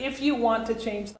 if you want to change.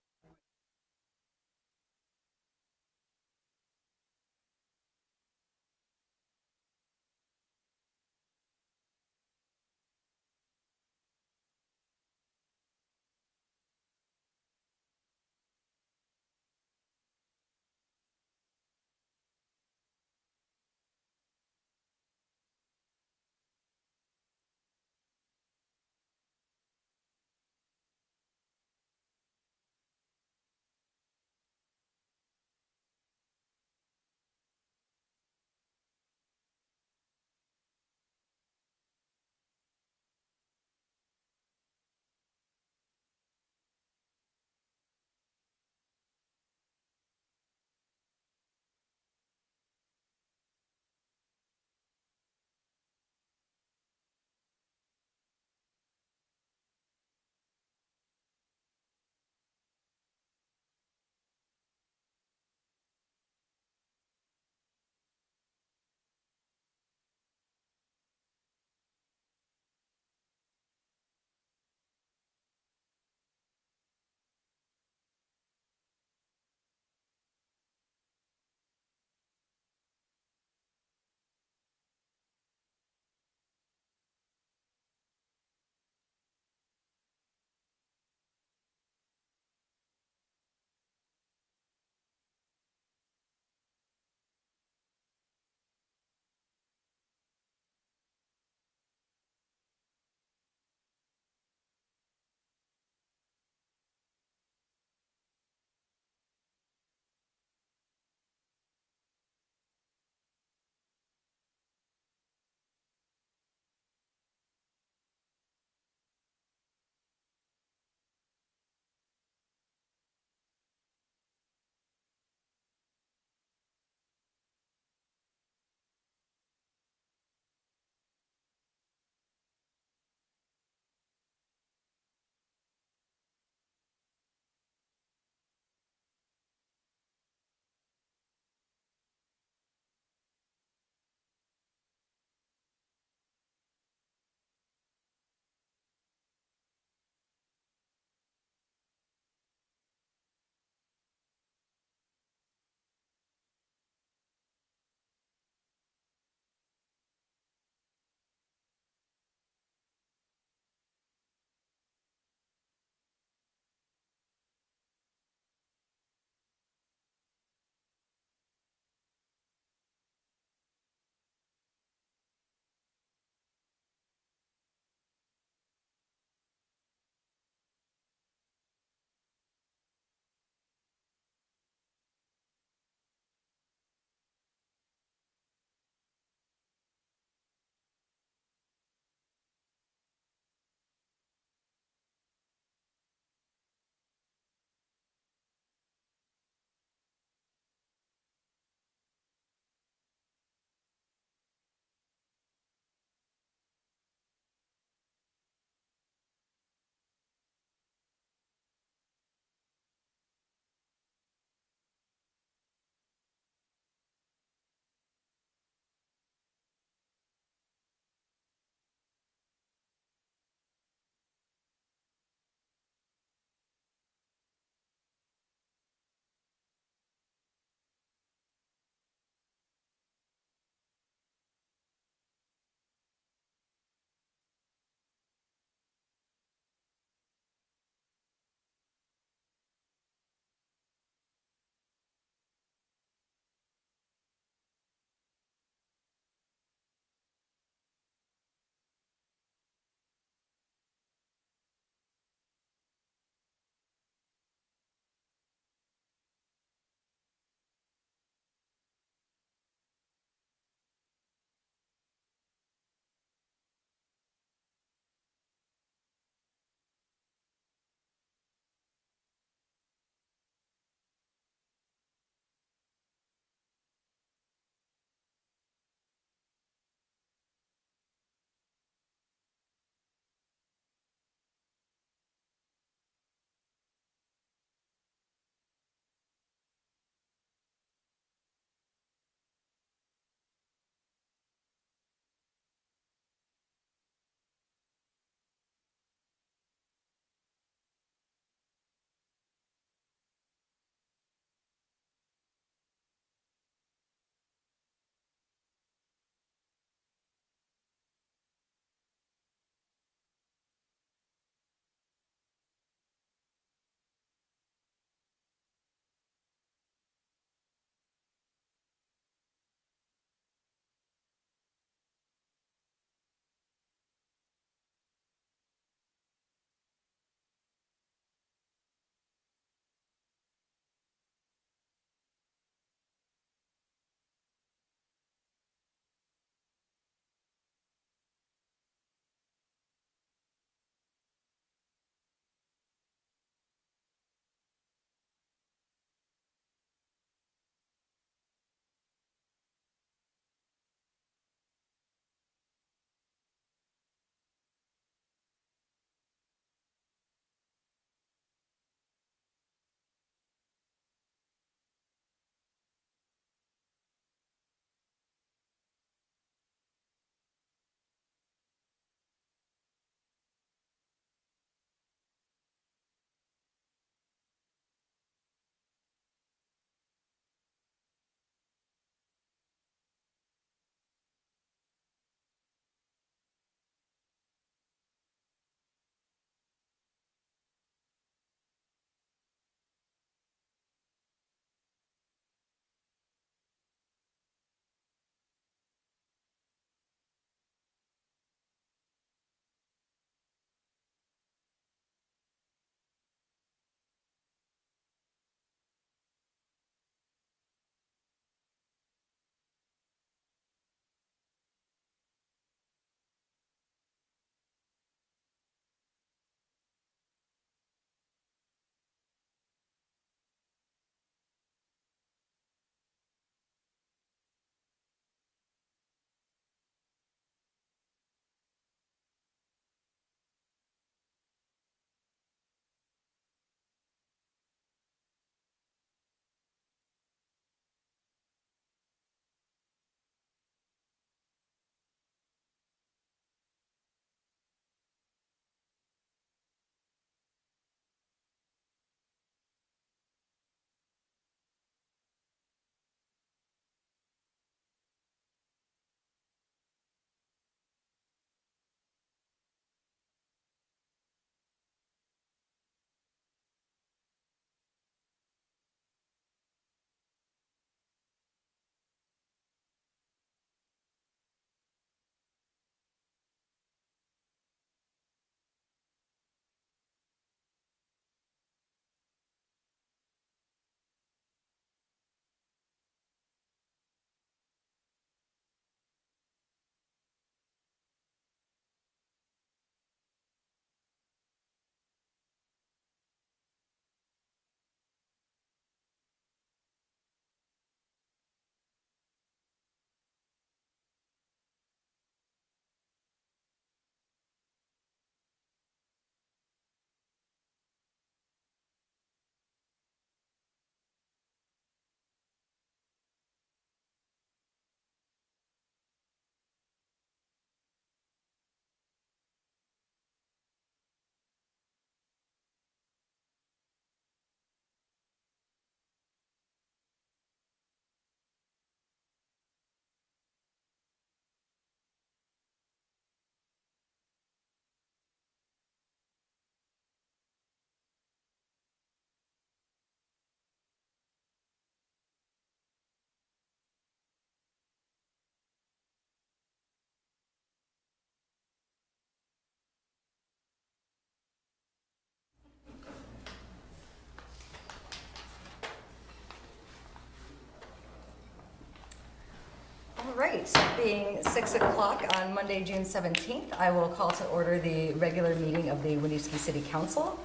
right, being 6 o'clock on Monday, June 17th, I will call to order the regular meeting of the Winooski City Council.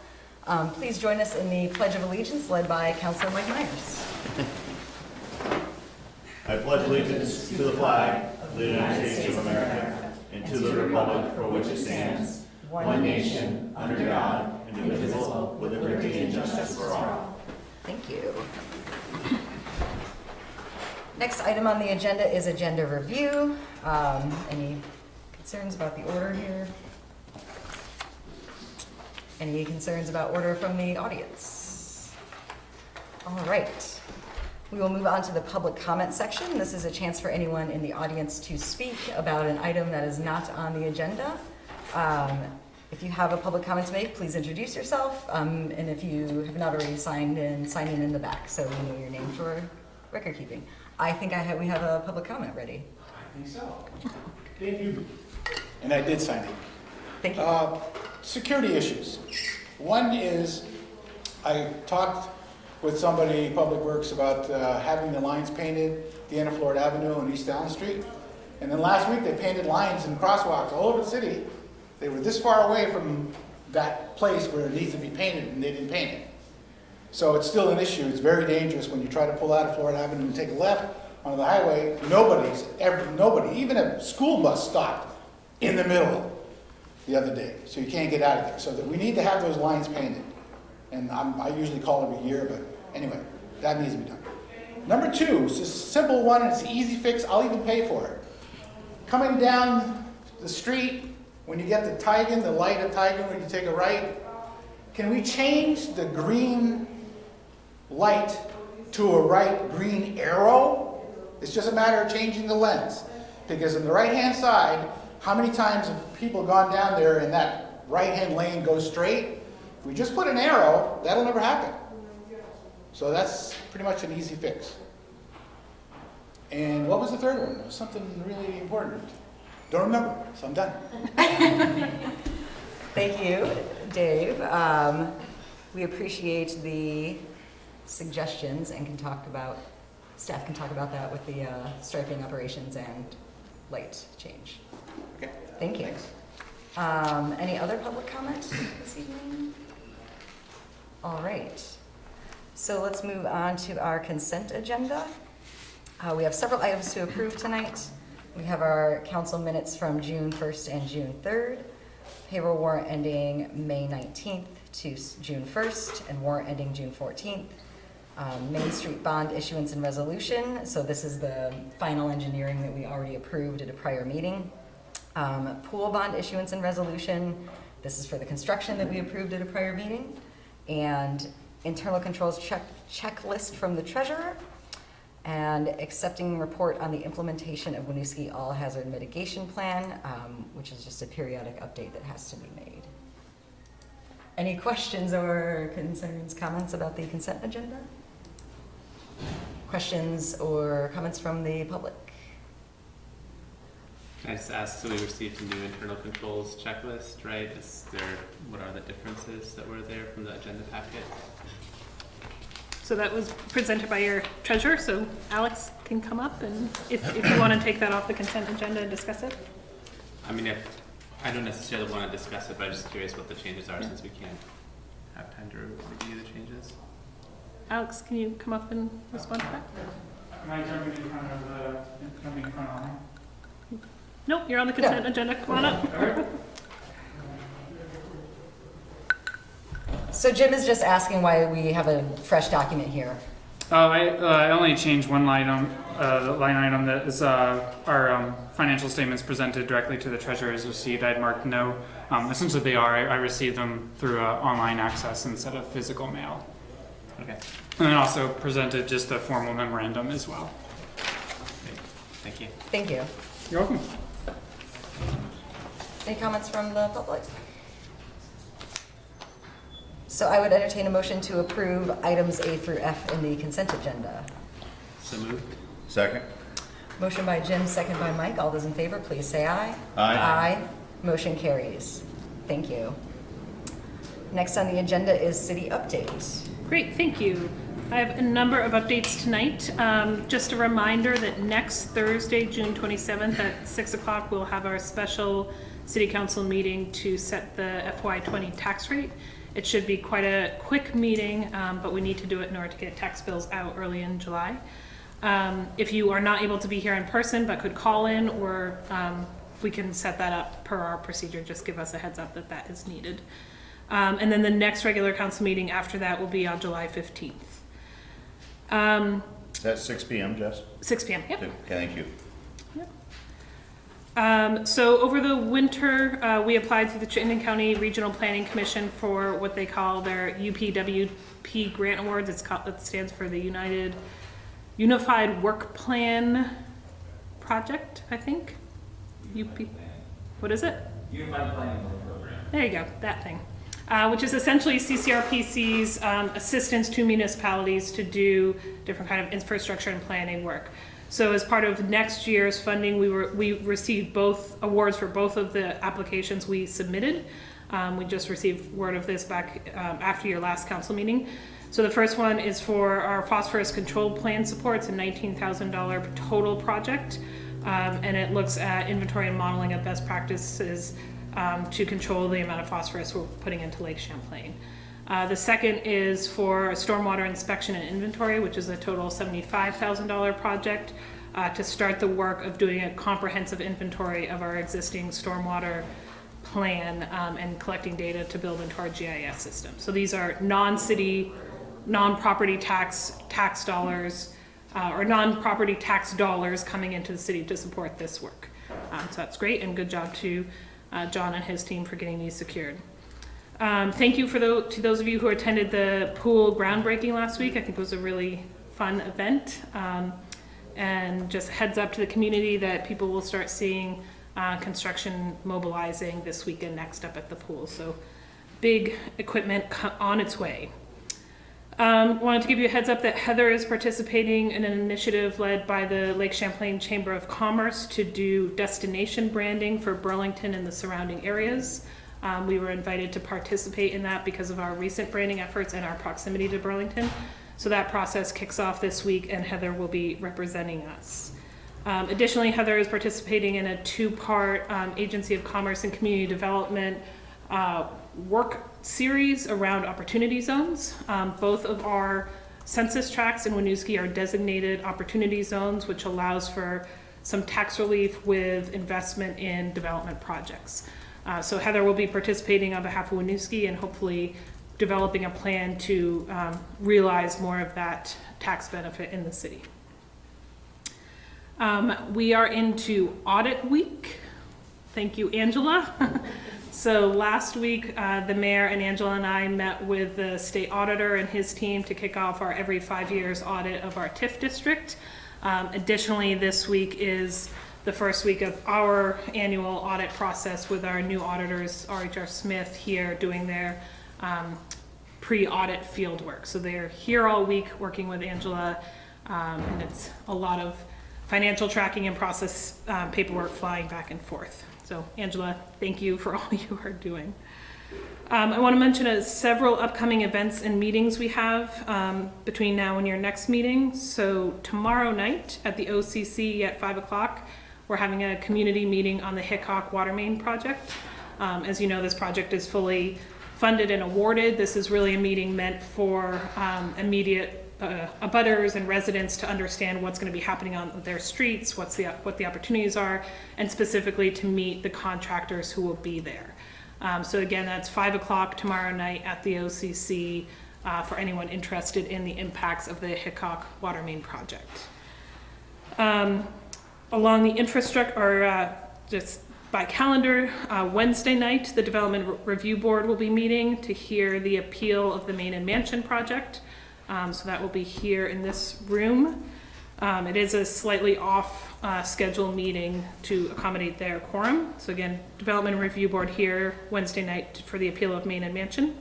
Please join us in the Pledge of Allegiance led by Councilor Mike Myers. I pledge allegiance to the flag of the United States of America and to the republic for which it stands, one nation, under God, indivisible, with liberty and justice for all. Thank you. Next item on the agenda is agenda review. Any concerns about the order here? Any concerns about order from the audience? All right. We will move on to the public comment section. This is a chance for anyone in the audience to speak about an item that is not on the agenda. If you have a public comment to make, please introduce yourself. And if you have not already signed in the back, so we know your name for record keeping. I think we have a public comment ready. I think so. Thank you. And I did sign it. Thank you. Security issues. One is, I talked with somebody, Public Works, about having the lines painted at the end of Florida Avenue and East Allen Street. And then last week they painted lines and crosswalks all over the city. They were this far away from that place where it needs to be painted, and they didn't paint it. So it's still an issue. It's very dangerous when you try to pull out of Florida Avenue and take a left onto the highway. Nobody, even a school bus stopped in the middle the other day. So you can't get out of there. So that we need to have those lines painted. And I usually call every year, but anyway, that needs to be done. Number two, it's a simple one, it's an easy fix, I'll even pay for it. Coming down the street, when you get to Tigan, the light at Tigan, when you take a right, can we change the green light to a right green arrow? It's just a matter of changing the lens. Because on the right-hand side, how many times have people gone down there and that right-hand lane goes straight? If we just put an arrow, that'll never happen. So that's pretty much an easy fix. And what was the third one? It was something really important. Don't remember, so I'm done. Thank you, Dave. We appreciate the suggestions and staff can talk about that with the striping operations and light change. Okay. Thank you. Thanks. Any other public comment this evening? All right. So let's move on to our consent agenda. We have several items to approve tonight. We have our council minutes from June 1st and June 3rd, payroll warrant ending May 19th to June 1st, and warrant ending June 14th. Main Street bond issuance and resolution. So this is the final engineering that we already approved at a prior meeting. Pool bond issuance and resolution. This is for the construction that we approved at a prior meeting. And internal controls checklist from the treasurer. And accepting report on the implementation of Winooski All Hazard Mitigation Plan, which is just a periodic update that has to be made. Any questions or concerns, comments about the consent agenda? Questions or comments from the public? Can I just ask, so we received a new internal controls checklist, right? What are the differences that were there from the agenda packet? So that was presented by your treasurer, so Alex can come up, and if you want to take that off the consent agenda and discuss it. I mean, I don't necessarily want to discuss it, but I'm just curious what the changes are since we can't have time to review the changes. Alex, can you come up and respond to that? Am I jumping in front of the, Nope, you're on the consent agenda. Come on up. So Jim is just asking why we have a fresh document here. I only changed one line item that is our financial statements presented directly to the treasurer's received. I'd marked no. Essentially they are. I received them through online access instead of physical mail. Okay. And then also presented just the formal memorandum as well. Thank you. Thank you. You're welcome. Any comments from the public? So I would entertain a motion to approve items A through F in the consent agenda. So moved. Second. Motion by Jim, second by Mike. All those in favor, please say aye. Aye. Aye. Motion carries. Thank you. Next on the agenda is city updates. Great, thank you. I have a number of updates tonight. Just a reminder that next Thursday, June 27th at 6 o'clock, we'll have our special city council meeting to set the FY20 tax rate. It should be quite a quick meeting, but we need to do it in order to get tax bills out early in July. If you are not able to be here in person but could call in, or we can set that up per our procedure, just give us a heads up that that is needed. And then the next regular council meeting after that will be on July 15th. Is that 6 p.m., Jess? 6 p.m. Yep. Okay, thank you. So over the winter, we applied to the Chittenden County Regional Planning Commission for what they call their UPWP grant awards. It stands for the Unified Work Plan Project, I think. What is it? Unified Planning Program. There you go, that thing. Which is essentially CCRPC's assistance to municipalities to do different kind of infrastructure and planning work. So as part of next year's funding, we received both awards for both of the applications we submitted. We just received word of this back after your last council meeting. So the first one is for our phosphorus control plan support. It's a $19,000 total project, and it looks at inventory and modeling of best practices to control the amount of phosphorus we're putting into Lake Champlain. The second is for stormwater inspection and inventory, which is a total $75,000 project to start the work of doing a comprehensive inventory of our existing stormwater plan and collecting data to build into our GIS system. So these are non-city, non-property tax dollars, or non-property tax dollars coming into the city to support this work. So that's great, and good job to John and his team for getting these secured. Thank you to those of you who attended the pool groundbreaking last week. I think it was a really fun event. And just heads up to the community that people will start seeing construction mobilizing this weekend next up at the pool. So big equipment on its way. Wanted to give you a heads up that Heather is participating in an initiative led by the Lake Champlain Chamber of Commerce to do destination branding for Burlington and the surrounding areas. We were invited to participate in that because of our recent branding efforts and our proximity to Burlington. So that process kicks off this week, and Heather will be representing us. Additionally, Heather is participating in a two-part Agency of Commerce and Community Development work series around opportunity zones. Both of our census tracts in Winooski are designated opportunity zones, which allows for some tax relief with investment in development projects. So Heather will be participating on behalf of Winooski and hopefully developing a plan to realize more of that tax benefit in the city. We are into audit week. Thank you, Angela. So last week, the mayor and Angela and I met with the state auditor and his team to kick off our every 5 years audit of our TIF district. Additionally, this week is the first week of our annual audit process with our new auditors, RHR Smith, here doing their pre-audit field work. So they're here all week working with Angela, and it's a lot of financial tracking and process paperwork flying back and forth. So Angela, thank you for all you are doing. I want to mention several upcoming events and meetings we have between now and your next meeting. So tomorrow night at the OCC at 5 o'clock, we're having a community meeting on the Hickok water main project. As you know, this project is fully funded and awarded. This is really a meeting meant for immediate abutters and residents to understand what's going to be happening on their streets, what the opportunities are, and specifically to meet the contractors who will be there. So again, that's 5 o'clock tomorrow night at the OCC for anyone interested in the impacts of the Hickok water main project. Along the infrastructure, or just by calendar, Wednesday night, the Development Review Board will be meeting to hear the appeal of the Main and Mansion project. So that will be here in this room. It is a slightly off schedule meeting to accommodate their quorum. So again, Development Review Board here Wednesday night for the appeal of Main and Mansion.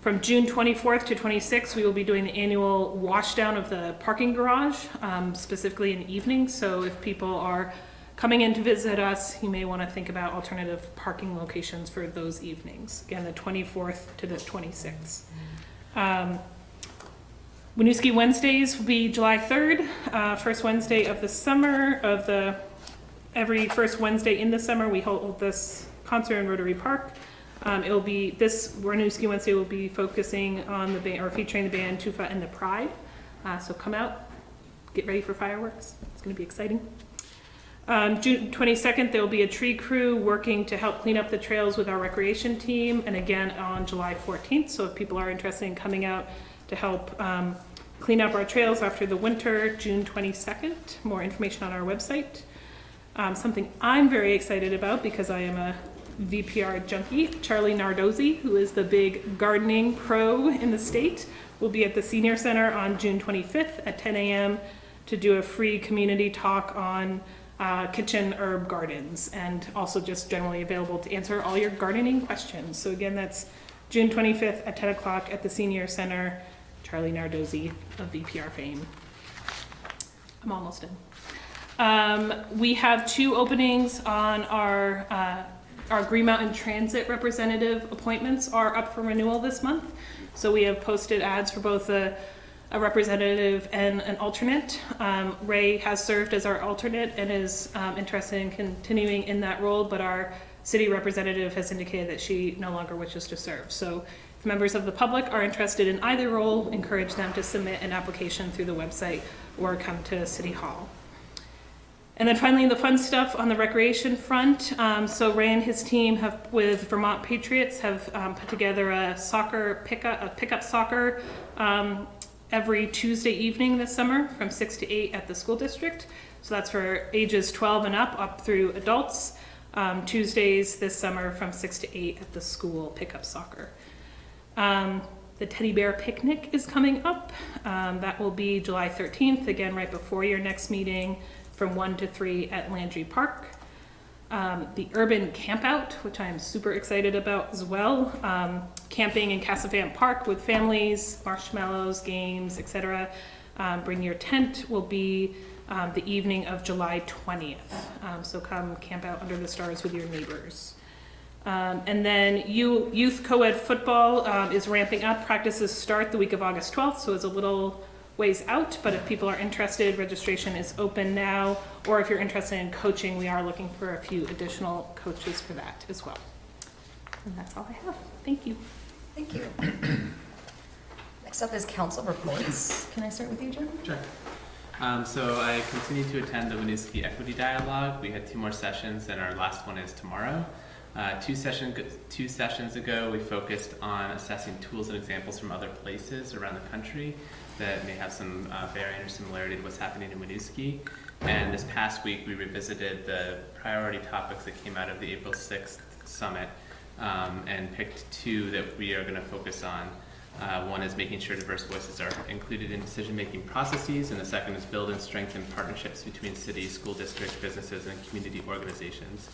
From June 24th to 26th, we will be doing the annual washdown of the parking garage, specifically in the evening. So if people are coming in to visit us, you may want to think about alternative parking locations for those evenings. Again, the 24th to the 26th. Winooski Wednesdays will be July 3rd, first Wednesday of the summer. Every first Wednesday in the summer, we hold this concert in Rotary Park. This Winooski Wednesday will be focusing on the band, or featuring the band Tufa and the Pride. So come out, get ready for fireworks. It's going to be exciting. June 22nd, there will be a tree crew working to help clean up the trails with our recreation team, and again on July 14th. So if people are interested in coming out to help clean up our trails after the winter, June 22nd. More information on our website. Something I'm very excited about because I am a VPR junkie, Charlie Nardozzi, who is the big gardening pro in the state, will be at the Senior Center on June 25th at 10 a.m. to do a free community talk on kitchen herb gardens, and also just generally available to answer all your gardening questions. So again, that's June 25th at 10 o'clock at the Senior Center. Charlie Nardozzi of VPR fame. I'm almost done. We have 2 openings on our Green Mountain Transit representative appointments are up for renewal this month. So we have posted ads for both a representative and an alternate. Ray has served as our alternate and is interested in continuing in that role, but our city representative has indicated that she no longer wishes to serve. So if members of the public are interested in either role, encourage them to submit an application through the website or come to City Hall. And then finally, the fun stuff on the recreation front. So Ray and his team with Vermont Patriots have put together a pickup soccer every Tuesday evening this summer from 6 to 8 at the school district. So that's for ages 12 and up through adults. Tuesdays this summer from 6 to 8 at the school pickup soccer. The Teddy Bear Picnic is coming up. That will be July 13th, again right before your next meeting, from 1 to 3 at Landry Park. The Urban Campout, which I'm super excited about as well. Camping in Cassavant Park with families, marshmallows, games, etc. Bring your tent will be the evening of July 20th. So come camp out under the stars with your neighbors. And then youth co-ed football is ramping up. Practices start the week of August 12th, so it's a little ways out, but if people are interested, registration is open now, or if you're interested in coaching, we are looking for a few additional coaches for that as well. And that's all I have. Thank you. Thank you. Next up is council reports. Can I start with you, Jim? Sure. So I continue to attend the Winooski Equity Dialogue. We had 2 more sessions, and our last one is tomorrow. 2 sessions ago, we focused on assessing tools and examples from other places around the country that may have some variant or similarity to what's happening in Winooski. And this past week, we revisited the priority topics that came out of the April 6th summit and picked 2 that we are going to focus on. One is making sure diverse voices are included in decision-making processes, and the second is build and strengthen partnerships between cities, school districts, businesses, and community organizations.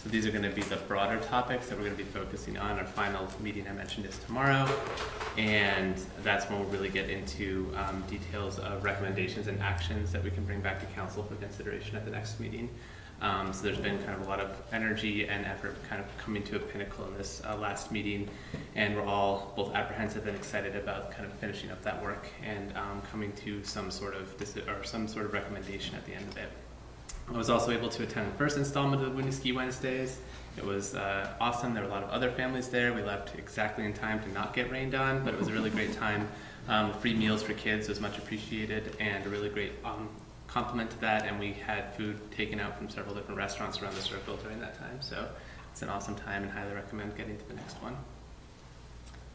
So these are going to be the broader topics that we're going to be focusing on. Our final meeting I mentioned is tomorrow, and that's when we'll really get into details of recommendations and actions that we can bring back to council for consideration at the next meeting. So there's been kind of a lot of energy and effort kind of coming to a pinnacle in this last meeting, and we're all both apprehensive and excited about kind of finishing up that work and coming to some sort of recommendation at the end of it. I was also able to attend the first installment of the Winooski Wednesdays. It was awesome. There were a lot of other families there. We left exactly in time to not get rained on, but it was a really great time. Free meals for kids was much appreciated, and a really great compliment to that, and we had food taken out from several different restaurants around the circle during that time. So it's an awesome time, and highly recommend getting to the next one.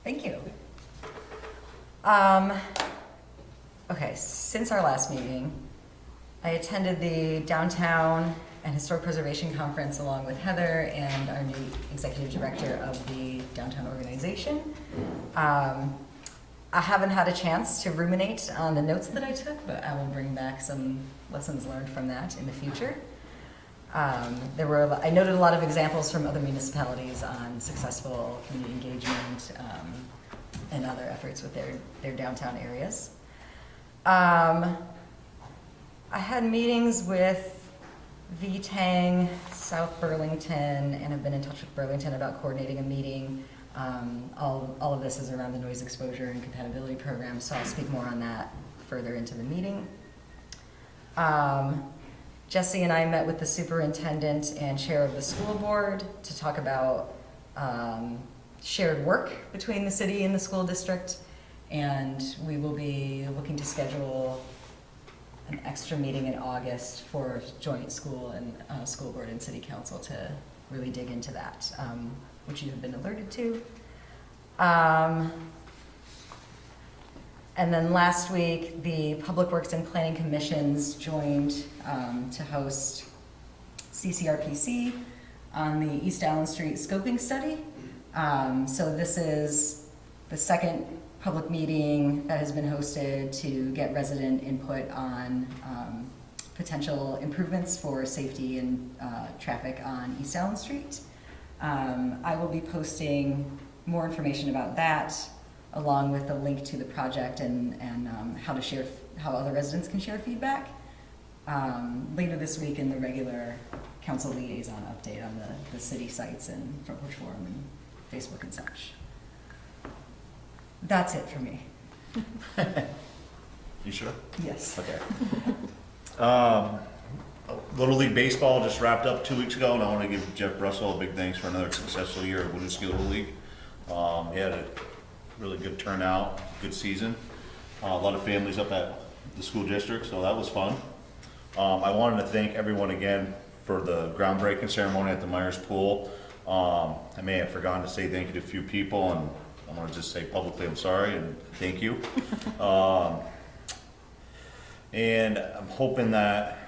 Thank you. Okay, since our last meeting, I attended the Downtown and Historic Preservation Conference along with Heather and our new executive director of the downtown organization. I haven't had a chance to ruminate on the notes that I took, but I will bring back some lessons learned from that in the future. I noted a lot of examples from other municipalities on successful community engagement and other efforts with their downtown areas. I had meetings with VTANG, South Burlington, and have been in touch with Burlington about coordinating a meeting All of this is around the noise exposure and compatibility program, so I'll speak more on that further into the meeting. Jesse and I met with the superintendent and chair of the school board to talk about shared work between the city and the school district, and we will be looking to schedule an extra meeting in August for joint school and school board and city council to really dig into that, which you have been alerted to. And then last week, the Public Works and Planning Commissions joined to host CCRPC on the East Allen Street scoping study. So this is the second public meeting that has been hosted to get resident input on potential improvements for safety and traffic on East Allen Street. I will be posting more information about that, along with a link to the project and how other residents can share feedback later this week in the regular council liaison update on the city sites and Front Porch Forum and Facebook and such. That's it for me. You sure? Yes. Okay. Little League Baseball just wrapped up 2 weeks ago, and I want to give Jeff Russell a big thanks for another successful year at Winooski Little League. He had a really good turnout, good season. A lot of families up at the school district, so that was fun. I wanted to thank everyone again for the groundbreaking ceremony at the Myers Pool. I may have forgotten to say thank you to a few people, and I want to just say publicly I'm sorry and thank you. And I'm hoping that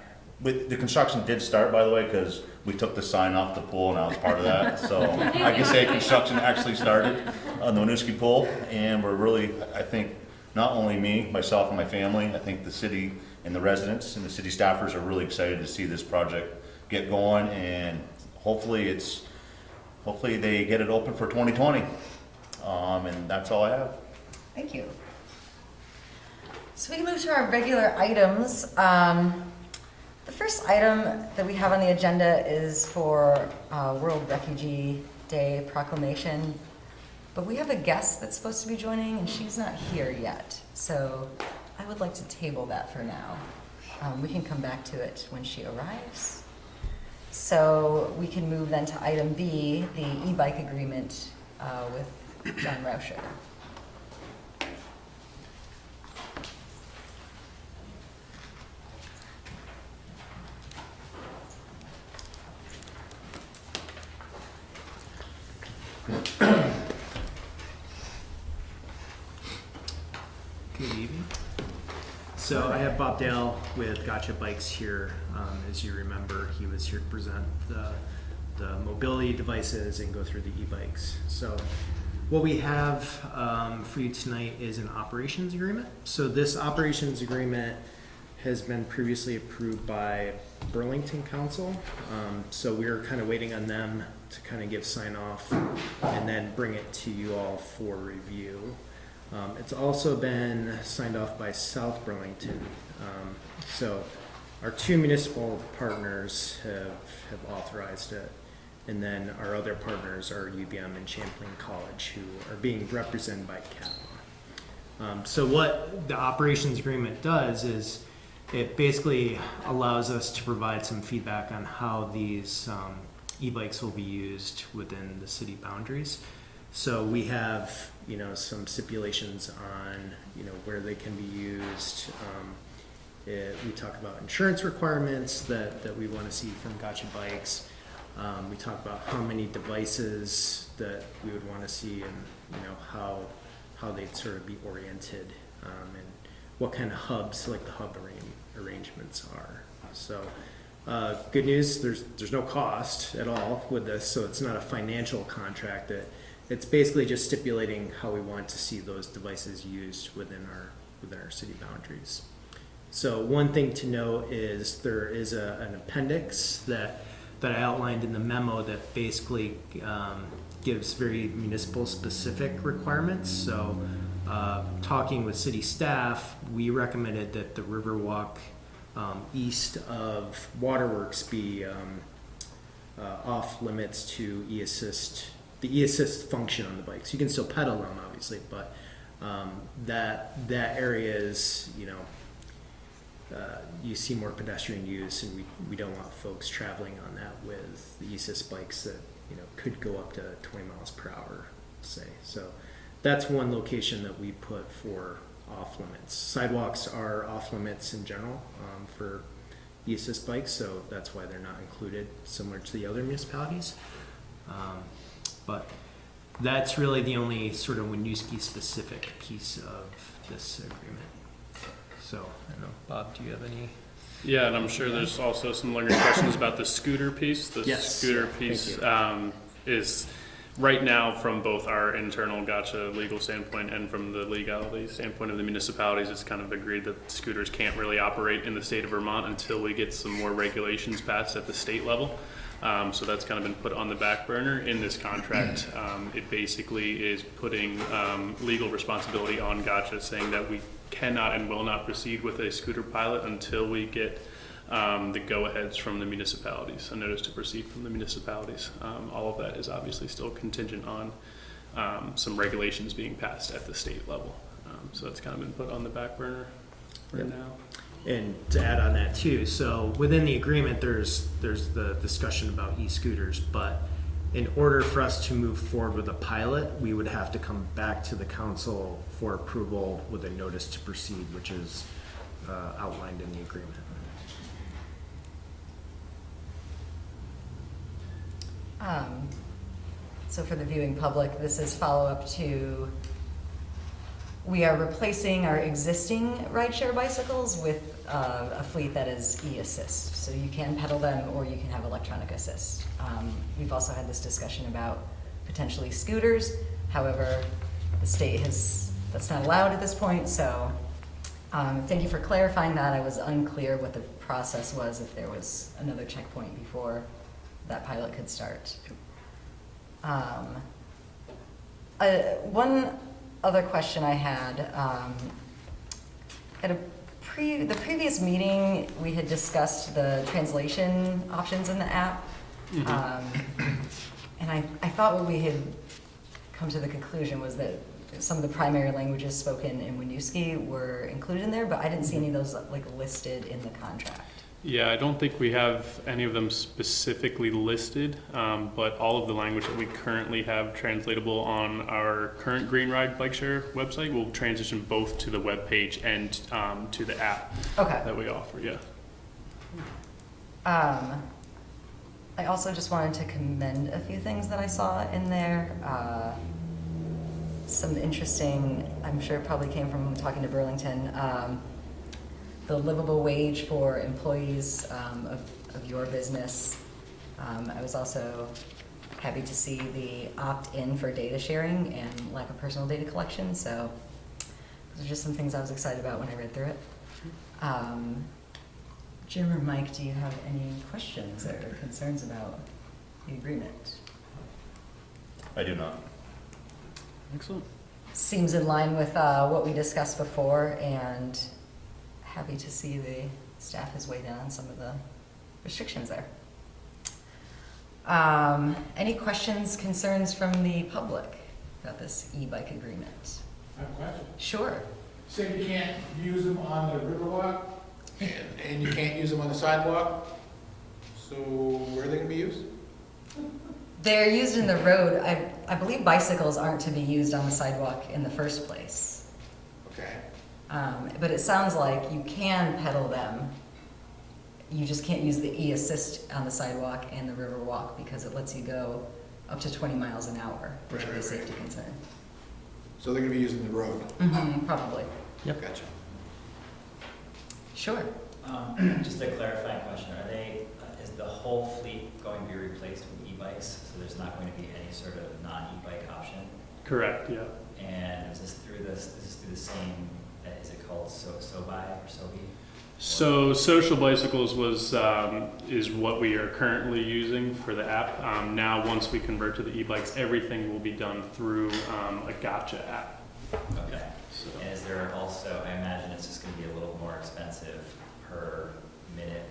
the construction did start, by the way, because we took the sign off the pool and I was part of that. So I can say construction actually started on the Winooski pool, and we're really, I think, not only me, myself and my family, I think the city and the residents and the city staffers are really excited to see this project get going, and hopefully they get it open for 2020. And that's all I have. Thank you. So we move to our regular items. The first item that we have on the agenda is for World Refugee Day proclamation, but we have a guest that's supposed to be joining, and she's not here yet. So I would like to table that for now. We can come back to it when she arrives. So we can move then to item B, the Ebike agreement with John Rauscher. Good evening. So I have Bob Dale with Gotcha Bikes here. As you remember, he was here to present the mobility devices and go through the e-bikes. So what we have for you tonight is an operations agreement. So this operations agreement has been previously approved by Burlington Council. So we're kind of waiting on them to kind of give sign off and then bring it to you all for review. It's also been signed off by South Burlington. So our two municipal partners have authorized it. And then our other partners are UBM and Champlain College, who are being represented by CAPA. So what the operations agreement does is it basically allows us to provide some feedback on how these e-bikes will be used within the city boundaries. So we have, some stipulations on, where they can be used. We talk about insurance requirements that we want to see from Gotcha Bikes. We talk about how many devices that we would want to see, and how they'd sort of be oriented, and what kind of hubs, like the hub arrangements are. So good news, there's no cost at all with this, so it's not a financial contract. It's basically just stipulating how we want to see those devices used within our city boundaries. So one thing to note is there is an appendix that I outlined in the memo that basically gives very municipal specific requirements. So talking with city staff, we recommended that the Riverwalk east of Waterworks be off limits to e-assist the e-assist function on the bikes. You can still pedal them, obviously, but that area is, you see more pedestrian use, and we don't want folks traveling on that with the e-assist bikes that could go up to 20 miles per hour, say. So that's one location that we put for off limits. Sidewalks are off limits in general for e-assist bikes, so that's why they're not included, similar to the other municipalities. But that's really the only sort of Winooski specific piece of this agreement. So I don't know, Bob, do you have any? Yeah, and I'm sure there's also some lingering questions about the scooter piece. The Yes. scooter piece is right now, from both our internal gotcha legal standpoint and from the legality standpoint of the municipalities, it's kind of agreed that scooters can't really operate in the state of Vermont until we get some more regulations passed at the state level. So that's kind of been put on the back burner in this contract. It basically is putting legal responsibility on gotcha, saying that we cannot and will not proceed with a scooter pilot until we get the go-aheads from the municipalities, a notice to proceed from the municipalities. All of that is obviously still contingent on some regulations being passed at the state level. So that's kind of been put on the back burner right now. And to add on that too, so within the agreement, there's the discussion about e-scooters, but in order for us to move forward with a pilot, we would have to come back to the council for approval with a notice to proceed, which is outlined in the agreement. So for the viewing public, this is follow-up to, we are replacing our existing rideshare bicycles with a fleet that is e-assist. So you can pedal them or you can have electronic assist. We've also had this discussion about potentially scooters. However, the state that's not allowed at this point. So thank you for clarifying that. I was unclear what the process was, if there was another checkpoint before that pilot could start. One other question I had, at the previous meeting, we had discussed the translation options in the app. And I thought what we had come to the conclusion was that some of the primary languages spoken in Winooski were included in there, but I didn't see any of those listed in the contract. Yeah, I don't think we have any of them specifically listed, but all of the language that we currently have translatable on our current Green Ride Bike Share website will transition both to the web page and to the app that we offer, yeah. I also just wanted to commend a few things that I saw in there. Some interesting, I'm sure it probably came from talking to Burlington, the livable wage for employees of your business. I was also happy to see the opt-in for data sharing and lack of personal data collection. So those are just some things I was excited about when I read through it. Jim or Mike, do you have any questions or concerns about the agreement? I do not. Excellent. Seems in line with what we discussed before, and happy to see the staff has weighed in on some of the restrictions there. Any questions, concerns from the public about this e-bike agreement? I have a question. Sure. Said you can't use them on the Riverwalk, and you can't use them on the sidewalk, so where are they gonna be used? They're used in the road. I believe bicycles aren't to be used on the sidewalk in the first place. Okay. But it sounds like you can pedal them. You just can't use the e-assist on the sidewalk and the river walk because it lets you go up to 20 miles an hour, which would be a safety concern. So they're gonna be using the road? Probably. Yep. Gotcha. Sure. Just a clarifying question, is the whole fleet going to be replaced with e-bikes? So there's not going to be any sort of non-e-bike option? Correct, yeah. And is this through the same, is it called SoBi or SoBi? So Social Bicycles is what we are currently using for the app. Now, once we convert to the e-bikes, everything will be done through a Gotcha app. Okay. So. And is there also, I imagine it's just going to be a little more expensive per minute,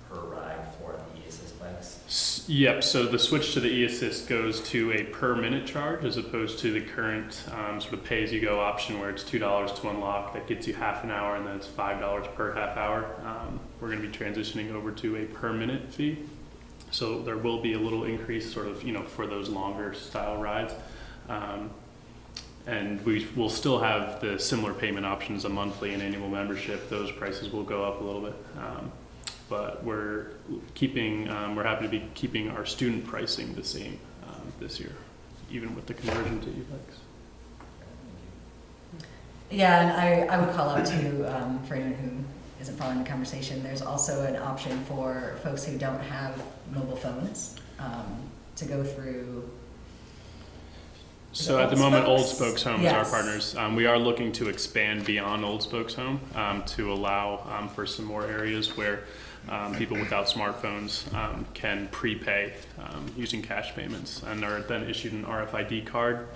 per ride for the e-assist bikes? Yep, so the switch to the e-assist goes to a per minute charge as opposed to the current sort of pay-as-you-go option where it's $2 to unlock. That gets you half an hour, and then it's $5 per half hour. We're going to be transitioning over to a per minute fee. So there will be a little increase sort of, for those longer style rides. And we will still have the similar payment options, a monthly and annual membership. Those prices will go up a little bit. But we're happy to be keeping our student pricing the same this year, even with the conversion to e-bikes. Yeah, and I would call out too, for anyone who isn't following the conversation, there's also an option for folks who don't have mobile phones to go through. So at the moment, Old Spokes? Spokes Home Yes. is our partners. We are looking to expand beyond Old Spokes Home to allow for some more areas where people without smartphones can prepay using cash payments and are then issued an RFID card,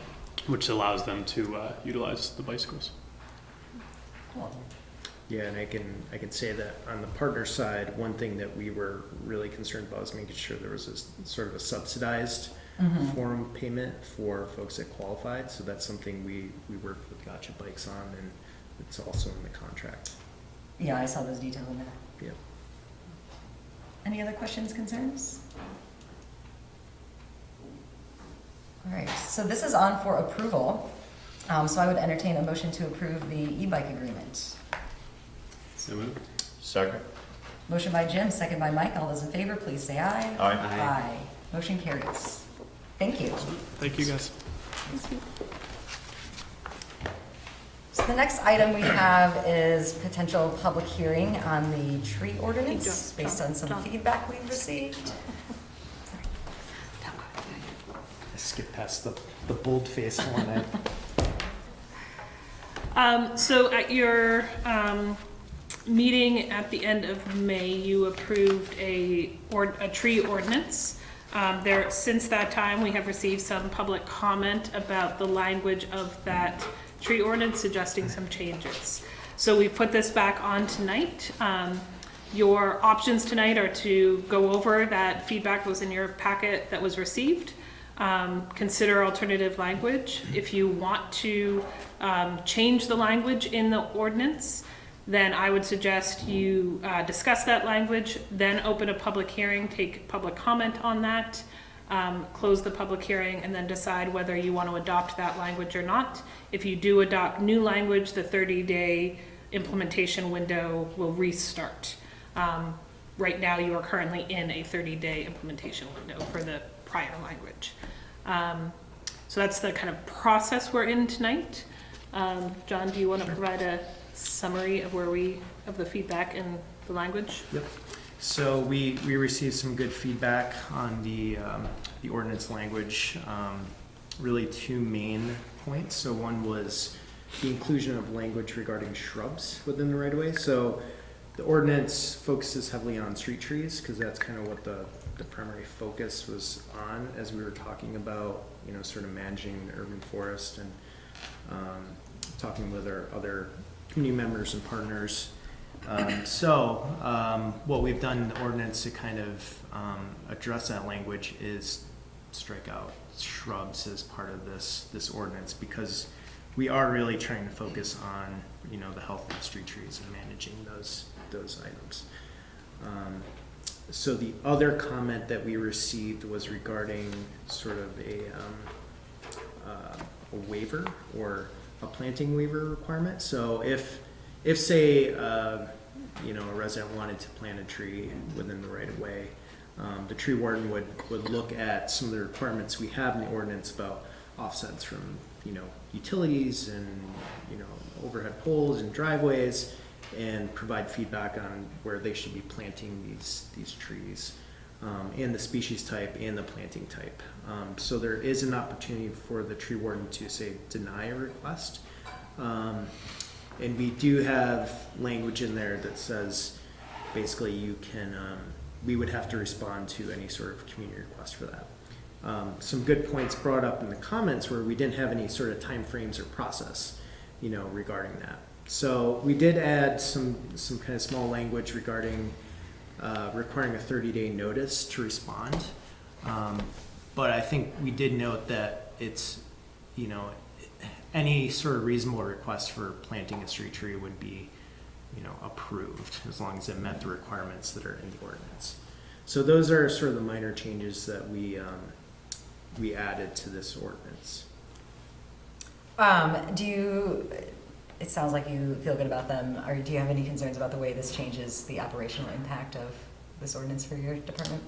which allows them to utilize the bicycles. Cool. Yeah, and I can say that on the partner side, one thing that we were really concerned about was making sure there was a sort of a subsidized form payment for folks that qualified. So that's something we worked with Gotcha Bikes on, and it's also in the contract. Yeah, I saw those details in there. Yeah. Any other questions, concerns? All right, so this is on for approval. So I would entertain a motion to approve the e-bike agreement. So moved. Second. Motion by Jim, second by Mike. All those in favor, please say aye. Aye. Aye. Motion carries. Thank you. Thank you, guys. So the next item we have is potential public hearing on the tree ordinance Hey, based on some John. feedback we've received. I skipped past the bold-faced one. So at your meeting at the end of May, you approved a tree ordinance. Since that time, we have received some public comment about the language of that tree ordinance, suggesting some changes. So we put this back on tonight. Your options tonight are to go over that feedback that was in your packet that was received. Consider alternative language. If you want to change the language in the ordinance, then I would suggest you discuss that language, then open a public hearing, take public comment on that, close the public hearing, and then decide whether you want to adopt that language or not. If you do adopt new language, the 30-day implementation window will restart. Right now, you are currently in a 30-day implementation window for the prior language. So that's the kind of process we're in tonight. John, do you want to provide a summary of the feedback and the language? Yep. So we received some good feedback on the ordinance language. Really two main points. So one was the inclusion of language regarding shrubs within the right of way. So the ordinance focuses heavily on street trees because that's kind of what the primary focus was on as we were talking about, sort of managing the urban forest and talking with our other community members and partners. What we've done in the ordinance to kind of address that language is strike out shrubs as part of this ordinance because we are really trying to focus on the health of street trees and managing those items. So the other comment that we received was regarding sort of a waiver or a planting waiver requirement. So if say a resident wanted to plant a tree within the right of way, the tree warden would look at some of the requirements we have in the ordinance about offsets from utilities and overhead poles and driveways, and provide feedback on where they should be planting these trees, and the species type and the planting type. So there is an opportunity for the tree warden to say deny a request. And we do have language in there that says basically you can, we would have to respond to any sort of community request for that. Some good points brought up in the comments where we didn't have any sort of timeframes or process, regarding that. So we did add some kind of small language regarding requiring a 30-day notice to respond. But I think we did note that it's, any sort of reasonable request for planting a street tree would be, approved as long as it met the requirements that are in the ordinance. So those are sort of the minor changes that we added to this ordinance. It sounds like you feel good about them, or do you have any concerns about the way this changes the operational impact of this ordinance for your department?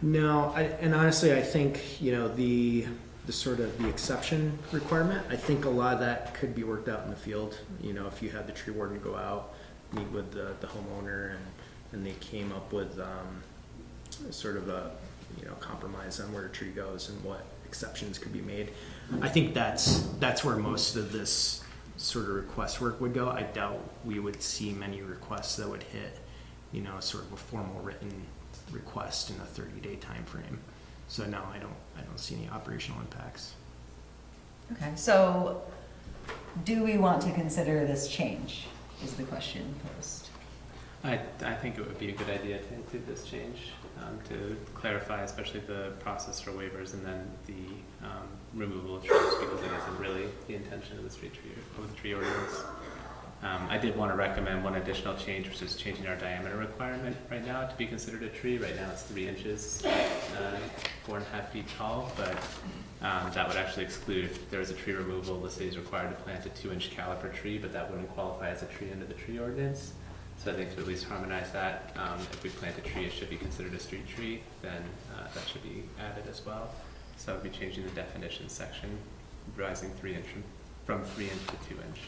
No, and honestly, I think, the sort of the exception requirement, I think a lot of that could be worked out in the field. If you had the tree warden go out, meet with the homeowner, and they came up with sort of a, compromise on where a tree goes and what exceptions could be made. I think that's where most of this sort of request work would go. I doubt we would see many requests that would hit, sort of a formal written request in a 30-day time frame. So no, I don't see any operational impacts. Okay, so do we want to consider this change, is the question posed. I think it would be a good idea to include this change, to clarify especially the process for waivers and then the removal of trees, because it isn't really the intention of the tree ordinance. I did want to recommend one additional change, which is changing our diameter requirement right now to be considered a tree. Right now it's 3 inches, 4.5 feet tall, but that would actually exclude if there was a tree removal, the city is required to plant a 2-inch caliper tree, but that wouldn't qualify as a tree under the tree ordinance. So I think to at least harmonize that, if we plant a tree, it should be considered a street tree, then that should be added as well. So I would be changing the definition section, rising from 3 inch to 2 inch.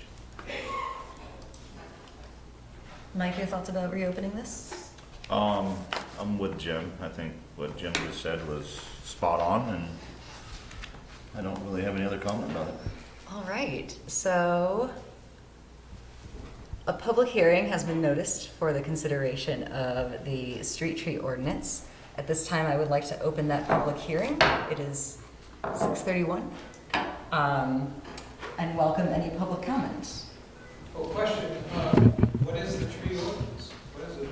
Mike, your thoughts about reopening this? I'm with Jim. I think what Jim just said was spot on, and I don't really have any other comment about it. All right, so a public hearing has been noticed for the consideration of the street tree ordinance. At this time, I would like to open that public hearing. It is 6:31. And welcome any public comments. Well, question, what is the tree ordinance? What does it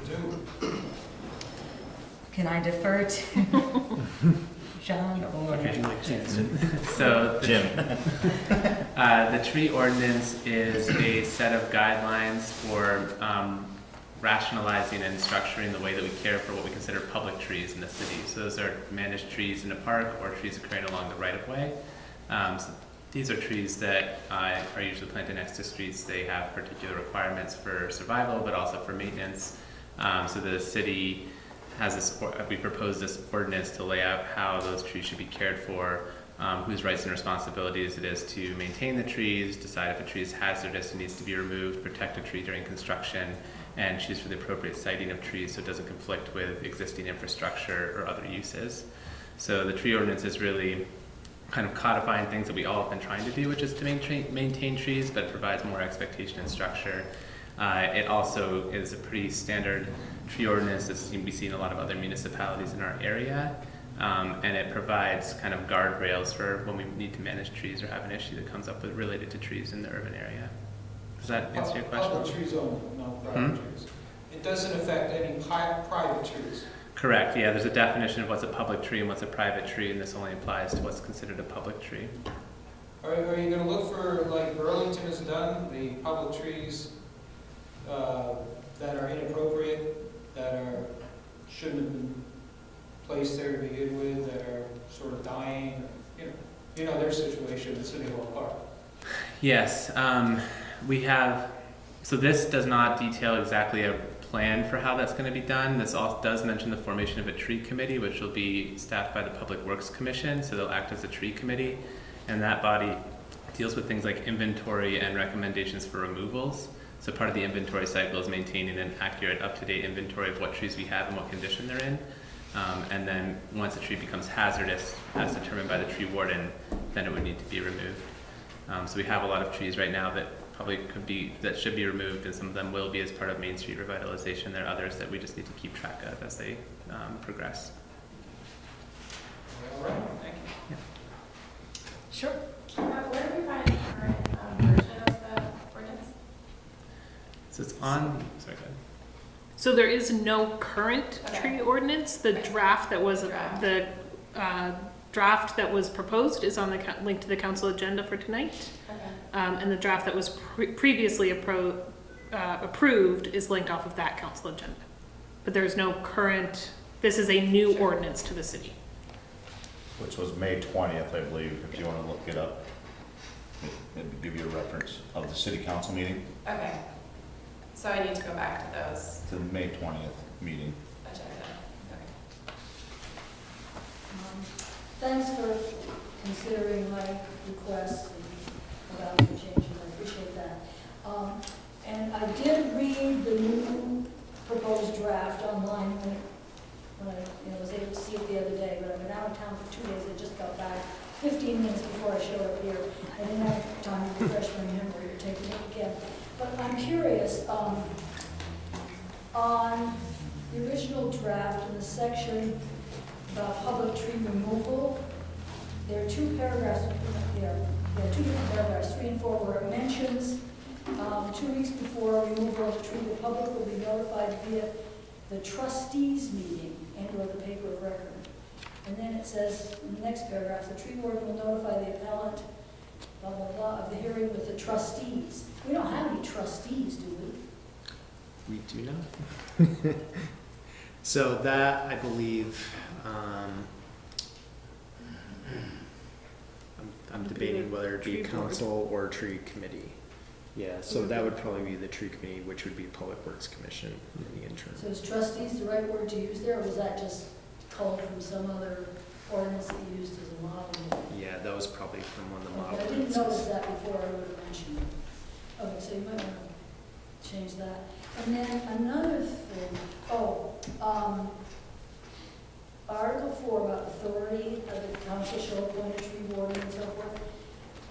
do? Can I defer to John or? Okay. So Jim. the tree ordinance is a set of guidelines for rationalizing and structuring the way that we care for what we consider public trees in the city. So those are managed trees in a park or trees occurring along the right of way. So these are trees that are usually planted next to streets. They have particular requirements for survival, but also for maintenance. So the city has this, we propose this ordinance to lay out how those trees should be cared for, whose rights and responsibilities it is to maintain the trees, decide if a tree is hazardous and needs to be removed, protect a tree during construction, and choose for the appropriate siting of trees so it doesn't conflict with existing infrastructure or other uses. So the tree ordinance is really kind of codifying things that we all have been trying to do, which is to maintain trees, but provides more expectation and structure. It also is a pretty standard tree ordinance that's we see in a lot of other municipalities in our area, and it provides kind of guardrails for when we need to manage trees or have an issue that comes up with related to trees in the urban area. Does that answer your question? Public trees only, no private trees. It doesn't affect any private trees. Correct, yeah, there's a definition of what's a public tree and what's a private tree, and this only applies to what's considered a public tree. Are you going to look for, like Burlington has done, the public trees that are inappropriate, that shouldn't have been placed there to begin with, that are sort of dying, you know their situation at City Hall Park? Yes, we have, so this does not detail exactly a plan for how that's going to be done. This also does mention the formation of a tree committee, which will be staffed by the Public Works Commission, so they'll act as a tree committee, and that body deals with things like inventory and recommendations for removals. So part of the inventory cycle is maintaining an accurate, up-to-date inventory of what trees we have and what condition they're in. And then once a tree becomes hazardous, as determined by the tree warden, then it would need to be removed. So we have a lot of trees right now that probably that should be removed, and some of them will be as part of Main Street revitalization. There are others that we just need to keep track of as they progress. All right, thank you. Yeah. Sure. Where do we find the current version of the ordinance? So it's on, sorry, go ahead. So there is no current Okay. tree ordinance. The draft that was Draft. the draft that was proposed is on the link to the council agenda for tonight, Okay. and the draft that was previously approved is linked off of that council agenda. But there is no current. This is a new ordinance to the city. Which was May 20th, I believe, if you want to look it up. It'd give you a reference of the city council meeting Okay. So I need to go back to those to the May 20th meeting. agenda. Okay. Thanks for considering my requests and about the changes, I appreciate that. And I did read the new proposed draft online when I was able to see it the other day, but I've been out of town for 2 days, I just got back 15 minutes before I showed up here. I didn't have time to refresh my memory or take it again. But I'm curious, on the original draft in the section about public tree removal, there are two paragraphs, there are two different paragraphs, 3 and 4, where it mentions 2 weeks before removal of a tree, the public will be notified via the trustees meeting and/or the paper of record. And then it says, in the next paragraph, the tree warden will notify the appellant, blah, blah, blah, of the hearing with the trustees. We don't have any trustees, do we? We do not. So that, I believe, I'm debating whether it be Tree board. council or tree committee. Yeah, so that would probably be the tree committee, which would be Public Works Commission in the interim. So is trustees the right word to use there, or was that just culled from some other ordinance that you used as a model? Yeah, that was probably from one of the model Okay, I didn't ordinances. notice that before, I would have mentioned it. Okay, so you might want to change that. And then another thing, Article 4 about authority of the council shall appoint a tree warden and so forth.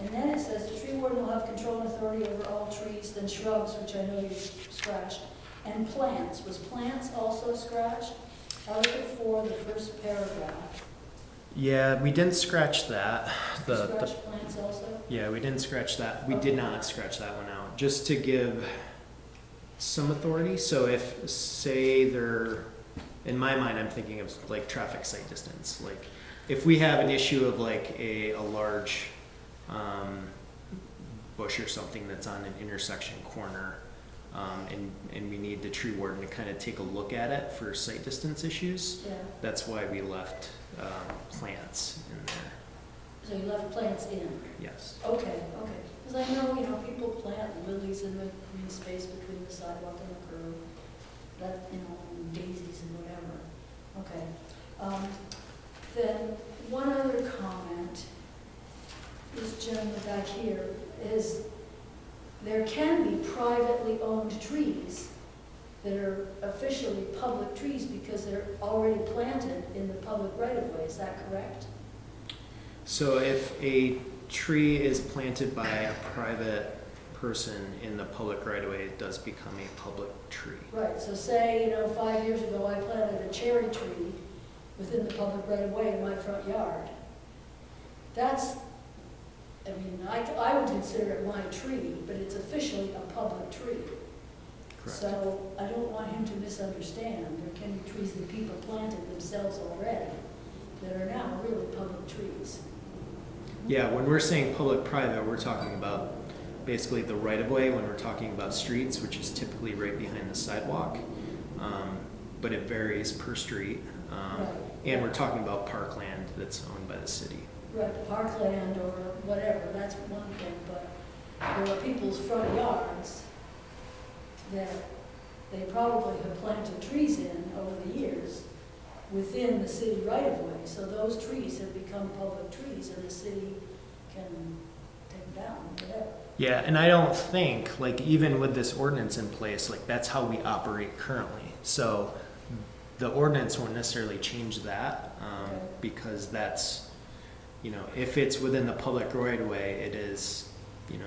And then it says the tree warden will have control and authority over all trees, then shrubs, which I know you scratched, and plants. Was plants also scratched? Article 4, the first paragraph. Yeah, we didn't scratch that. Scratch plants also? Yeah, we didn't scratch that. We did not scratch that one out, just to give some authority. So if, say, in my mind, I'm thinking of like traffic sight distance. Like, if we have an issue of like a large bush or something that's on an intersection corner, and we need the tree warden to kind of take a look at it for sight distance issues, Yeah. that's why we left plants in there. So you left plants in? Yes. Okay. Because I know, people plant lilies in the green space between the sidewalk and the curb, and daisies and whatever. Okay. Then one other comment, this gentleman back here, is there can be privately owned trees that are officially public trees because they're already planted in the public right-of-way. Is that correct? So if a tree is planted by a private person in the public right-of-way, it does become a public tree. Right, so say, 5 years ago, I planted a cherry tree within the public right-of-way in my front yard. I would consider it my tree, but it's officially a public tree. Correct. So I don't want him to misunderstand. There can be trees that people planted themselves already that are now really public trees. Yeah, when we're saying public-private, we're talking about basically the right-of-way when we're talking about streets, which is typically right behind the sidewalk. But it varies per street. Right. And we're talking about parkland that's owned by the city. Right, parkland or whatever, that's one thing, but there are people's front yards that they probably have planted trees in over the years within the city right-of-way. So those trees have become public trees and the city can take them down, whatever. Yeah, and I don't think, even with this ordinance in place, that's how we operate currently. So the ordinance won't necessarily change that, Okay. because that's, if it's within the public right-of-way, it is,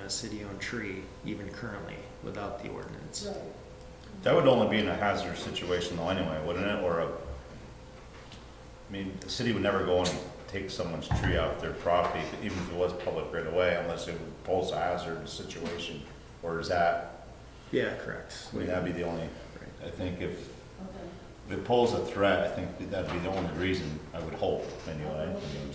a city-owned tree, even currently, without the ordinance. Right. That would only be in a hazardous situation though anyway, wouldn't it? The city would never go and take someone's tree off their property, even if it was public right away, unless it would pose a hazardous situation. Or is that Yeah, correct. I mean, that'd be the only, I think if Okay. it poses a threat, I think that'd be the only reason, I would hope, anyway. I mean,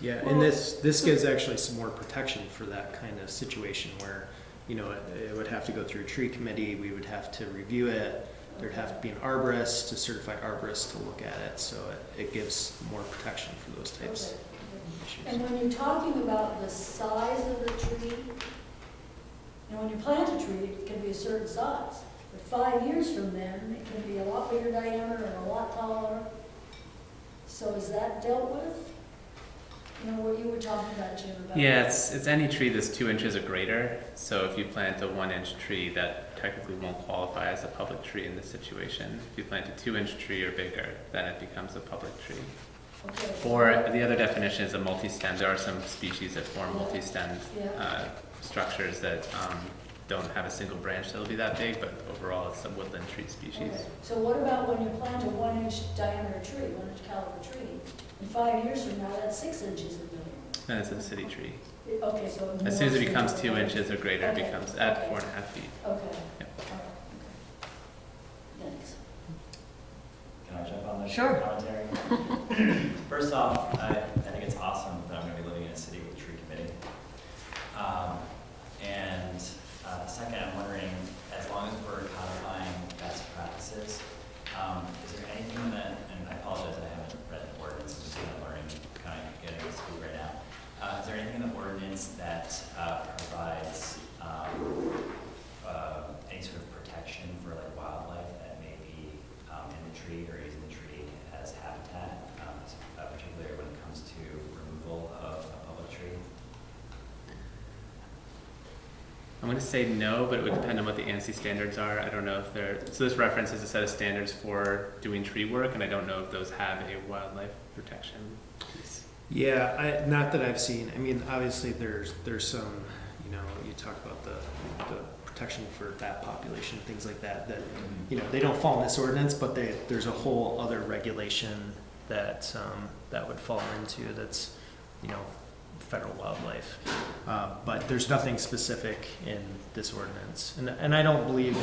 Yeah, and this gives actually some more protection for that kind of situation where, you know, it would have to go through a tree committee, we would have to review it, there'd have to be an arborist, a certified arborist to look at it, so it gives more protection for those types Okay. of issues. And when you're talking about the size of the tree, you know, when you plant a tree, it can be a certain size. But 5 years from then, it can be a lot bigger diameter and a lot taller. So is that dealt with? You know, what you were talking about, Jim, about? Yeah, it's any tree that's 2 inches or greater. So if you plant a 1-inch tree, that technically won't qualify as a public tree in this situation. If you plant a 2-inch tree or bigger, then it becomes a public tree. Okay. Or the other definition is a multi-stem. There are some species that form multi-stemmed Yeah. structures that don't have a single branch that'll be that big, but overall it's a woodland tree species. Okay. So what about when you plant a 1-inch diameter tree, 1-inch caliber tree? In 5 years from now, that's 6 inches in diameter. Then it's a city tree. Okay, so. As soon as it more becomes trees. 2 inches or greater, it Okay. becomes at Okay. 4.5 feet. Okay. Yep. All right, okay. Thanks. Can I jump on the Sure. commentary? First off, I think it's awesome that I'm going to be living in a city with a tree committee. And second, I'm wondering, as long as we're codifying best practices, is there anything that, and I apologize, I haven't read the ordinance, I'm just kind of learning, kind of getting to school right now. Is there anything in the ordinance that provides any sort of protection for like wildlife that may be in the tree or using the tree as habitat, particularly when it comes to removal of a public tree? I'm going to say no, but it would depend on what the ANSI standards are. I don't know if they're, so this references a set of standards for doing tree work, and I don't know if those have a wildlife protection piece. Yeah, not that I've seen. I mean, obviously there's some, you know, you talk about the protection for that population, things like that, you know, they don't fall in this ordinance, but there's a whole other regulation that that would fall into that's, you know, federal wildlife. But there's nothing specific in this ordinance. And I don't believe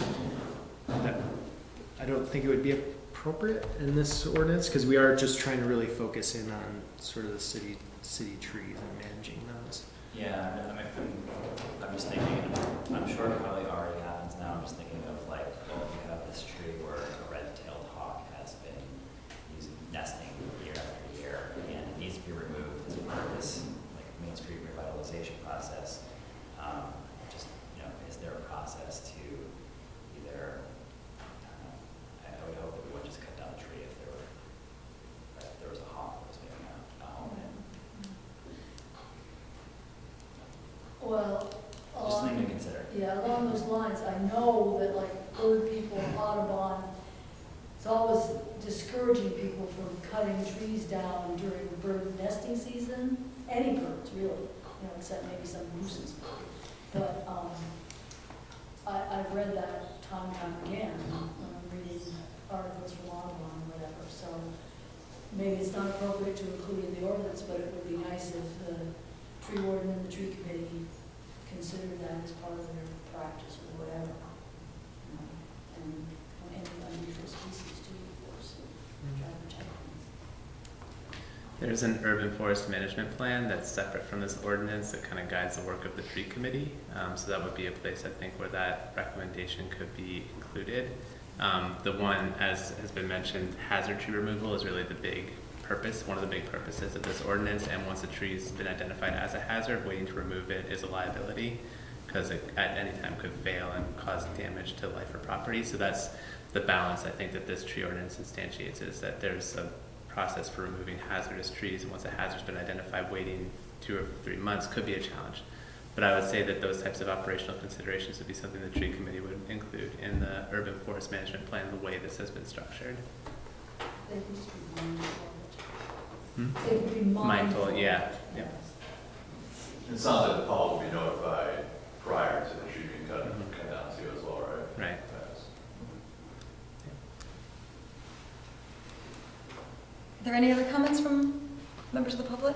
that, I don't think it would be appropriate in this ordinance because we are just trying to really focus in on sort of the city trees and managing those. Yeah, I'm just thinking, I'm sure it probably already happens now, I'm just thinking of like, well, you have this tree where a red-tailed hawk has been nesting year after year, and it needs to be removed as part of this like Main Street revitalization process. Just, you know, is there a process to either, I would hope that we wouldn't just cut down the tree if there was a hawk that was making a home in it. Well, Just something to consider. yeah, along those lines, I know that like bird people, Audubon, it's always discouraging people from cutting trees down during the bird nesting season. Any birds, really, you know, except maybe some nuisance birds. But I've read that time and time again when I'm reading articles from Audubon or whatever. So maybe it's not appropriate to include in the ordinance, but it would be nice if the tree warden and the tree committee consider that as part of their practice or whatever. And any unusual species too, of course, try to protect them. There's an urban forest management plan that's separate from this ordinance that kind of guides the work of the tree committee. So that would be a place, I think, where that recommendation could be included. The one, as has been mentioned, hazard tree removal is really the big purpose, one of the big purposes of this ordinance. And once a tree's been identified as a hazard, waiting to remove it is a liability because it at any time could fail and cause damage to life or property. So that's the balance I think that this tree ordinance instantiates, is that there's a process for removing hazardous trees, and once a hazard's been identified, waiting 2 or 3 months could be a challenge. But I would say that those types of operational considerations would be something the tree committee would include in the urban forest management plan, the way this has been structured. They could just be mindful Hmm? of it. They could be mindful. Mindful, yeah. Yes. It sounds like the public will be notified prior to the tree being cut down too as well, right? Right. Are there any other comments from members of the public?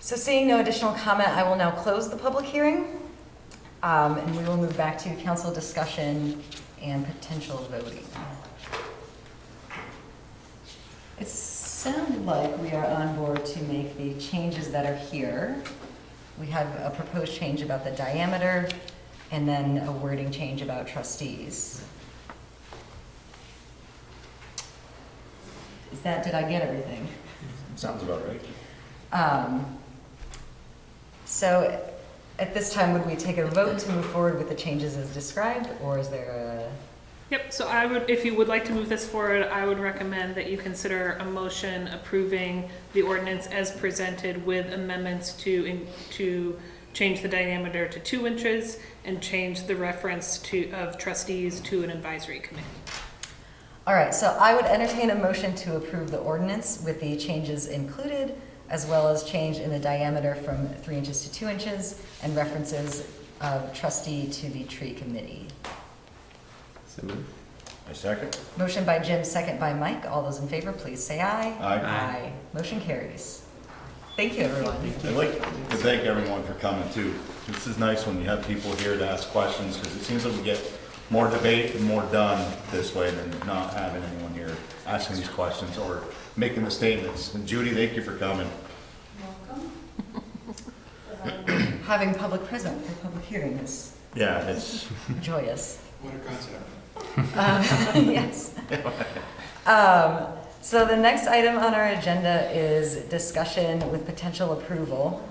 So seeing no additional comment, I will now close the public hearing. And we will move back to council discussion and potential voting. It sounded like we are on board to make the changes that are here. We have a proposed change about the diameter and then a wording change about trustees. Did I get everything? Sounds about right. So at this time, would we take a vote to move forward with the changes as described, or is there a? Yep, so I would, if you would like to move this forward, I would recommend that you consider a motion approving the ordinance as presented with amendments to change the diameter to 2 inches and change the reference of trustees to an advisory committee. All right, so I would entertain a motion to approve the ordinance with the changes included, as well as change in the diameter from 3 inches to 2 inches and references of trustee to the tree committee. So move. I second. Motion by Jim, second by Mike. All those in favor, please say aye. Aye. Motion carries. Thank you, everyone. I'd like to thank everyone for coming too. This is nice when you have people here to ask questions, because it seems like we get more debate and more done this way than not having anyone here asking these questions or making the statements. And Judy, thank you for coming. Welcome. Having public present for public hearing is Yeah, it's joyous. What a concept. Yes. So the next item on our agenda is discussion with potential approval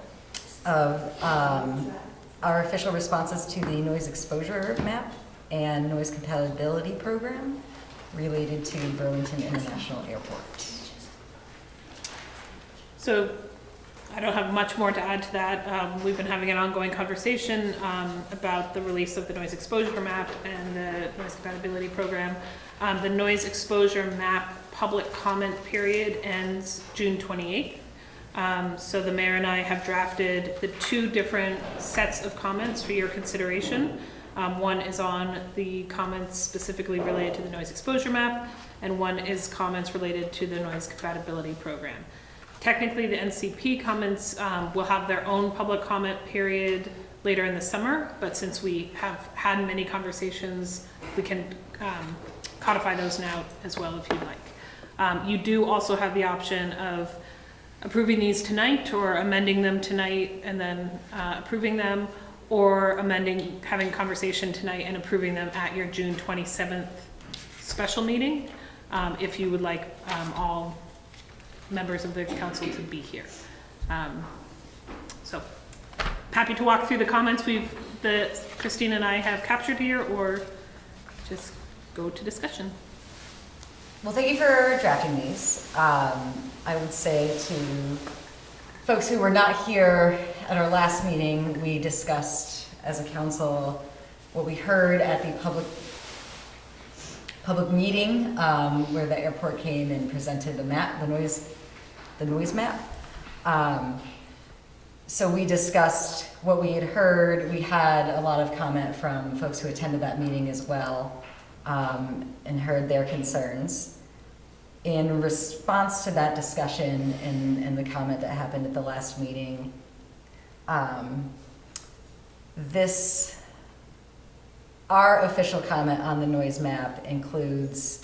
of our official responses to the noise exposure map and noise compatibility program related to Burlington International Airport. So I don't have much more to add to that. We've been having an ongoing conversation about the release of the noise exposure map and the noise compatibility program. The noise exposure map public comment period ends June 28th. So the mayor and I have drafted the 2 different sets of comments for your consideration. One is on the comments specifically related to the noise exposure map, and one is comments related to the noise compatibility program. Technically, the NCP comments will have their own public comment period later in the summer, but since we have had many conversations, we can codify those now as well if you'd like. You do also have the option of approving these tonight or amending them tonight and then approving them, or having a conversation tonight and approving them at your June 27th special meeting, if you would like all members of the council to be here. So happy to walk through the comments that Christine and I have captured here, or just go to discussion. Well, thank you for drafting these. I would say to folks who were not here at our last meeting, we discussed as a council what we heard at the public meeting where the airport came and presented the map, the noise map. So we discussed what we had heard. We had a lot of comment from folks who attended that meeting as well, and heard their concerns. In response to that discussion and the comment that happened at the last meeting, our official comment on the noise map includes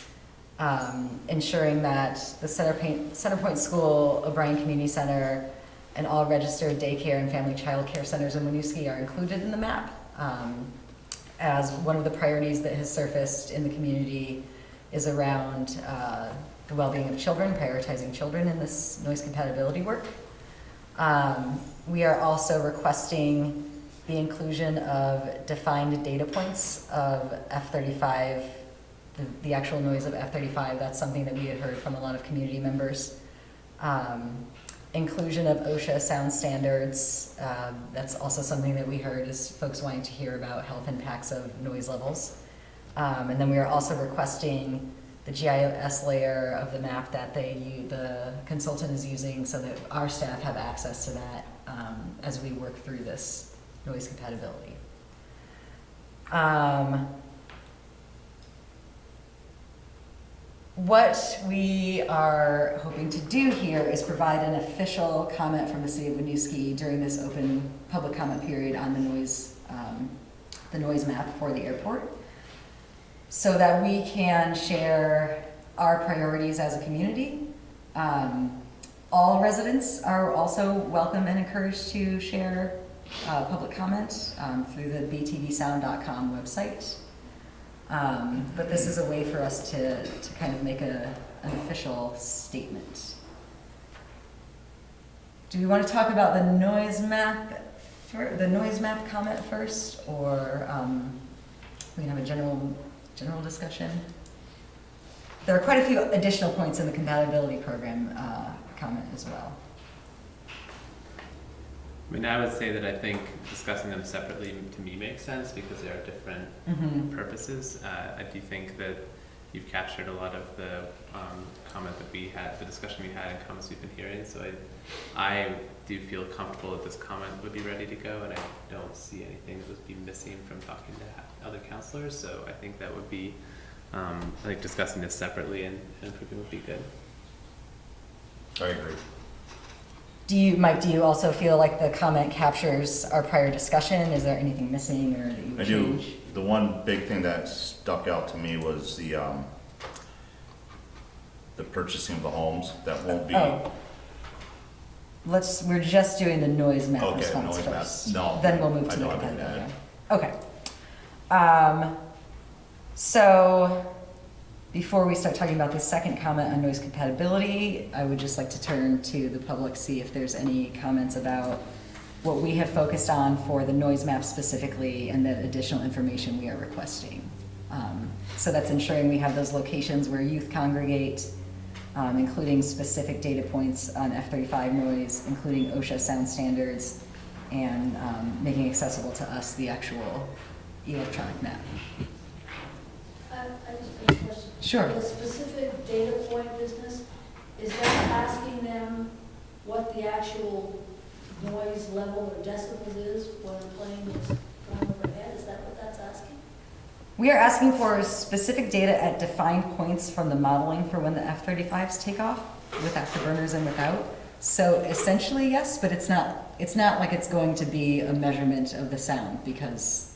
ensuring that the Centerpoint School, O'Brien Community Center, and all registered daycare and family child care centers in Winooski are included in the map as one of the priorities that has surfaced in the community is around the well-being of children, prioritizing children in this noise compatibility work. We are also requesting the inclusion of defined data points of F-35, the actual noise of F-35. That's something that we had heard from a lot of community members. Inclusion of OSHA sound standards. That's also something that we heard is folks wanting to hear about health impacts of noise levels. And then we are also requesting the GIS layer of the map that the consultant is using so that our staff have access to that as we work through this noise compatibility. What we are hoping to do here is provide an official comment from the city of Winooski during this open public comment period on the noise map for the airport, so that we can share our priorities as a community. All residents are also welcome and encouraged to share public comment through the btvsound.com website. But this is a way for us to kind of make an official statement. Do we want to talk about the noise map comment first, or we can have a general discussion? There are quite a few additional points in the compatibility program comment as well. I mean, I would say that I think discussing them separately to me makes sense because there are different purposes. I do think that you've captured a lot of the comment that we had, the discussion we had, and comments we've been hearing. So I do feel comfortable that this comment would be ready to go, and I don't see anything that would be missing from talking to other counselors. So I think that would be, I think discussing this separately and improving would be good. I agree. Mike, do you also feel like the comment captures our prior discussion? Is there anything missing or that you would change? The one big thing that stuck out to me was the purchasing of the homes. That won't be. Oh. We're just doing the noise map response noise first. map. No. Then we'll move to I the don't have compatibility. that. Okay. So before we start talking about the second comment on noise compatibility, I would just like to turn to the public, see if there's any comments about what we have focused on for the noise map specifically and the additional information we are requesting. So that's ensuring we have those locations where youth congregate, including specific data points on F-35 noise, including OSHA sound standards, and making accessible to us the actual electronic map. I just have a question. Sure. The specific data point business, is that asking them what the actual noise level or decibels is when a plane is going overhead? Is that what that's asking? We are asking for specific data at defined points from the modeling for when the F-35s take off, with afterburners and without. So essentially, yes, but it's not like it's going to be a measurement of the sound, because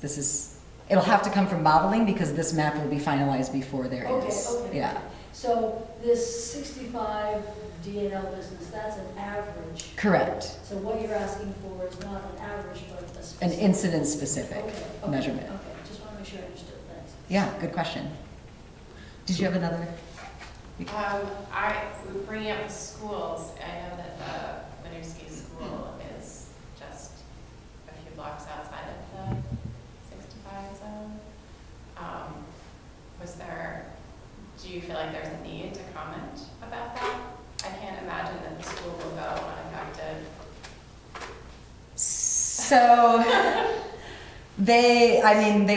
it'll have to come from modeling, because this map will be finalized before there is. Okay. Yeah. So this 65 DNL business, that's an average. Correct. So what you're asking for is not an average, but a An specific. incident-specific Okay. measurement. Okay, just want to make sure I understood. Thanks. Yeah, good question. Did you have another? Bringing up the schools, I know that the Winooski School is just a few blocks outside of the 65 zone. Do you feel like there's a need to comment about that? I can't imagine that the school will go unaffected. So they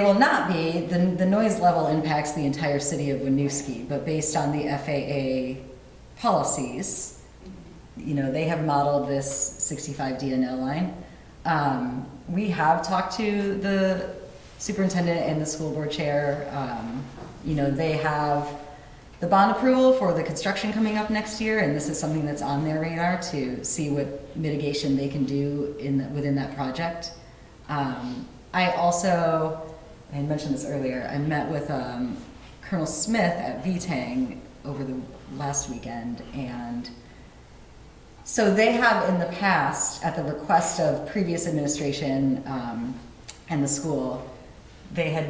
will not be. The noise level impacts the entire city of Winooski, but based on the FAA policies, they have modeled this 65 DNL line. We have talked to the superintendent and the school board chair. They have the bond approval for the construction coming up next year, and this is something that's on their radar to see what mitigation they can do within that project. I had mentioned this earlier, I met with Colonel Smith at VTANG over the last weekend, and so they have in the past, at the request of previous administration and the school, they had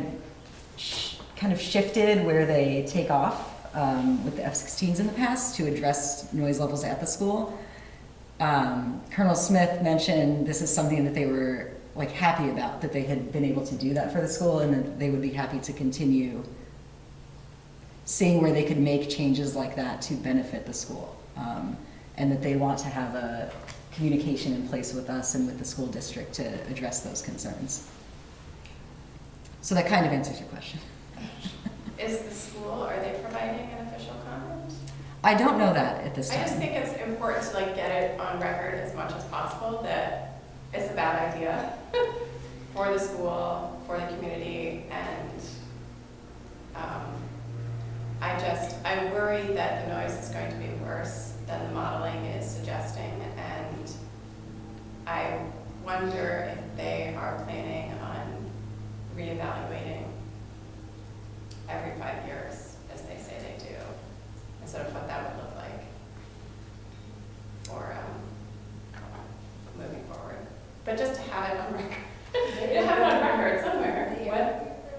kind of shifted where they take off with the F-16s in the past to address noise levels at the school. Colonel Smith mentioned this is something that they were happy about, that they had been able to do that for the school, and that they would be happy to continue seeing where they could make changes like that to benefit the school. And that they want to have a communication in place with us and with the school district to address those concerns. So that kind of answers your question. Is the school, are they providing an official comment? I don't know that at this time. I just think it's important to get it on record as much as possible that it's a bad idea for the school, for the community, and I I worry that the noise is going to be worse than the modeling is suggesting, and I wonder if they are planning on reevaluating every 5 years, as they say they do, and sort of what that would look like for moving forward. But just to have it on record, you have it on record somewhere.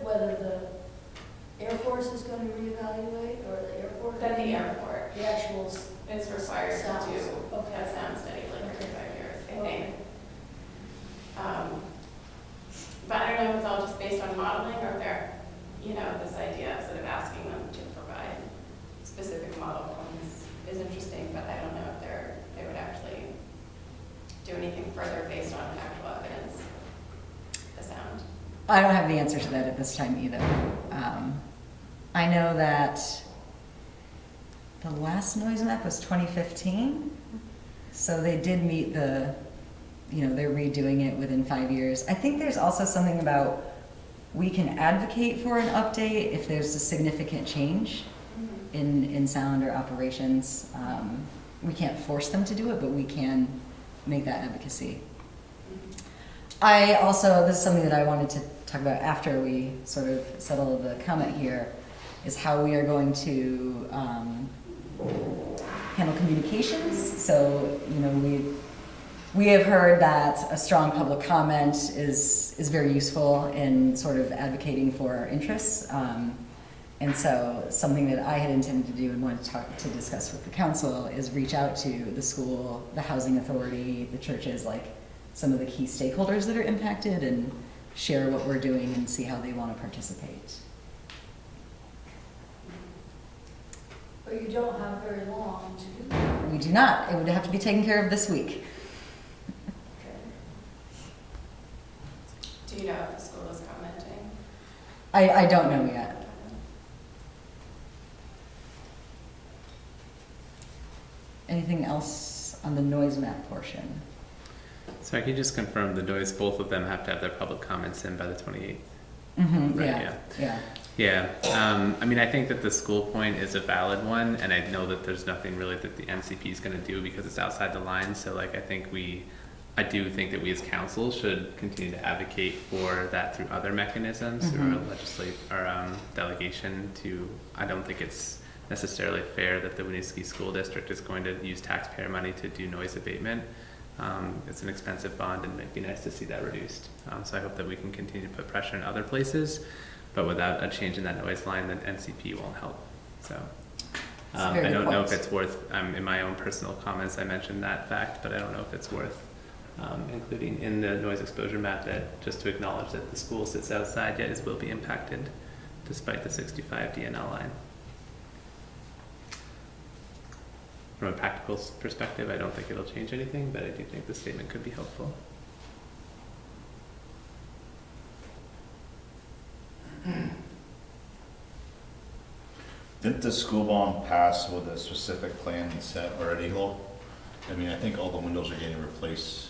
Whether the Air Force is going to reevaluate, or the airport? Then the airport The actual is required to sounds. do Okay. a sound study like every 5 years, I think. But I don't know if it's all just based on modeling, or if they're, this idea of sort of asking them to provide specific model points is interesting, but I don't know if they would actually do anything further based on actual evidence, the sound. I don't have the answer to that at this time either. I know that the last noise map was 2015, so they did meet they're redoing it within 5 years. I think there's also something about we can advocate for an update if there's a significant change in sound or operations. We can't force them to do it, but we can make that advocacy. This is something that I wanted to talk about after we sort of settle the comment here, is how we are going to handle communications. So, we have heard that a strong public comment is very useful in sort of advocating for our interests. And so something that I had intended to do and wanted to discuss with the council is reach out to the school, the housing authority, the churches, like some of the key stakeholders that are impacted, and share what we're doing and see how they want to participate. But you don't have very long to do that. We do not. It would have to be taken care of this week. Do you know if the school is commenting? I don't know yet. Anything else on the noise map portion? So I can just confirm the noise, both of them have to have their public comments in by the 28th. Mm-hmm, Right, yeah. Yeah, I think that the school point is a valid one, and I know that there's nothing really that the NCP is going to do because it's outside the lines. So I do think that we as council should continue to advocate for that through other mechanisms, through our delegation to. I don't think it's necessarily fair that the Winooski School District is going to use taxpayer money to do noise abatement. It's an expensive bond, and it'd be nice to see that reduced. So I hope that we can continue to put pressure in other places, but without a change in that noise line, then NCP won't help. So I don't know if it's worth, in my own personal comments, I mentioned that fact, but I don't know if it's worth including in the noise exposure map, that just to acknowledge that the school sits outside, yet it will be impacted despite the 65 DNL line. From a practical perspective, I don't think it'll change anything, but I do think the statement could be helpful. Didn't the school bond pass with a specific plan set already, though? I mean, I think all the windows are getting replaced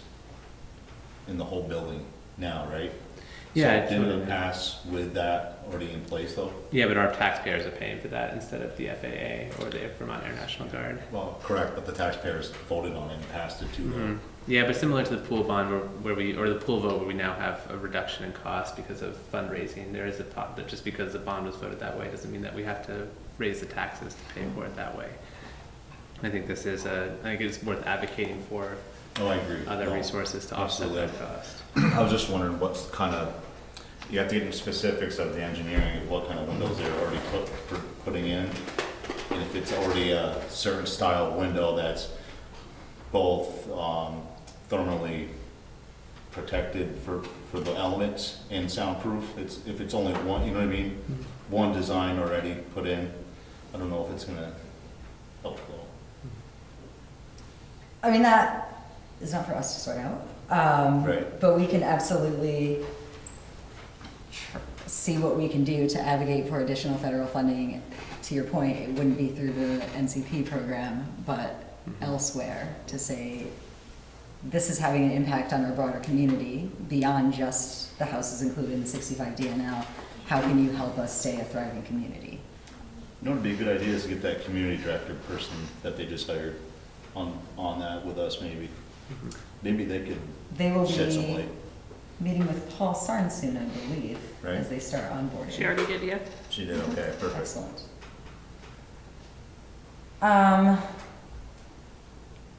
in the whole building now, right? Yeah. So didn't it pass with that already in place, though? Yeah, but our taxpayers are paying for that instead of the FAA or the Vermont Air National Guard. Well, correct, but the taxpayers voted on it and passed it too, though. Yeah, but similar to the pool bond or the pool vote where we now have a reduction in cost because of fundraising, there is a thought that just because the bond was voted that way doesn't mean that we have to raise the taxes to pay for it that way. I think I think it's worth advocating for I agree. other resources to offset that cost. I was just wondering what's kind of, you have to get into specifics of the engineering of what kind of windows they're already putting in. And if it's already a certain style window that's both thermally protected for the elements and soundproof, if it's only one, you know what I mean? One design already put in, I don't know if it's gonna help though. I mean, that is not for us to sort out. Right. But we can absolutely see what we can do to advocate for additional federal funding. To your point, it wouldn't be through the NCP program, but elsewhere, to say this is having an impact on our broader community beyond just the houses included in the 65 DNL. How can you help us stay a thriving community? You know, it'd be a good idea is to get that community director person that they just hired on that with us maybe. Maybe they could They will shed some be light, meeting with Paul Sarn soon, I believe, Right. as they start onboarding. She already did, yeah. she did, okay, perfect. Excellent.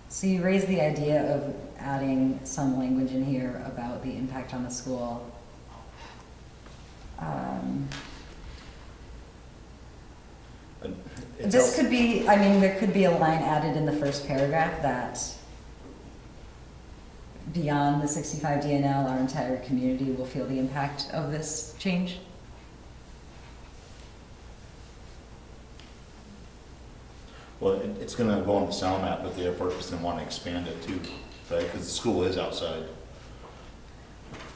So you raised the idea of adding some language in here about the impact on the school. This could be, I mean, there could be a line added in the first paragraph that beyond the 65 DNL, our entire community will feel the impact of this change. Well, it's gonna go on the sound map, but the airport is gonna wanna expand it too, right? Because the school is outside.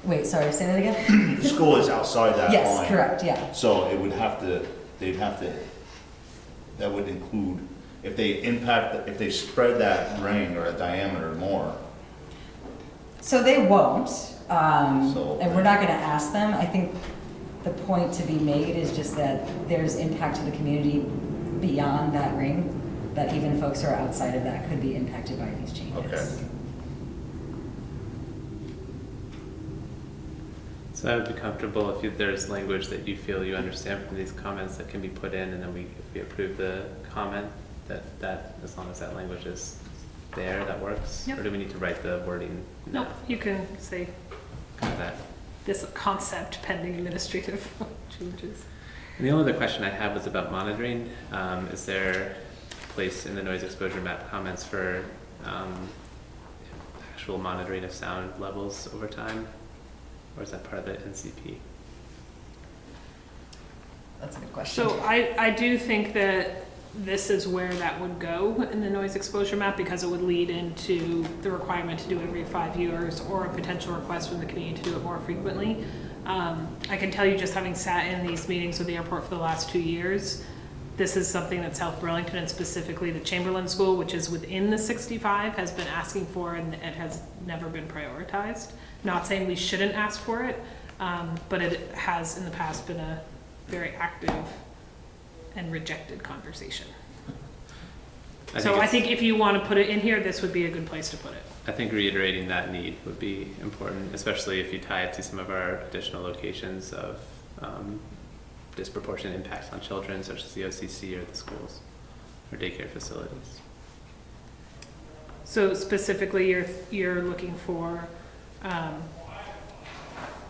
Wait, sorry, say that again? The school is outside that line. Yes, correct, yeah. So it would have to, they'd have to, that would include, if they spread that ring or a diameter more, So they won't, So- and we're not gonna ask them. I think the point to be made is just that there's impact to the community beyond that ring, that even folks who are outside of that could be impacted by these changes. Okay. So I would be comfortable if there's language that you feel you understand from these comments that can be put in, and then if we approve the comment, that as long as that language is there, that works? Yep. Or do we need to write the wording? Nope, you can say That. this concept pending administrative changes. And the only other question I had was about monitoring. Is there a place in the noise exposure map comments for actual monitoring of sound levels over time? Or is that part of the NCP? That's a good question. So I do think that this is where that would go in the noise exposure map, because it would lead into the requirement to do it every 5 years, or a potential request from the community to do it more frequently. I can tell you, just having sat in these meetings with the airport for the last 2 years, this is something that South Burlington, and specifically the Chamberlain School, which is within the 65, has been asking for, and it has never been prioritized. Not saying we shouldn't ask for it, but it has in the past been a very active and rejected conversation. So I think if you want to put it in here, this would be a good place to put it. I think reiterating that need would be important, especially if you tie it to some of our additional locations of disproportionate impacts on children, such as the OCC or the schools or daycare facilities. So specifically, you're looking for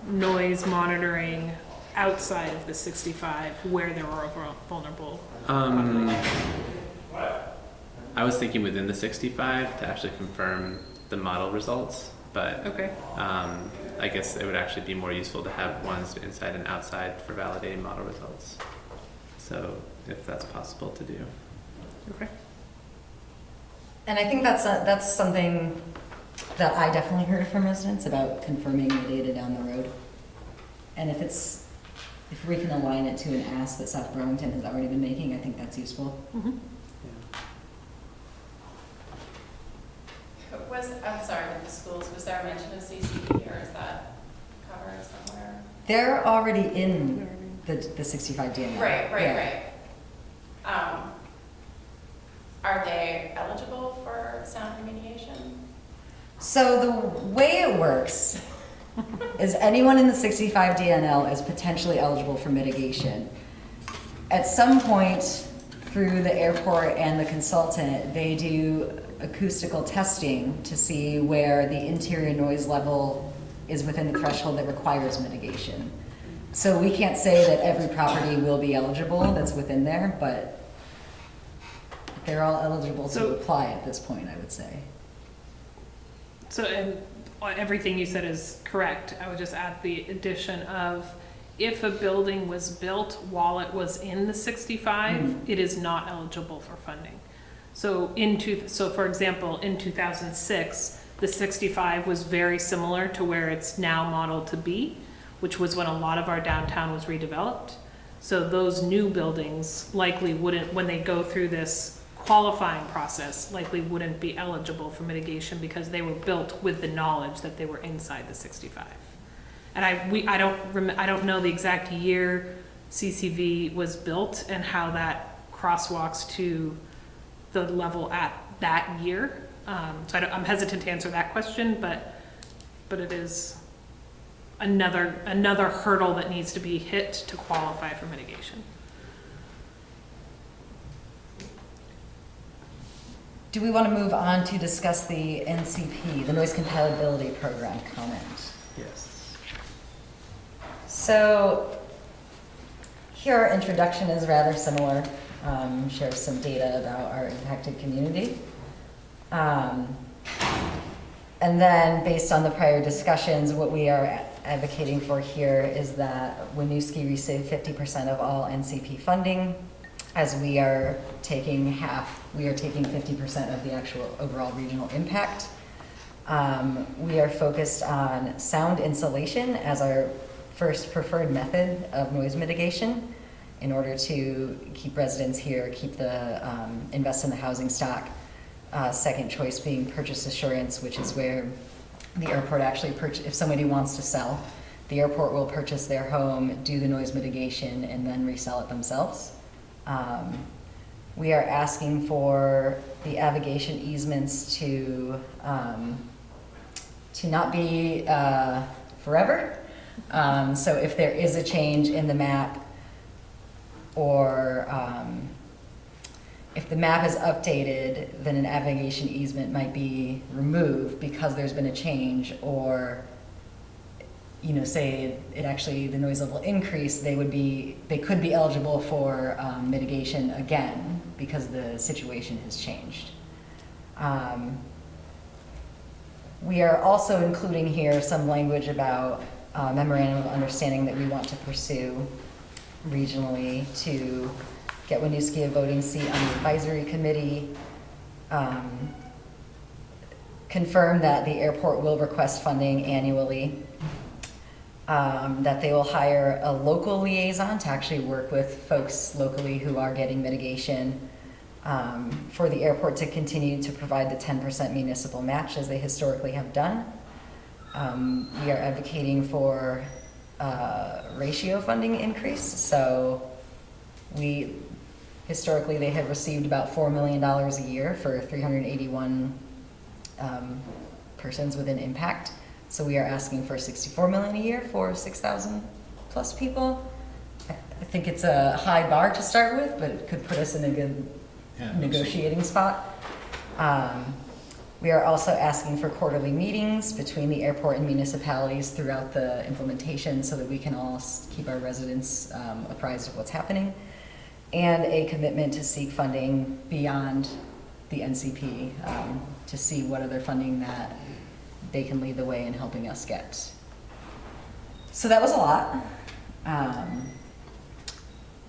noise monitoring outside of the 65 where there are vulnerable populations. I was thinking within the 65 to actually confirm the model results, but Okay. I guess it would actually be more useful to have ones inside and outside for validating model results. So if that's possible to do. Okay. And I think that's something that I definitely heard from residents about confirming the data down the road. And if we can align it to an ask that South Burlington has already been making, I think that's useful. Mm-hmm. I'm sorry, with the schools, was there a mention of CCD, or is that covered somewhere? They're already in the 65 DNL. Right. Yeah. Are they eligible for sound remediation? So the way it works is anyone in the 65 DNL is potentially eligible for mitigation. At some point through the airport and the consultant, they do acoustical testing to see where the interior noise level is within the threshold that requires mitigation. So we can't say that every property will be eligible that's within there, but they're all eligible to apply at this point, I would say. So, and everything you said is correct. I would just add the addition of, if a building was built while it was in the 65, it is not eligible for funding. So for example, in 2006, the 65 was very similar to where it's now modeled to be, which was when a lot of our downtown was redeveloped. So those new buildings likely wouldn't, when they go through this qualifying process, likely wouldn't be eligible for mitigation because they were built with the knowledge that they were inside the 65. And I don't know the exact year CCV was built and how that crosswalks to the level at that year. So I'm hesitant to answer that question, but it is another hurdle that needs to be hit to qualify for mitigation. Do we want to move on to discuss the NCP, the Noise Compatibility Program comment? Yes. So here our introduction is rather similar, shares some data about our impacted community. And then based on the prior discussions, what we are advocating for here is that Winooski receive 50% of all NCP funding, as we are taking 50% of the actual overall regional impact. We are focused on sound insulation as our first preferred method of noise mitigation in order to keep residents here, invest in the housing stock. Second choice being purchase assurance, which is where the airport actually if somebody wants to sell, the airport will purchase their home, do the noise mitigation, and then resell it themselves. We are asking for the avigation easements to not be forever. So if there is a change in the map, or if the map is updated, then an avigation easement might be removed because there's been a change, or say the noise level increased, they could be eligible for mitigation again because the situation has changed. We are also including here some language about memorandum of understanding that we want to pursue regionally to get Winooski a voting seat on the advisory committee, confirm that the airport will request funding annually, that they will hire a local liaison to actually work with folks locally who are getting mitigation, for the airport to continue to provide the 10% municipal match as they historically have done. We are advocating for ratio funding increase. So historically they have received about $4 million a year for 381 persons within impact. So we are asking for $64 million a year for 6,000 plus people. I think it's a high bar to start with, but it could put us in a good negotiating spot. We are also asking for quarterly meetings between the airport and municipalities throughout the implementation so that we can all keep our residents apprised of what's happening, and a commitment to seek funding beyond the NCP to see what other funding that they can lead the way in helping us get. So that was a lot.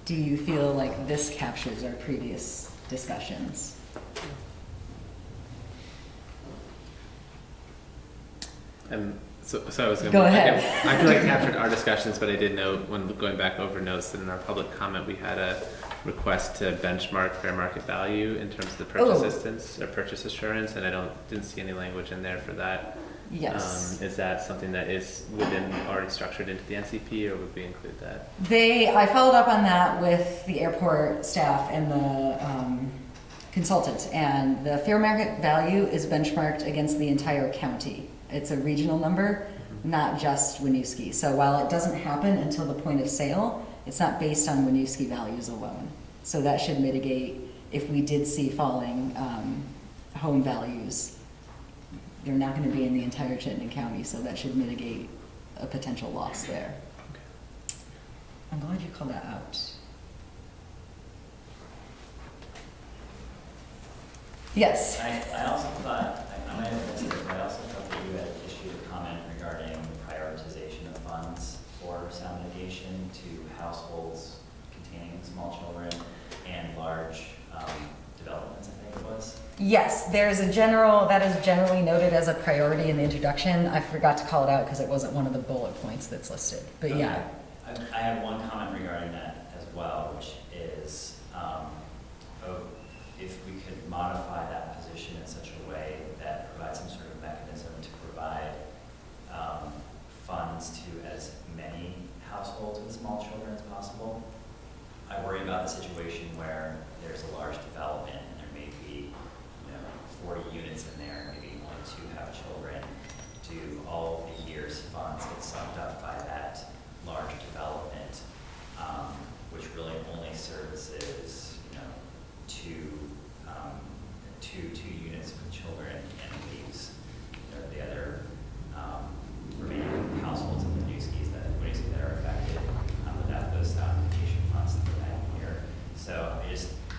Do you feel like this captures our previous discussions? So I was going Go ahead. I feel like I captured our discussions, but I did note when going back over notes that in our public comment we had a request to benchmark fair market value in terms of the purchase assistance or purchase assurance, and I didn't see any language in there for that. Yes. Is that something that is already structured into the NCP, or would we include that? I followed up on that with the airport staff and the consultant, and the fair market value is benchmarked against the entire county. It's a regional number, not just Winooski. So while it doesn't happen until the point of sale, it's not based on Winooski values alone. So that should mitigate if we did see falling home values. They're not going to be in the entire Chittenden County, so that should mitigate a potential loss there. I'm glad you called that out. Yes? I also thought, I might have missed it, but I also thought that you had issued a comment regarding prioritization of funds for sound mitigation to households containing small children and large developments, I think it was. Yes, that is generally noted as a priority in the introduction. I forgot to call it out because it wasn't one of the bullet points that's listed, but Okay. yeah. I have one comment regarding that as well, which is if we could modify that position in such a way that provides some sort of mechanism to provide funds to as many households with small children as possible. I worry about the situation where there's a large development and there may be, 40 units in there, maybe only 2 have children. Do all of the year's funds get sucked up by that large development, which really only services, two units with children and leaves, the other remaining households in the Winooski that are affected without those sound mitigation funds for that year. So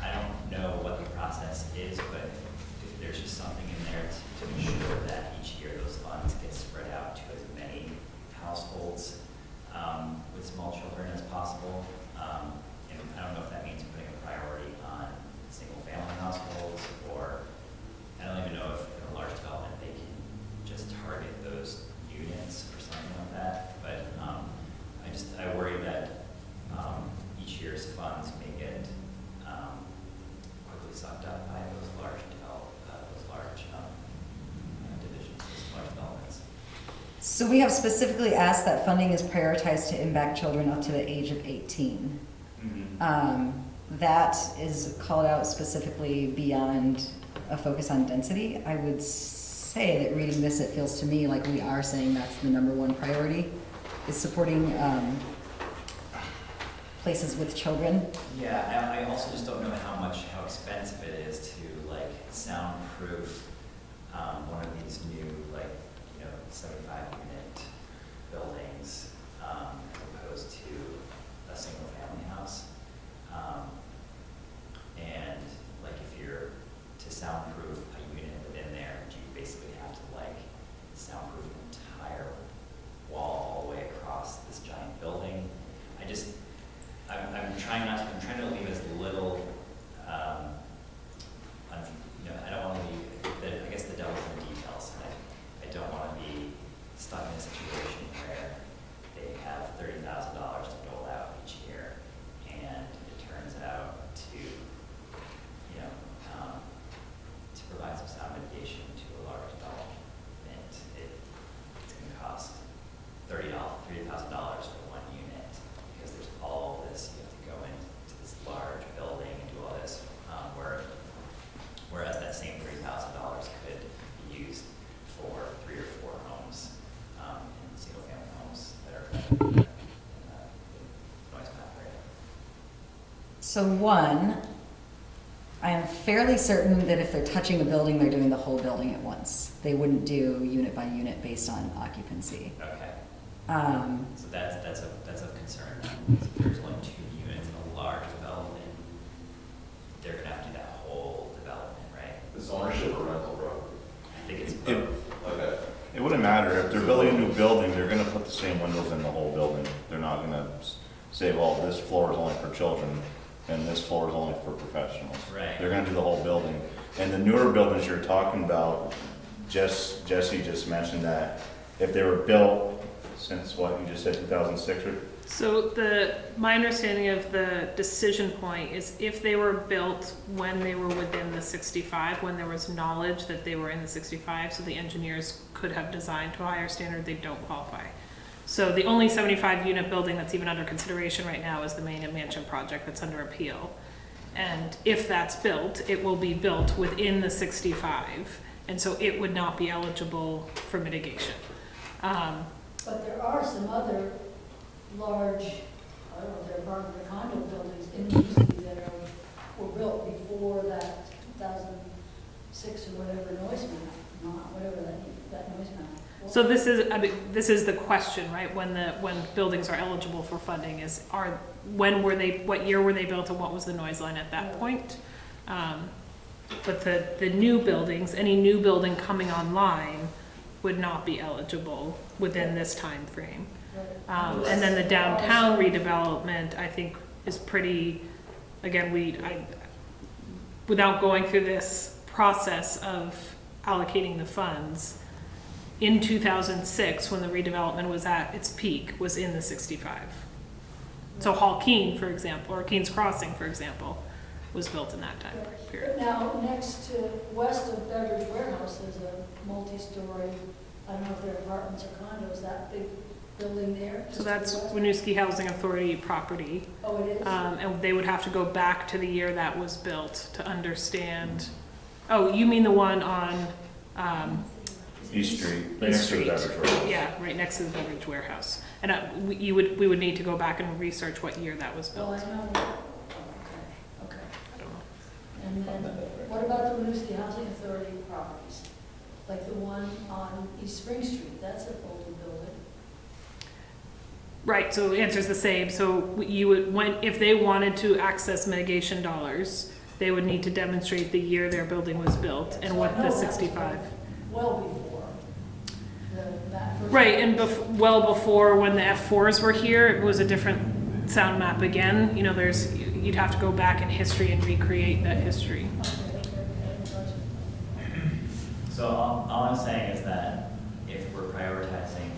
I don't know what the process is, but if there's just something in there to ensure that each year those funds get spread out to as many households with small children as possible. And I don't know if that means putting a priority on single-family households, or I don't even know if in a large development they can just target those units or something like that. But I worry that each year's funds may get quickly sucked up by those large divisions, those large developments. So we have specifically asked that funding is prioritized to impact children up to the age of 18. That is called out specifically beyond a focus on density. I would say that reading this, it feels to me like we are saying that's the #1 priority, is supporting places with children. Yeah, I also just don't know how expensive it is to soundproof one of these new 75-unit buildings as opposed to a single-family house. And if you're to soundproof a unit within there, you basically have to soundproof an entire wall all the way across this giant building. I'm trying to leave as little, I don't want to be, I guess the devil's in the details. I don't want to be stuck in a situation where they have $30,000 to dole out each year, and it turns out to provide some sound mitigation to a large development. It's going to cost $30,000 for one unit, because there's all this, you have to go into this large building and do all this, whereas that same $30,000 could be used for 3 or 4 homes in single-family homes that are in the noise map area. So one, I am fairly certain that if they're touching a building, they're doing the whole building at once. They wouldn't do unit by unit based on occupancy. Okay. Um, So that's a concern. If there's only 2 units in a large development, they're gonna have to do that whole development, right? It's ownership or rental property. I think it's both. Okay. It wouldn't matter. If they're building a new building, they're gonna put the same windows in the whole building. They're not gonna say, well, this floor is only for children and this floor is only for professionals. Right. They're gonna do the whole building. And the newer buildings you're talking about, Jesse just mentioned that if they were built since what, you just said 2006 or? So my understanding of the decision point is if they were built when they were within the 65, when there was knowledge that they were in the 65, so the engineers could have designed to a higher standard, they don't qualify. So the only 75-unit building that's even under consideration right now is the main mansion project that's under appeal. And if that's built, it will be built within the 65, and so it would not be eligible for mitigation. But there are some other large, I don't know if they're apartment or condo buildings in the city that were built before that 2006 or whatever noise map, not whatever that noise map. So this is the question, right? When buildings are eligible for funding what year were they built and what was the noise line at that point? But the new buildings, any new building coming online would not be eligible within this time frame. And then the downtown redevelopment, I think, is pretty, again, without going through this process of allocating the funds, in 2006, when the redevelopment was at its peak, was in the 65. So Hall Keene, for example, or Keene's Crossing, for example, was built in that time period. Now, west of Beverage Warehouse, there's a multi-story, I don't know if they're apartments or condos, that big building there? So that's Winooski Housing Authority property. Oh, it is? And they would have to go back to the year that was built to understand. Oh, you mean the one on, East Street, right next to the beverage warehouse. yeah, right next to the beverage warehouse. And we would need to go back and research what year that was Well, I built. know. Okay. I don't know. And then, what about the Winooski Housing Authority properties? Like the one on East Spring Street, that's an older building. Right, so the answer's the same. So you would, if they wanted to access mitigation dollars, they would need to demonstrate the year their building was built and what the 65. Well before that first. Right, and well before when the F4s were here, it was a different sound map again. You know, you'd have to go back in history and recreate that history. So all I'm saying is that if we're prioritizing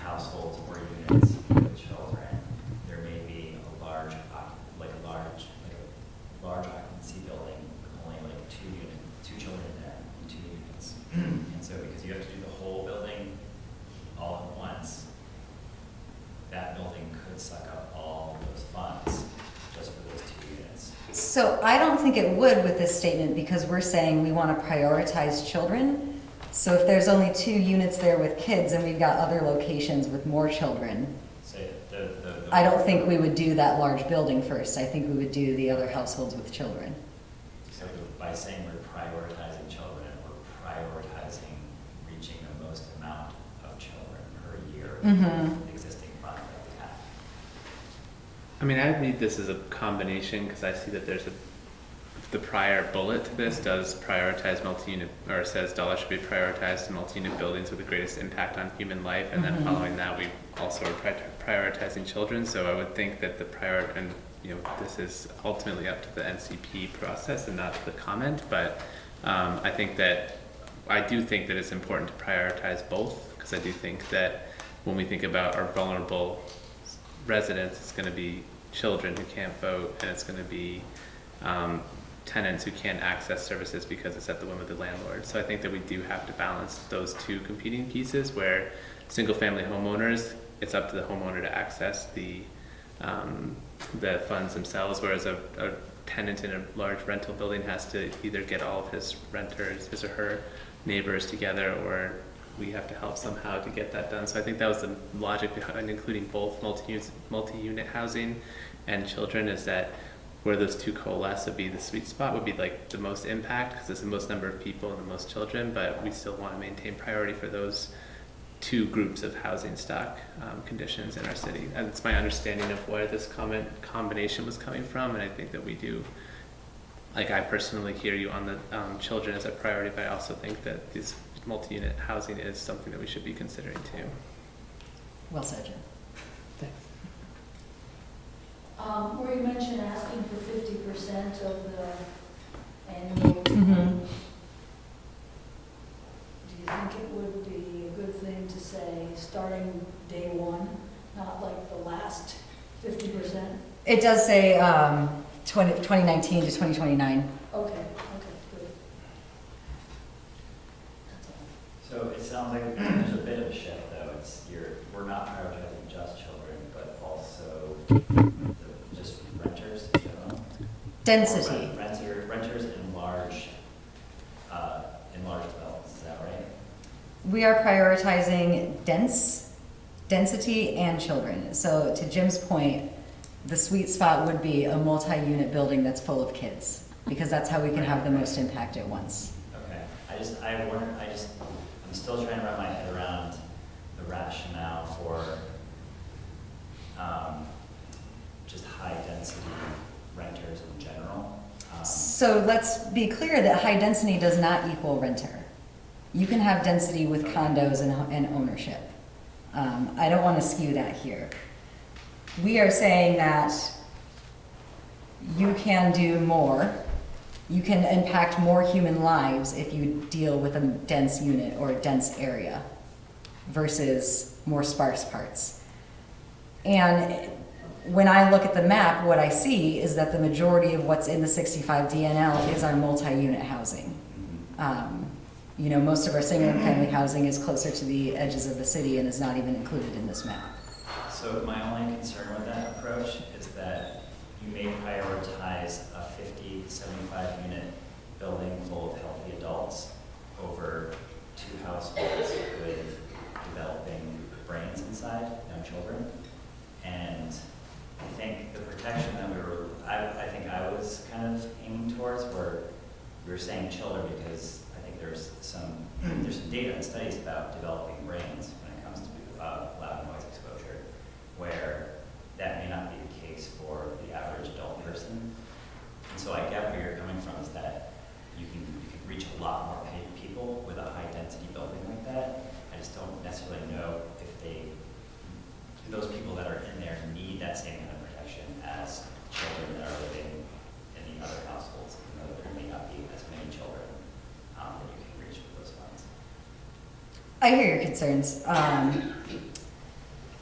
households or units with children, there may be a large occupancy building with only like two children in there, and 2 units. And so because you have to do the whole building all at once, that building could suck up all those funds just for those 2 units. So I don't think it would with this statement because we're saying we want to prioritize children. So if there's only 2 units there with kids and we've got other locations with more children, So I don't think we would do that large building first. I think we would do the other households with children. So by saying we're prioritizing children, we're prioritizing reaching the most amount of children per year with the existing fund that we have. I mean, I read this as a combination because I see that the prior bullet to this does prioritize multi-unit, or says dollars should be prioritized to multi-unit buildings with the greatest impact on human life, and then following that, we also are prioritizing children. So I would think that and this is ultimately up to the NCP process and not the comment, but I do think that it's important to prioritize both, because I do think that when we think about our vulnerable residents, it's going to be children who can't vote, and it's going to be tenants who can't access services because it's at the whim of the landlord. So I think that we do have to balance those 2 competing pieces, where single-family homeowners, it's up to the homeowner to access the funds themselves, whereas a tenant in a large rental building has to either get all of his or her neighbors together, or we have to help somehow to get that done. So I think that was the logic behind including both multi-unit housing and children, is that where those 2 coalesce would be the sweet spot, would be like the most impact because it's the most number of people and the most children, but we still want to maintain priority for those 2 groups of housing stock conditions in our city. And it's my understanding of where this combination was coming from, and I think that we do, like I personally hear you on the children as a priority, but I also think that this multi-unit housing is something that we should be considering too. Well said, Jim. Thanks. Where you mentioned asking for 50% of the annual. Do you think it would be a good thing to say, starting day 1, not like the last 50%? It does say 2019 to 2029. Okay, good. That's all. So it sounds like there's a bit of a shift though. We're not prioritizing just children, but also just renters in general. Density. Renters in large developments, is that right? We are prioritizing density and children. So to Jim's point, the sweet spot would be a multi-unit building that's full of kids, because that's how we can have the most impact at once. Okay. I'm still trying to wrap my head around the rationale for just high density renters in general. So let's be clear that high density does not equal renter. You can have density with condos and ownership. I don't want to skew that here. We are saying that you can do more. You can impact more human lives if you deal with a dense unit or a dense area versus more sparse parts. And when I look at the map, what I see is that the majority of what's in the 65 DNL is our multi-unit housing. Most of our single-family housing is closer to the edges of the city and is not even included in this map. So my only concern with that approach is that you may prioritize a 50, 75 unit building full of healthy adults over 2 households with developing brains inside, young children. And I think the protection that I think I was kind of aiming towards were, we were saying children because I think there's some data and studies about developing brains when it comes to loud noise exposure, where that may not be the case for the average adult person. And so I get where you're coming from, is that you can reach a lot more people with a high density building like that. I just don't necessarily know if those people that are in there need that same kind of protection as children that are living in the other households. You know, there may not be as many children that you can reach with those funds. I hear your concerns.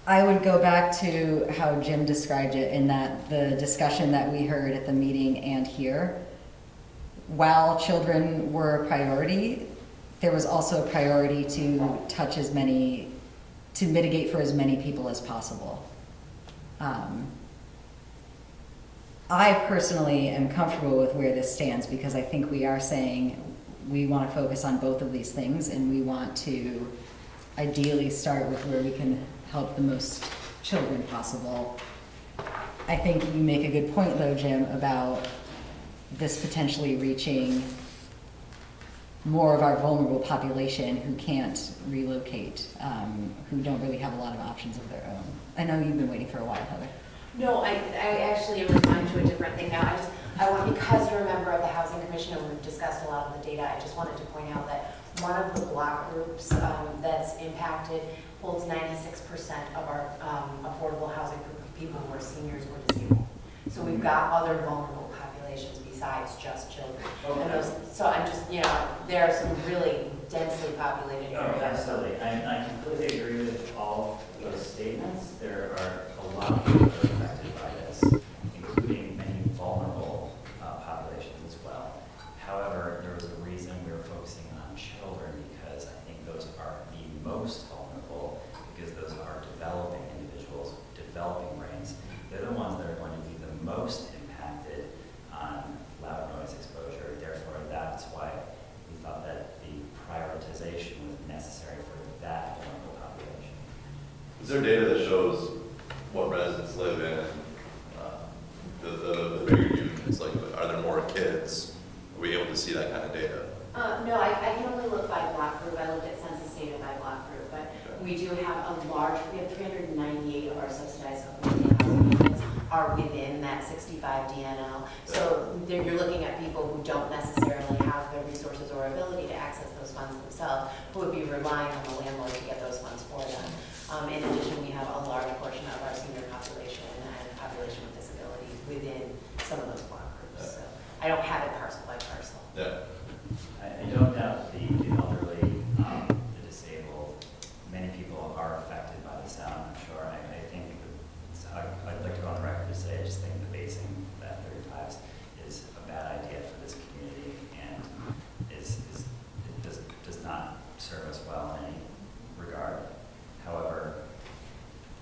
I would go back to how Jim described it in that the discussion that we heard at the meeting and here, while children were a priority, there was also a priority to touch as many, to mitigate for as many people as possible. I personally am comfortable with where this stands because I think we are saying we want to focus on both of these things and we want to ideally start with where we can help the most children possible. I think you make a good point though, Jim, about this potentially reaching more of our vulnerable population who can't relocate, who don't really have a lot of options of their own. I know you've been waiting for a while, Heather. No, I actually am responding to a different thing now. I want, because you're a member of the Housing Commission and we've discussed a lot of the data, I just wanted to point out that one of the block groups that's impacted holds 96% of our affordable housing for people who are seniors or disabled. So we've got other vulnerable populations besides just children. Okay. And those, so I'm just, there are some really densely populated Oh, areas. absolutely. I completely agree with all those statements. There are a lot of people that are affected by this, including many vulnerable populations as well. However, there was a reason we were focusing on children because I think those are the most vulnerable because those are developing individuals, developing brains. They're the ones that are going to be the most impacted on loud noise exposure. Therefore, that's why we thought that the prioritization was necessary for that vulnerable population. Is there data that shows what residents live in, the bigger units? Like, are there more kids? Are we able to see that kind of data? No, I can only look by block group. I looked at census data by block group, but we do have we have 398 of our subsidized affordable housing units are within that 65 DNL. So you're looking at people who don't necessarily have the resources or ability to access those funds themselves, who would be relying on the landlord to get those funds for them. In addition, we have a large portion of our senior population and population with disabilities within some of those block groups. So I don't have it parcel by parcel. Yeah. I don't doubt the elderly, the disabled, many people are affected by the sound, I'm sure. I think, I'd like to go on the record to say, I just think the basing that 35s is a bad idea for this community and does not serve us well in any regard. However,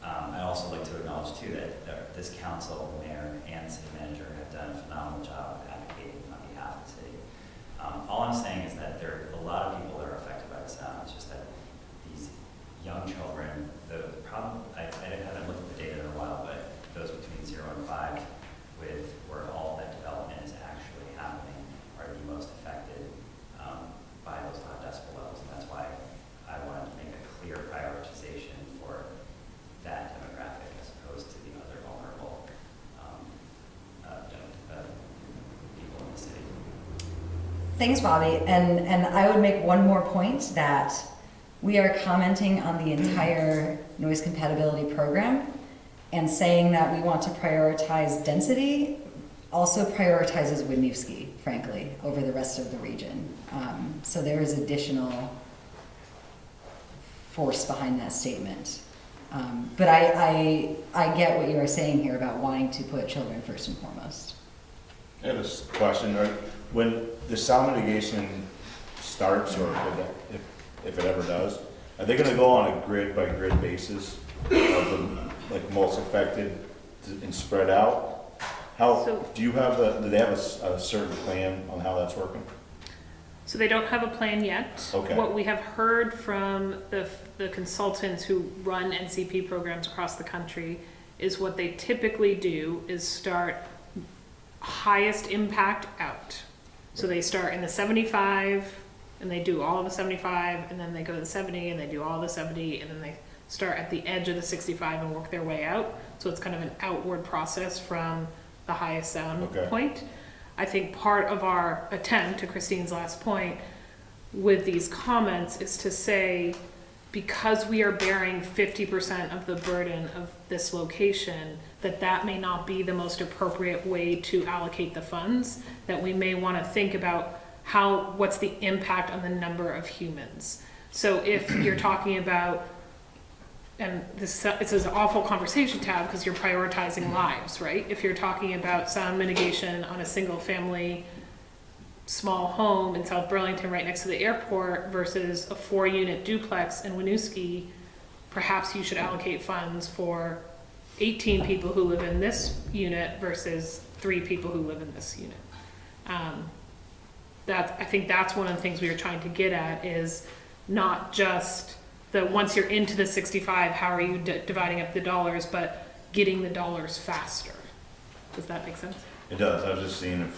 I'd also like to acknowledge too that this council, mayor, and city manager have done a phenomenal job of advocating on behalf of the city. All I'm saying is that there are a lot of people that are affected by the sound. It's just that these young children, the problem, I haven't looked at the data in a while, but those between 0 and 5, with where all that development is actually happening, are the most affected by those loud decibel levels. And that's why I wanted to make a clear prioritization for that demographic as opposed to the other vulnerable people in the city. Thanks, Bobby. And I would make one more point that we are commenting on the entire noise compatibility program and saying that we want to prioritize density also prioritizes Winooski, frankly, over the rest of the region. So there is additional force behind that statement. But I get what you are saying here about wanting to put children first and foremost. I have a question. When the sound mitigation starts, or if it ever does, are they going to go on a grid by grid basis of the, like most affected and spread out. How, So- do they have a certain plan on how that's working? So they don't have a plan yet. Okay. What we have heard from the consultants who run NCP programs across the country is what they typically do is start highest impact out. So they start in the 75 and they do all of the 75 and then they go to the 70 and they do all the 70 and then they start at the edge of the 65 and work their way out. So it's kind of an outward process from the highest sound Okay. point. I think part of our attempt, to Christine's last point, with these comments is to say, because we are bearing 50% of the burden of this location, that may not be the most appropriate way to allocate the funds, that we may want to think about what's the impact on the number of humans. So if you're talking about, and it's an awful conversation to have because you're prioritizing lives, right? If you're talking about sound mitigation on a single family small home in South Burlington right next to the airport versus a 4-unit duplex in Winooski, perhaps you should allocate funds for 18 people who live in this unit versus 3 people who live in this unit. I think that's one of the things we were trying to get at is not just once you're into the 65, how are you dividing up the dollars, but getting the dollars faster. Does that make sense? It does. I was just seeing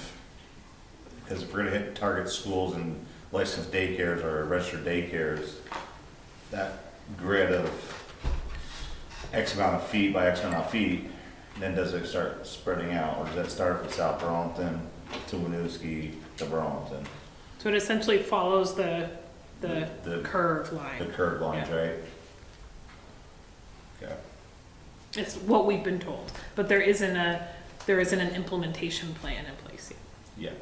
because if we're gonna hit target schools and licensed daycares or registered daycares, that grid of X amount of feet by X amount of feet, then does it start spreading out, or does that start with South Burlington to Winooski to Burlington? So it essentially follows the curve line. The curve lines, Yeah. right? Okay. It's what we've been told, but there isn't an implementation plan in place yet. Yeah.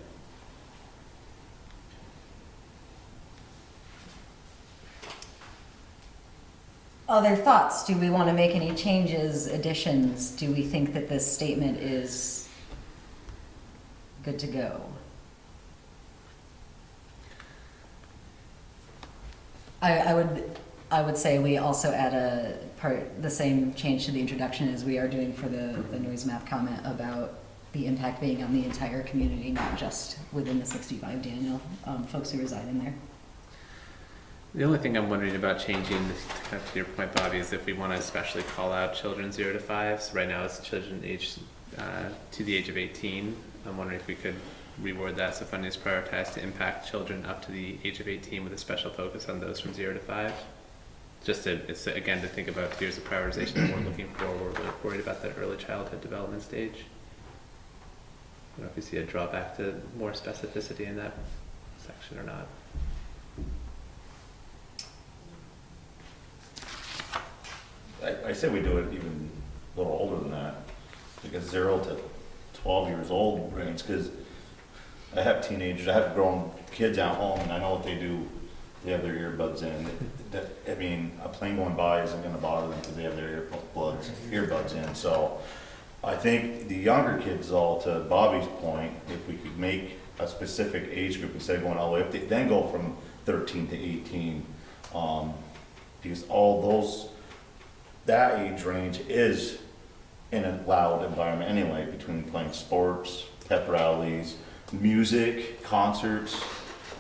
Other thoughts? Do we want to make any changes, additions? Do we think that this statement is good to go? I would say we also add the same change to the introduction as we are doing for the noise map comment about the impact being on the entire community, not just within the 65 Daniel folks who reside in there. The only thing I'm wondering about changing, kind of to your point, Bobby, is if we want to especially call out children 0 to 5. So right now it's children aged to the age of 18. I'm wondering if we could reword that so funding is prioritized to impact children up to the age of 18 with a special focus on those from 0 to 5. It's again to think about here's a prioritization that we're looking for. We're worried about that early childhood development stage. I don't know if you see a drawback to more specificity in that section or not. I say we do it even a little older than that, because 0 to 12 years old range, because I have teenagers, I have grown kids at home, and I know what they do. They have their earbuds in. I mean, a plane going by isn't going to bother them because they have their earbuds in. So I think the younger kids, all to Bobby's point, if we could make a specific age group instead of going all the way up, then go from 13 to 18, because all that age range is in a loud environment anyway, between playing sports, pep rallies, music, concerts.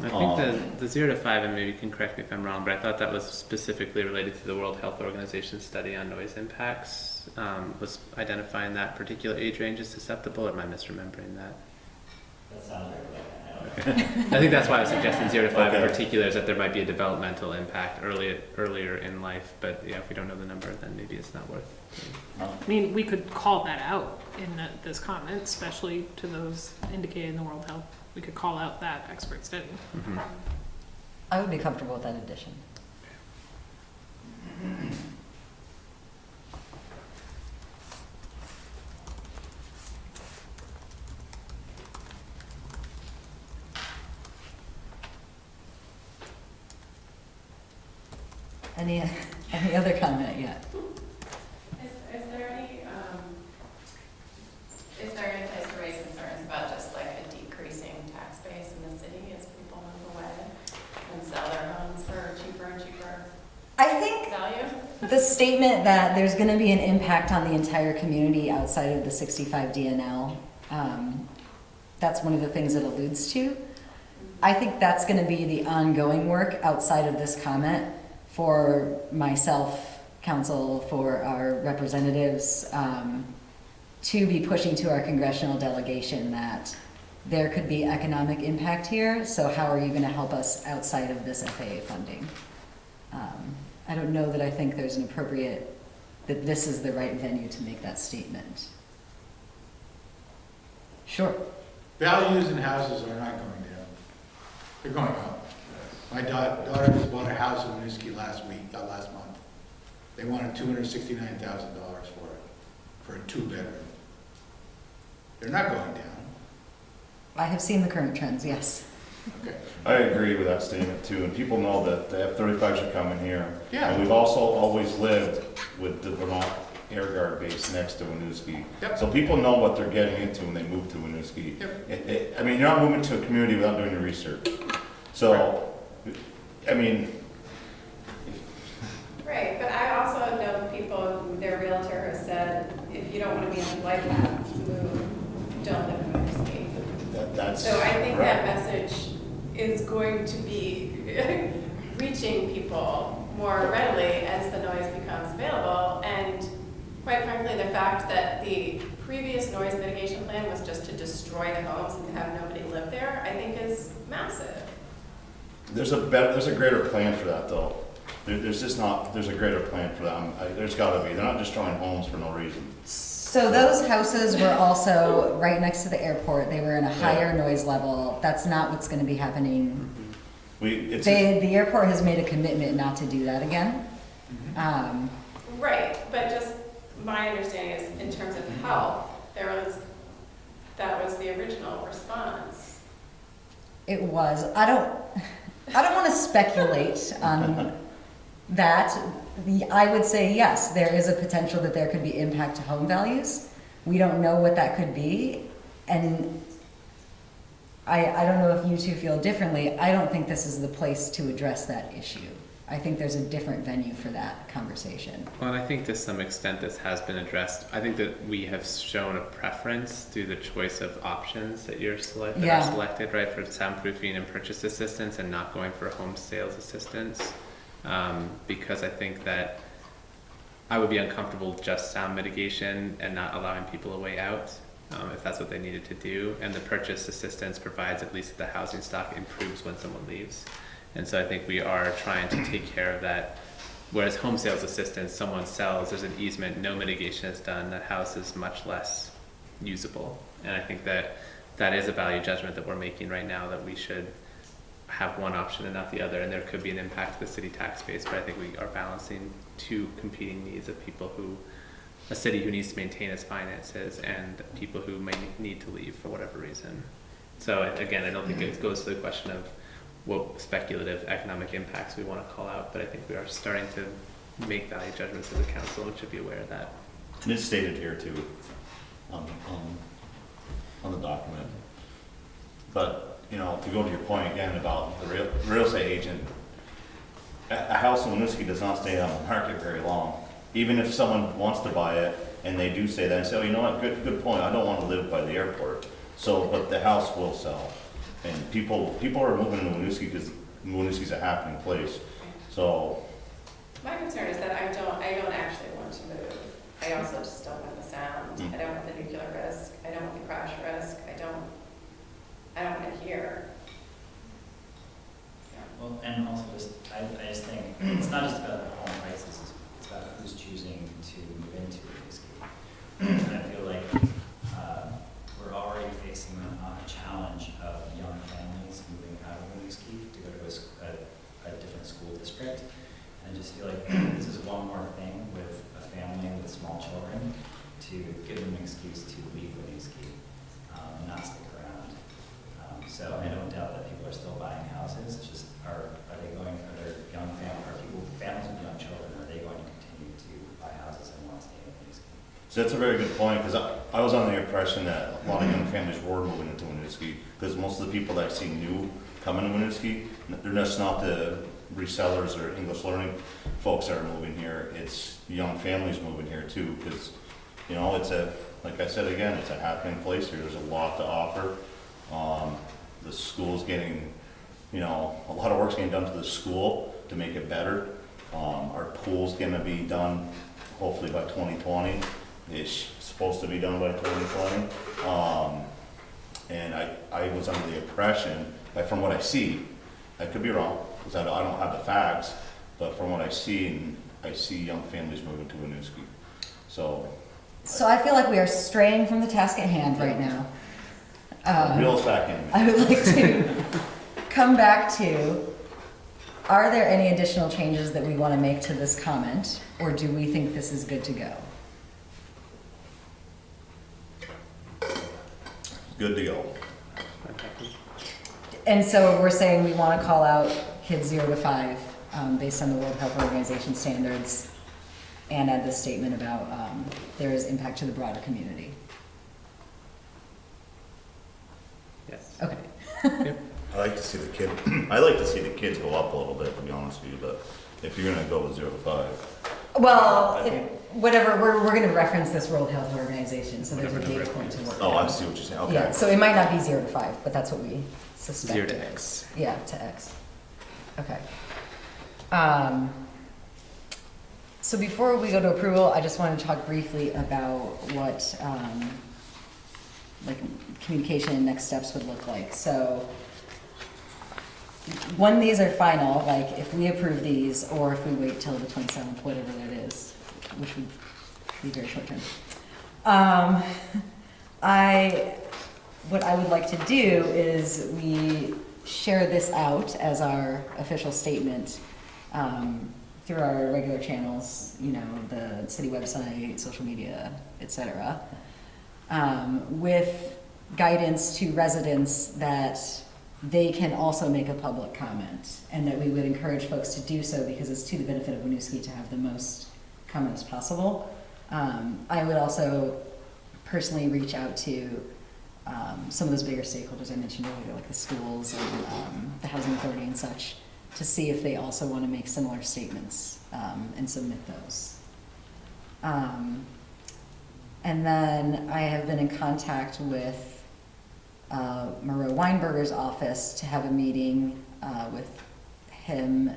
I think the 0 to 5, and maybe you can correct me if I'm wrong, but I thought that was specifically related to the World Health Organization study on noise impacts, was identifying that particular age range as susceptible, or am I misremembering that? That sounds right. Okay. I think that's why I was suggesting 0 to 5 in Okay. particular, is that there might be a developmental impact earlier in life, but yeah, if we don't know the number, then maybe it's not worth it. I mean, we could call that out in this comment, especially to those indicated in the World Health. We could call out that expert study. Mm-hmm. I would be comfortable with that addition. Any other comment yet? Is there any place to raise concerns about just like a decreasing tax base in the city as people move away and sell their homes for cheaper and cheaper I think value? the statement that there's gonna be an impact on the entire community outside of the 65 DNL. That's one of the things it alludes to. I think that's gonna be the ongoing work outside of this comment for myself, council, for our representatives, to be pushing to our congressional delegation that there could be economic impact here, so how are you gonna help us outside of this FAA funding? I don't know that I think there's an appropriate, that this is the right venue to make that statement. Sure. Values in houses are not going down. They're going up. My daughter just bought a house in Winooski last month. They wanted $269,000 for it, for a 2-bedroom. They're not going down. I have seen the current trends, yes. Okay. I agree with that statement too, and people know that the F-35 should come in here. Yeah. And we've also always lived with the Vermont Air Guard base next to Winooski. Yep. So people know what they're getting into when they move to Winooski. Yep. I mean, you're not moving to a community without doing your research. So, I mean, Right, but I also know people, their realtor has said, if you don't want to be in a life path, move, don't live in Winooski. that's. So I think right. that message is going to be reaching people more readily as the noise becomes available. And quite frankly, the fact that the previous noise mitigation plan was just to destroy the homes and have nobody live there, I think is massive. There's a greater plan for that though. There's a greater plan for that. There's gotta be. They're not destroying homes for no reason. So those houses were also right next to the airport. They were in a higher noise level. That's not what's gonna be happening. The airport has made a commitment not to do that again. Right, but just my understanding is in terms of health, that was the original response. It was. I don't want to speculate on that. I would say yes, there is a potential that there could be impact to home values. We don't know what that could be, and I don't know if you two feel differently. I don't think this is the place to address that issue. I think there's a different venue for that conversation. Well, and I think to some extent this has been addressed. I think that we have shown a preference through the choice of options that are selected, right, for soundproofing and purchase assistance, and not going for home sales assistance, because I think that I would be uncomfortable with just sound mitigation and not allowing people a way out, if that's what they needed to do. And the purchase assistance provides at least the housing stock improves when someone leaves. And so I think we are trying to take care of that. Whereas home sales assistance, someone sells, there's an easement, no mitigation is done, that house is much less usable. And I think that that is a value judgment that we're making right now, that we should have one option and not the other. And there could be an impact to the city tax base, but I think we are balancing two competing needs of people who, a city who needs to maintain its finances, and people who may need to leave for whatever reason. So again, I don't think it goes to the question of what speculative economic impacts we want to call out, but I think we are starting to make value judgments as a council and should be aware of that. And it's stated here too, on the document. But, you know, to go to your point again about the real estate agent, a house in Winooski does not stay on the market very long. Even if someone wants to buy it and they do say that and say, oh, you know what, good point, I don't want to live by the airport. So, but the house will sell. And people are moving into Winooski because Winooski's a happening place. So My concern is that I don't actually want to move. I also just don't want the sound. I don't want the nuclear risk. I don't want the crash risk. I don't want to hear. Yeah. Well, and also I just think it's not just about the home prices, it's about who's choosing to move into Winooski. And I feel like we're already facing a challenge of young families moving out of Winooski to go to a different school district. And I just feel like this is one more thing with a family with small children to give them an excuse to leave Winooski and not stick around. So I don't doubt that people are still buying houses. It's just are they going for their young family, families with young children, are they going to continue to buy houses and want to stay in Winooski? So that's a very good point, because I was under the impression that a lot of young families were moving into Winooski, because most of the people that I see new coming to Winooski, they're just not the resellers or English learning folks that are moving here. It's young families moving here too, because, you know, it's like I said again, it's a happening place here. There's a lot to offer. The school's getting, you know, a lot of work's getting done to the school to make it better. Our pool's gonna be done hopefully by 2020. It's supposed to be done by 2020. And I was under the impression, from what I see, I could be wrong, because I don't have the facts, but from what I see young families moving to Winooski. So I feel like we are straying from the task at hand right now. reel us back in. I would like to come back to, are there any additional changes that we want to make to this comment, or do we think this is good to go? Good to go. And so we're saying we want to call out kids 0 to 5 based on the World Health Organization standards, and add this statement about there is impact to the broader community. Yes. Okay. I like to see the kids go up a little bit, to be honest with you, but if you're gonna go with 0 to 5. Well, I think- whatever, we're going to reference this World Health Organization, so there's a data point to work with. Oh, I see what you're saying, okay. Yeah, so it might not be 0 to 5, but that's what we suspect. 0 to it X. is. Yeah, to X. Okay. So before we go to approval, I just want to talk briefly about what, like, communication and next steps would look like. So when these are final, like if we approve these, or if we wait till the 27th, whatever that is, which would be very short term. What I would like to do is we share this out as our official statement through our regular channels, you know, the city website, social media, etc., with guidance to residents that they can also make a public comment, and that we would encourage folks to do so because it's to the benefit of Winooski to have the most comments possible. I would also personally reach out to some of those bigger stakeholders I mentioned earlier, like the schools and the housing authority and such, to see if they also want to make similar statements and submit those. And then I have been in contact with Moreau Weinberger's office to have a meeting with him.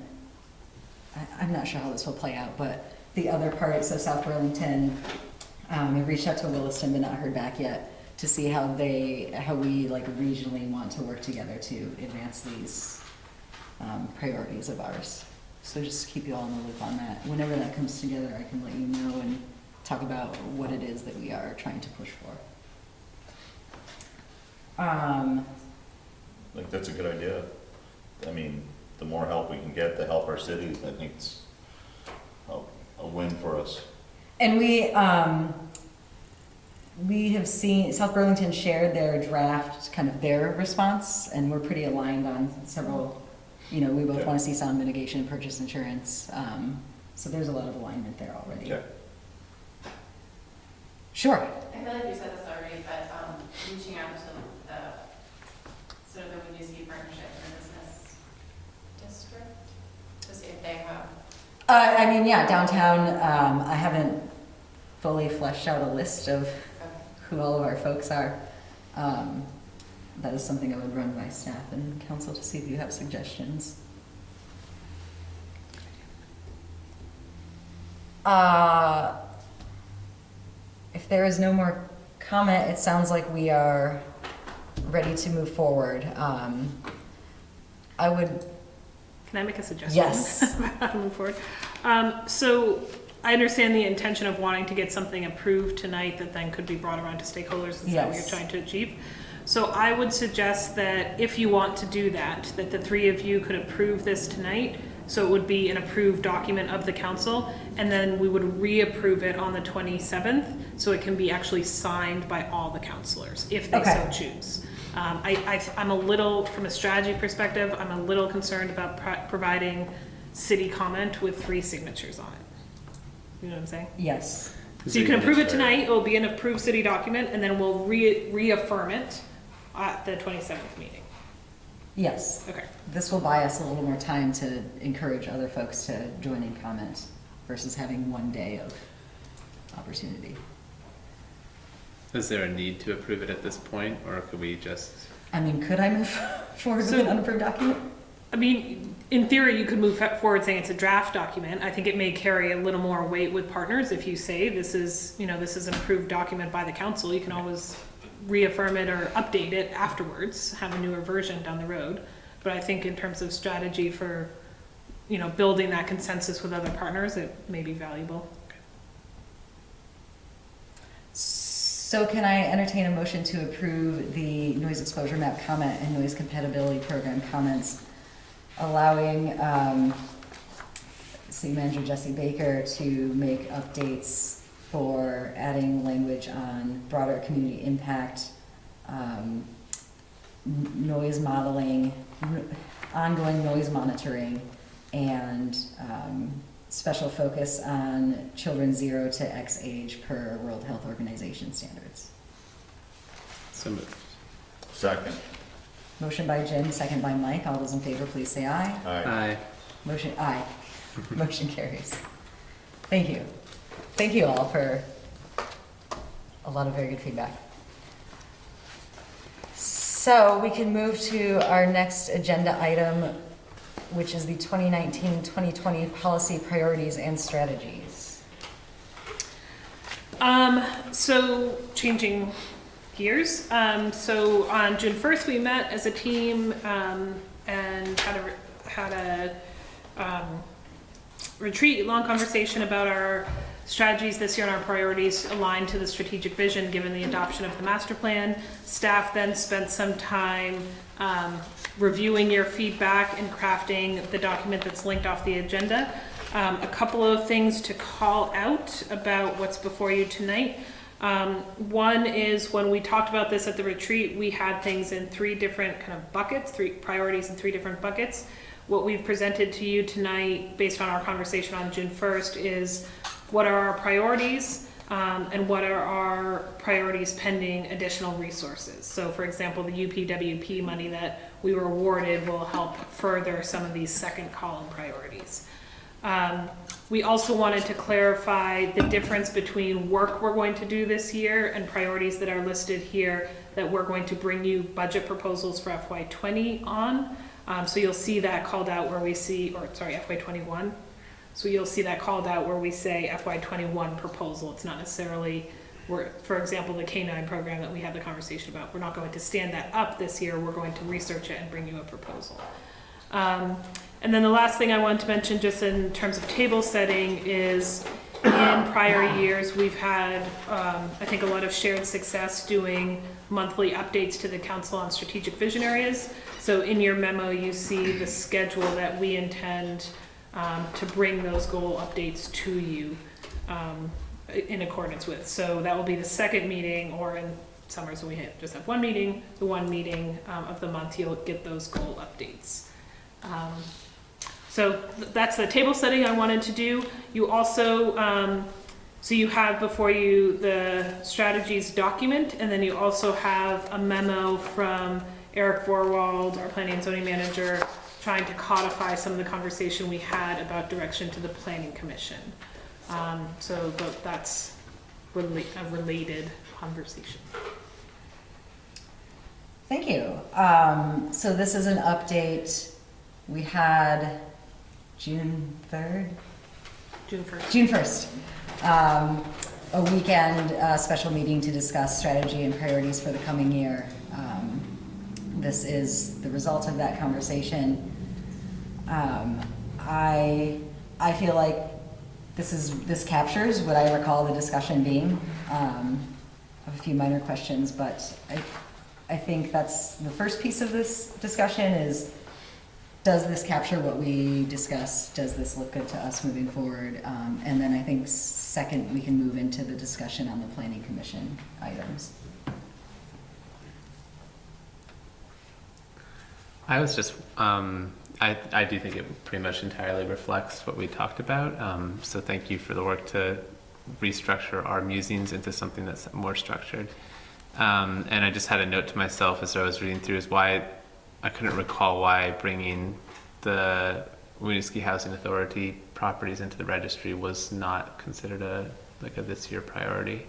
I'm not sure how this will play out, but the other part, so South Burlington, I've reached out to Williston but not heard back yet, to see how we like regionally want to work together to advance these priorities of ours. So just keep you all in the loop on that. Whenever that comes together, I can let you know and talk about what it is that we are trying to push for. Like, that's a good idea. I mean, the more help we can get to help our cities, I think it's a win for us. And we have seen, South Burlington shared their draft, kind of their response, and we're pretty aligned on several, you know, we both Okay. want to see sound mitigation, purchase insurance. So there's a lot of alignment there already. Okay. Sure. I feel like you said this already, but reaching out to the sort of the Winooski Partnership for Business District to see if they have. I mean, yeah, downtown, I haven't fully fleshed out a list of who all of our folks are. That is something I would run by staff and council to see if you have suggestions. If there is no more comment, it sounds like we are ready to move forward. I would. Can I make a suggestion? Yes. about how to move forward? So I understand the intention of wanting to get something approved tonight that then could be brought around to stakeholders. Is that what you're Yes. trying to achieve? So I would suggest that if you want to do that, that the three of you could approve this tonight. So it would be an approved document of the council, and then we would reapprove it on the 27th, so it can be actually signed by all the councilors, if they so choose. I'm a little, from a strategy perspective, I'm a little concerned about providing city comment with 3 signatures on it. You know what I'm saying? Yes. So you can approve it tonight, it will be an approved city document, and then we'll reaffirm it at the 27th meeting. Yes. Okay. This will buy us a little more time to encourage other folks to join in comment versus having one day of opportunity. Is there a need to approve it at this point, or could we just? I mean, could I move forward with an unapproved document? I mean, in theory, you could move forward saying it's a draft document. I think it may carry a little more weight with partners if you say this is, this is an approved document by the council. You can always reaffirm it or update it afterwards, have a newer version down the road. But I think in terms of strategy for, building that consensus with other partners, it may be valuable. So can I entertain a motion to approve the noise exposure map comment and noise compatibility program comments, allowing City Manager Jesse Baker to make updates for adding language on broader community impact, noise modeling, ongoing noise monitoring, and special focus on children 0 to X age per World Health Organization standards. So moved. Second. Motion by Jim, second by Mike. All those in favor, please say aye. Aye. Aye. Motion carries. Thank you. Thank you all for a lot of very good feedback. So we can move to our next agenda item, which is the 2019-2020 policy priorities and strategies. So changing gears. So on June 1st, we met as a team and had a retreat, long conversation about our strategies this year and our priorities aligned to the strategic vision given the adoption of the master plan. Staff then spent some time reviewing your feedback and crafting the document that's linked off the agenda. A couple of things to call out about what's before you tonight. One is when we talked about this at the retreat, we had things in 3 different kind of buckets, 3 priorities in 3 different buckets. What we've presented to you tonight based on our conversation on June 1st is what are our priorities and what are our priorities pending additional resources. So for example, the UPWP money that we were awarded will help further some of these second column priorities. We also wanted to clarify the difference between work we're going to do this year and priorities that are listed here that we're going to bring you budget proposals for FY20 on. So you'll see that called out where we see, FY21. So you'll see that called out where we say FY21 proposal. It's not necessarily, for example, the K-9 program that we had the conversation about. We're not going to stand that up this year. We're going to research it and bring you a proposal. And then the last thing I want to mention just in terms of table setting is in prior years we've had, I think, a lot of shared success doing monthly updates to the council on strategic vision areas. So in your memo you see the schedule that we intend to bring those goal updates to you in accordance with. So that will be the second meeting, or in summers when we just have one meeting, the one meeting of the month you'll get those goal updates. So that's the table setting I wanted to do. You also, so you have before you the strategies document, and then you also have a memo from Eric Vorwald, our planning and zoning manager, trying to codify some of the conversation we had about direction to the planning commission. So that's a related conversation. Thank you. So this is an update. We had June 3rd? June 1st. June 1st. A weekend special meeting to discuss strategy and priorities for the coming year. This is the result of that conversation. I feel like this captures what I recall the discussion being. I have a few minor questions, but I think that's the first piece of this discussion is, does this capture what we discussed? Does this look good to us moving forward? And then I think second, we can move into the discussion on the planning commission items. I was just, I do think it pretty much entirely reflects what we talked about. So thank you for the work to restructure our musings into something that's more structured. And I just had a note to myself as I was reading through is why I couldn't recall why bringing the Winooski Housing Authority properties into the registry was not considered a this year priority.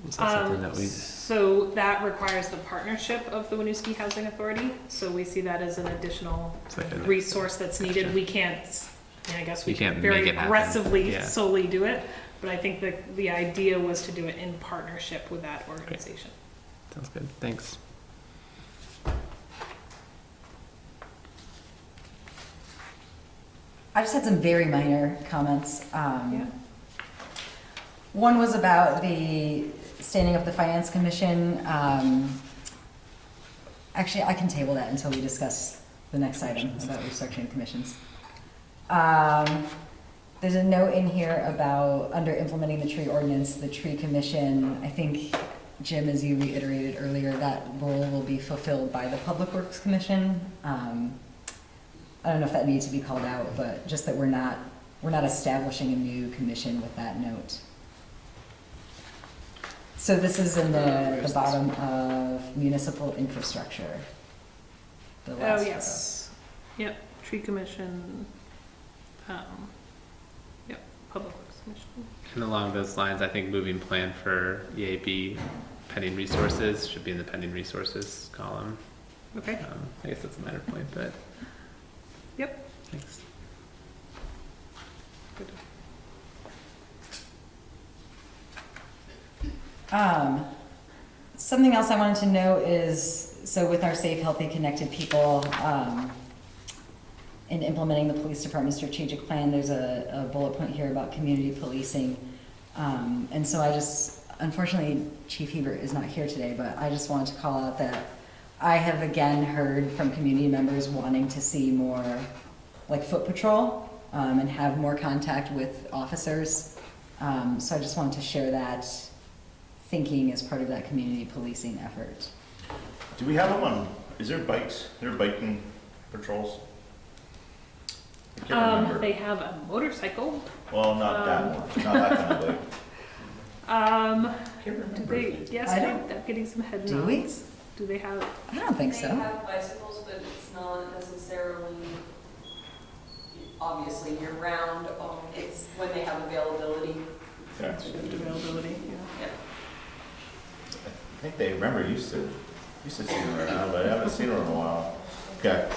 Was that something that we? So that requires the partnership of the Winooski Housing Authority. So we see that as an additional resource that's needed. We can't, I guess we can't very aggressively solely do it, but I think that the idea was to do it in partnership with that organization. Great. Sounds good. Thanks. I just had some very minor comments. One was about the standing up the Finance Commission. Actually, I can table that until we discuss the next item about restructuring commissions. There's a note in here about under implementing the tree ordinance, the tree commission, I think, Jim, as you reiterated earlier, that role will be fulfilled by the Public Works Commission. I don't know if that needs to be called out, but just that we're not establishing a new commission with that note. So this is in the bottom of municipal infrastructure. The last Oh, yes. Yep, tree commission, yep, public works commission. And along those lines, I think moving plan for EAB pending resources should be in the pending resources column. Okay. I guess that's a minor point, but. Yep. Thanks. Good. Something else I wanted to note is, so with our Safe, Healthy, Connected People, in implementing the police department strategic plan, there's a bullet point here about community policing. And so unfortunately, Chief Hebert is not here today, but I just wanted to call out that I have again heard from community members wanting to see more like foot patrol and have more contact with officers. So I just wanted to share that thinking as part of that community policing effort. Do we have them on, is there bikes? There are biking patrols? I can't remember. They have a motorcycle. Well, not that one, not that kind of bike. Do they, yes, I don't- they're getting some head Do we? nods. Do they have? I don't think They so. have bicycles, but it's not necessarily, obviously, year-round. It's when they have availability. Yeah. Availability, yeah. I think they remember used to see them around, but I haven't seen them in a while. Okay.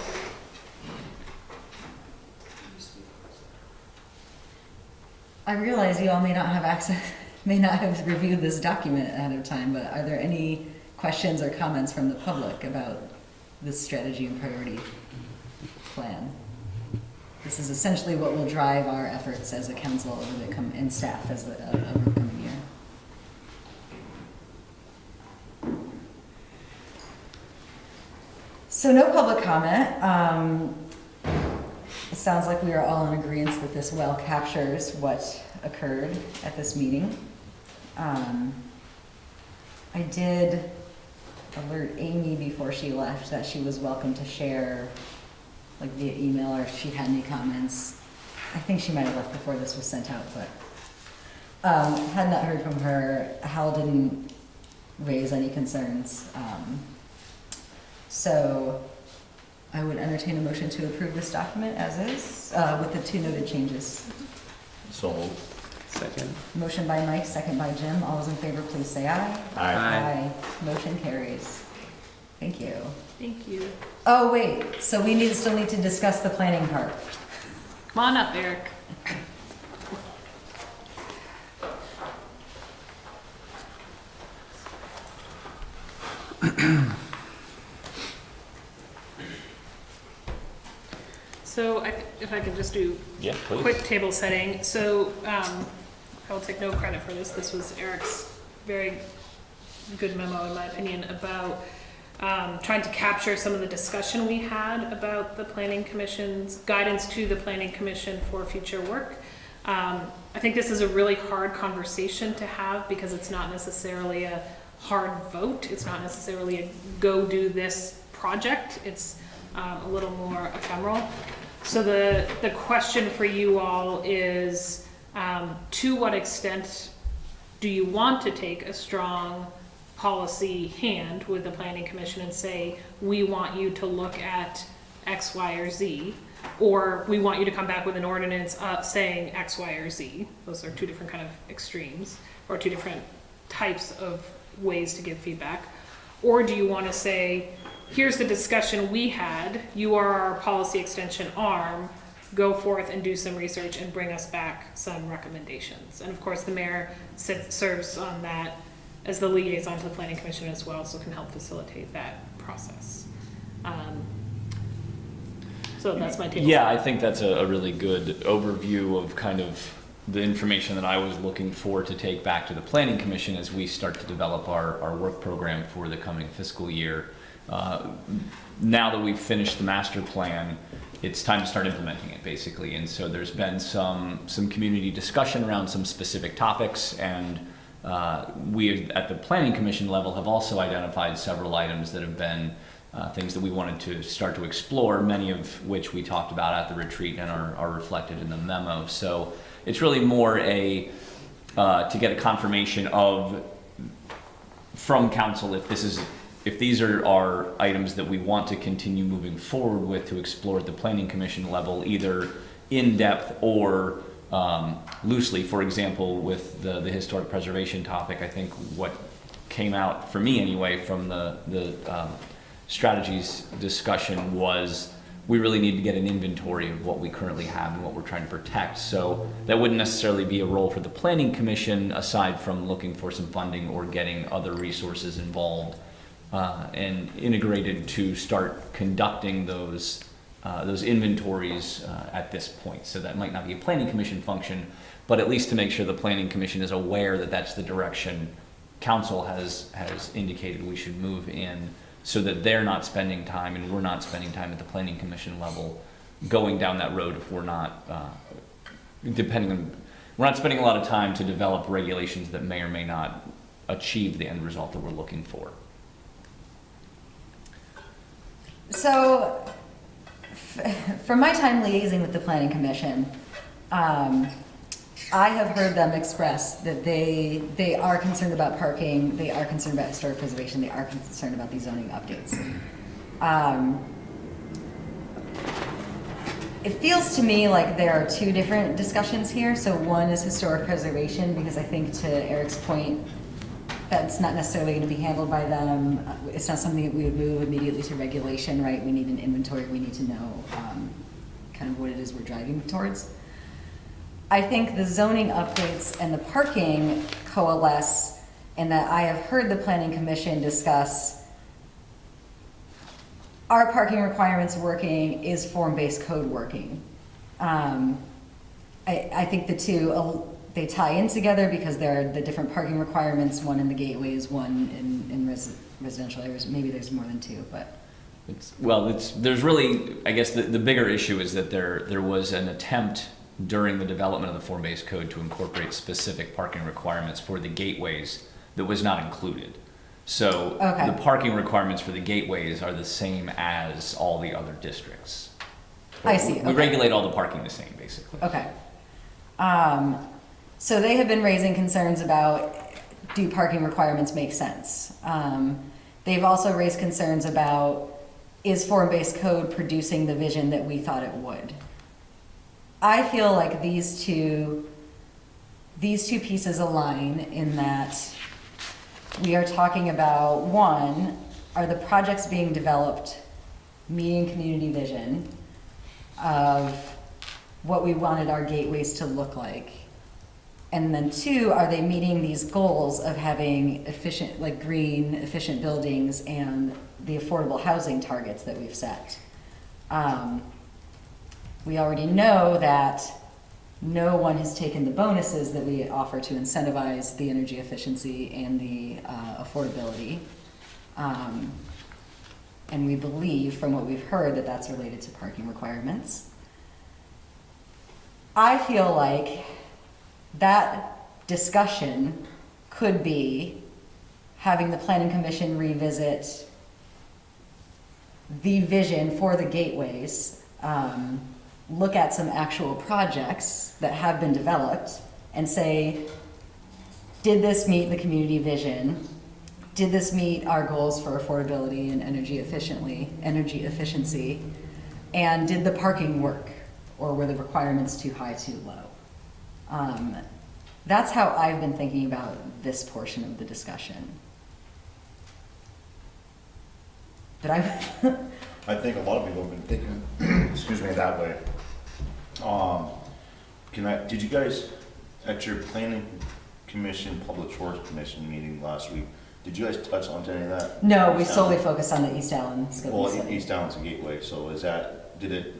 I realize you all may not have access, may not have reviewed this document ahead of time, but are there any questions or comments from the public about this strategy and priority plan? This is essentially what will drive our efforts as a council over the and staff as over the coming year. So no public comment. It sounds like we are all in agreement that this well captures what occurred at this meeting. I did alert Amy before she left that she was welcome to share, like via email, or if she had any comments. I think she might have left before this was sent out, but had not heard from her. Hal didn't raise any concerns. So I would entertain a motion to approve this document as is, with the two noted changes. So moved. Second. Motion by Mike, second by Jim. All those in favor, please say aye. Aye. Aye. Motion carries. Thank you. Thank you. Oh, wait, so we still need to discuss the planning part. Come on up, Eric. So if I could just do Yeah, please. quick table setting. So I will take no credit for this. This was Eric's very good memo, in my opinion, about trying to capture some of the discussion we had about the Planning Commission's guidance to the Planning Commission for future work. I think this is a really hard conversation to have because it's not necessarily a hard vote. It's not necessarily a go do this project. It's a little more ephemeral. So the question for you all is, to what extent do you want to take a strong policy hand with the planning commission and say, we want you to look at X, Y, or Z, or we want you to come back with an ordinance saying X, Y, or Z. Those are two different kind of extremes, or two different types of ways to give feedback. Or do you want to say, here's the discussion we had, you are our policy extension arm, go forth and do some research and bring us back some recommendations. And of course, the mayor serves on that as the liaison to the planning commission as well, so can help facilitate that process. So that's my take. Yeah, I think that's a really good overview of kind of the information that I was looking for to take back to the planning commission as we start to develop our work program for the coming fiscal year. Now that we've finished the master plan, it's time to start implementing it, basically. And so there's been some community discussion around some specific topics, and we at the planning commission level have also identified several items that have been things that we wanted to start to explore, many of which we talked about at the retreat and are reflected in the memo. So it's really more to get a confirmation from council if these are our items that we want to continue moving forward with to explore at the planning commission level, either in depth or loosely. For example, with the historic preservation topic, I think what came out for me anyway from the strategies discussion was we really need to get an inventory of what we currently have and what we're trying to protect. So that wouldn't necessarily be a role for the planning commission aside from looking for some funding or getting other resources involved and integrated to start conducting those inventories at this point. So that might not be a planning commission function, but at least to make sure the planning commission is aware that that's the direction council has indicated we should move in, so that they're not spending time and we're not spending time at the planning commission level going down that road if we're not we're not spending a lot of time to develop regulations that may or may not achieve the end result that we're looking for. So, from my time liaising with the planning commission, I have heard them express that they are concerned about parking, they are concerned about historic preservation, they are concerned about these zoning updates. It feels to me like there are two different discussions here. So one is historic preservation, because I think to Eric's point, that's not necessarily going to be handled by them. It's not something that we would move immediately to regulation, right? We need an inventory, we need to know kind of what it is we're driving towards. I think the zoning updates and the parking coalesce in that I have heard the planning commission discuss, are parking requirements working, is form-based code working? I think the two, they tie in together because there are the different parking requirements, one in the gateways, one in residential areas. Maybe there's more than two, but. There's really, I guess the bigger issue is that there was an attempt during the development of the form-based code to incorporate specific parking requirements for the gateways that was not included. So okay. The parking requirements for the gateways are the same as all the other districts. I see. We regulate all the parking the same, basically. Okay. So they have been raising concerns about, do parking requirements make sense? They've also raised concerns about, is form-based code producing the vision that we thought it would? I feel like these two pieces align in that we are talking about, one, are the projects being developed meeting community vision of what we wanted our gateways to look like? And then two, are they meeting these goals of having efficient, like green, efficient buildings and the affordable housing targets that we've set? We already know that no one has taken the bonuses that we offer to incentivize the energy efficiency and the affordability. And we believe from what we've heard that that's related to parking requirements. I feel like that discussion could be having the planning commission revisit the vision for the gateways, look at some actual projects that have been developed and say, did this meet the community vision? did this meet our goals for affordability and energy efficiency? And did the parking work, or were the requirements too high, too low? That's how I've been thinking about this portion of the discussion. But I think a lot of people have been thinking, excuse me, that way. Did you guys, at your planning commission, public works commission meeting last week, did you guys touch on any of that? no, we solely focused on the East Allen scoping Well, study. East Allen's a gateway, so is that, did it,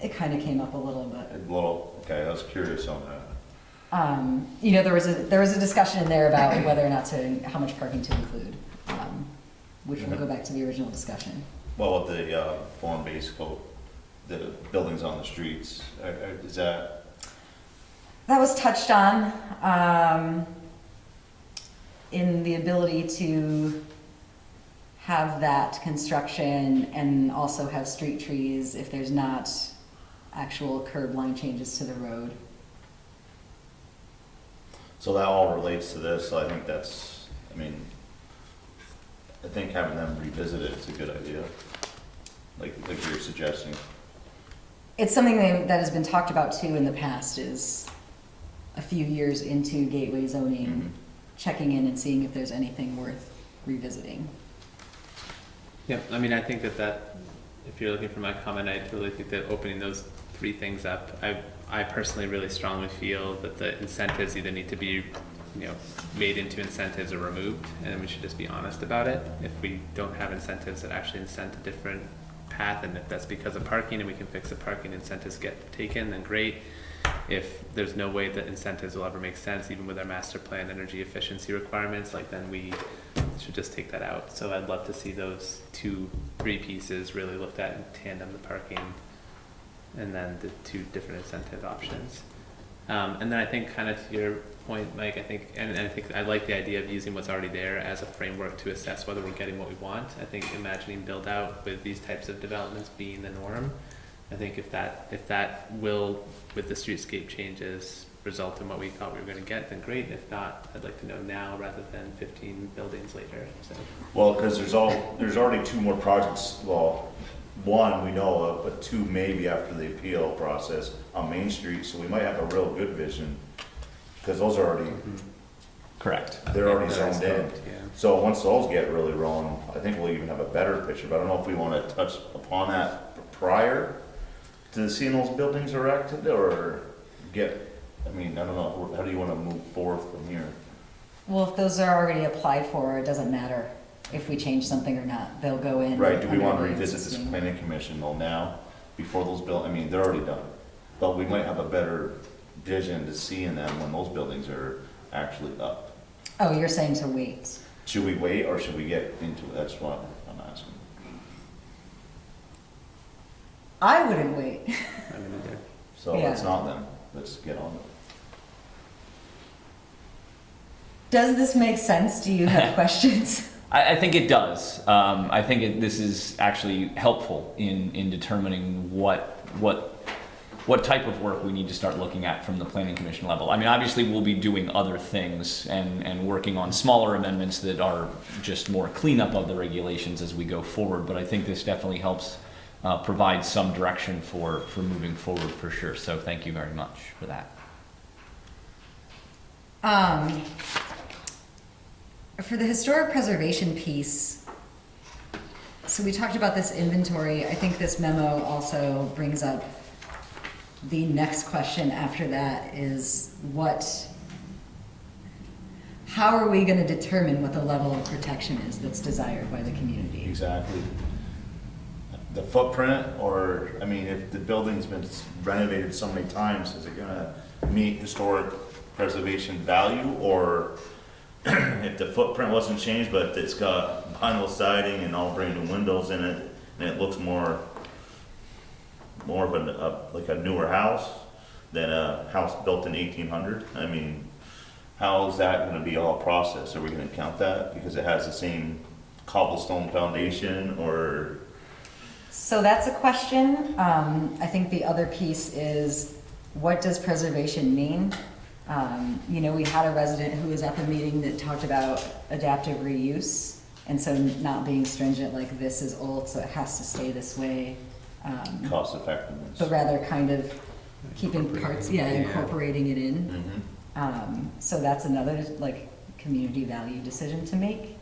It kind of came up a little bit. okay, I was curious on that. You know, there was a discussion in there about whether or not how much parking to include, which will go back to the original discussion. Well, with the form-based code, the buildings on the streets, is that, That was touched on, in the ability to have that construction and also have street trees if there's not actual curb line changes to the road. so that all relates to this, so I think I think having them revisit it is a good idea, like you're suggesting. It's something that has been talked about too in the past, is a few years into gateway zoning, checking in and seeing if there's anything worth revisiting. Yeah, I mean, I think that if you're looking for my comment, I really think that opening those three things up, I personally really strongly feel that the incentives either need to be, made into incentives or removed, and we should just be honest about it. If we don't have incentives that actually incent a different path, and if that's because of parking and we can fix the parking, incentives get taken, then great. If there's no way that incentives will ever make sense, even with our master plan energy efficiency requirements, then we should just take that out. So I'd love to see those three pieces really looked at in tandem, the parking and then the two different incentive options. And then I think kind of to your point, Mike, I think I like the idea of using what's already there as a framework to assess whether we're getting what we want. I think imagining build out with these types of developments being the norm, I think if that will, with the streetscape changes, result in what we thought we were going to get, then great. If not, I'd like to know now rather than 15 buildings later. So. Well, because there's already two more projects, well, one we know of, but two maybe after the appeal process on Main Street, so we might have a real good vision, because those are already, Correct. they're already zoned in. Yeah. So once those get really rolling, I think we'll even have a better picture, but I don't know if we want to touch upon that prior to seeing those buildings erected, or I don't know, how do you want to move forward from here? Well, if those are already applied for, it doesn't matter if we change something or not. They'll go in. Right, do we want to under the revisit this existing. planning commission though now, before those they're already done. But we might have a better vision to seeing them when those buildings are actually up. Oh, you're saying to wait. Should we wait or should we get into it? That's what I'm asking. I wouldn't wait. I mean, So Yeah. let's not then, let's get on it. Does this make sense? Do you have questions? I think it does. I think this is actually helpful in determining what type of work we need to start looking at from the planning commission level. I mean, obviously we'll be doing other things and working on smaller amendments that are just more cleanup of the regulations as we go forward. But I think this definitely helps provide some direction for moving forward for sure. So thank you very much for that. For the historic preservation piece, so we talked about this inventory. I think this memo also brings up the next question after that is how are we going to determine what the level of protection is that's desired by the community? Exactly. The footprint, or, I mean, if the building's been renovated so many times, is it gonna meet historic preservation value? Or if the footprint wasn't changed, but it's got vinyl siding and all brand new windows in it, and it looks more of like a newer house than a house built in 1800. I mean, how is that gonna be all processed? Are we gonna count that because it has the same cobblestone foundation, or? So that's a question. I think the other piece is, what does preservation mean? You know, we had a resident who was at the meeting that talked about adaptive reuse, and so not being stringent, like this is old, so it has to stay this way. Cost effectiveness. But rather kind of keeping parts, incorporating it in. Mhm. So that's another, like, community value decision to make.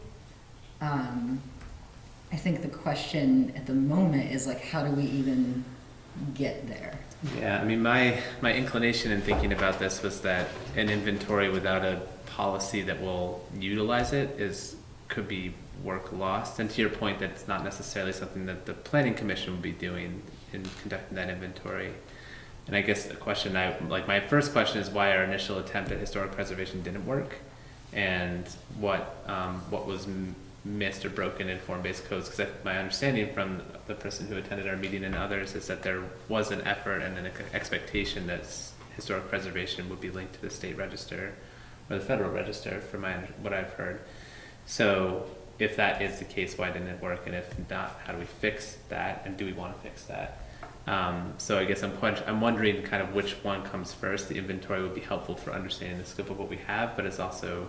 I think the question at the moment is, like, how do we even get there? Yeah, I mean, my inclination in thinking about this was that an inventory without a policy that will utilize it could be work lost. And to your point, that's not necessarily something that the planning commission would be doing in conducting that inventory. And I guess the question my first question is why our initial attempt at historic preservation didn't work, and what was missed or broken in form-based codes. Because my understanding from the person who attended our meeting and others is that there was an effort and an expectation that historic preservation would be linked to the state register or the federal register, from what I've heard. So if that is the case, why didn't it work? And if not, how do we fix that? And do we want to fix that? So I guess I'm wondering kind of which one comes first. The inventory would be helpful for understanding the scope of what we have, but it's also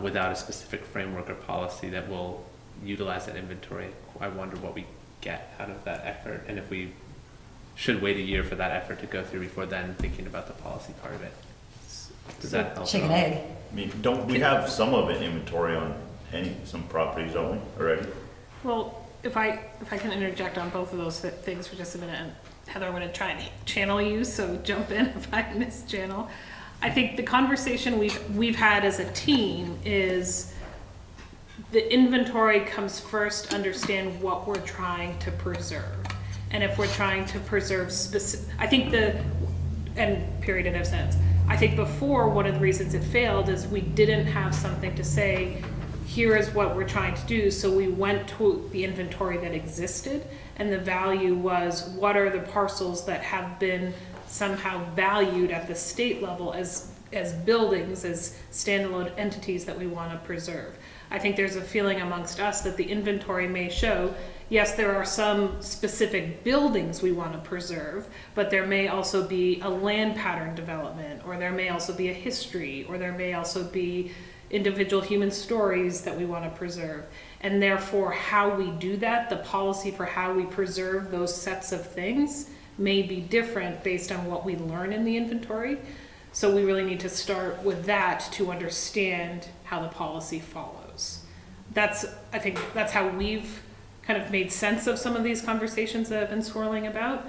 without a specific framework or policy that will utilize that inventory. I wonder what we get out of that effort, and if we should wait a year for that effort to go through before then thinking about the policy part of it. Does that help? Chicken egg. I mean, don't we have some of an inventory on some properties, don't we, already? Well, if I can interject on both of those things for just a minute, and Heather, I'm going to try and channel you, so jump in if I miss channel. I think the conversation we've had as a team is the inventory comes first, understand what we're trying to preserve. And if we're trying to preserve I think period end of sentence. I think before, one of the reasons it failed is we didn't have something to say, here is what we're trying to do. So we went to the inventory that existed, and the value was, what are the parcels that have been somehow valued at the state level as buildings, as standalone entities that we want to preserve. I think there's a feeling amongst us that the inventory may show, yes, there are some specific buildings we want to preserve, but there may also be a land pattern development, or there may also be a history, or there may also be individual human stories that we want to preserve. And therefore, how we do that, the policy for how we preserve those sets of things, may be different based on what we learn in the inventory. So we really need to start with that to understand how the policy follows. I think that's how we've kind of made sense of some of these conversations that have been swirling about.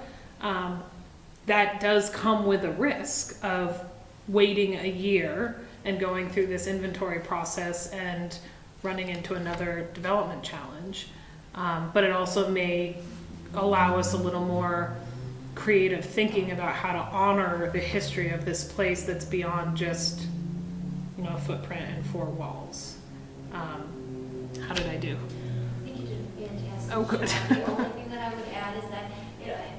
That does come with a risk of waiting a year and going through this inventory process and running into another development challenge. But it also may allow us a little more creative thinking about how to honor the history of this place that's beyond just, a footprint and four walls. How did I do? I think you did a fantastic Oh, good. job. The only thing that I would add is that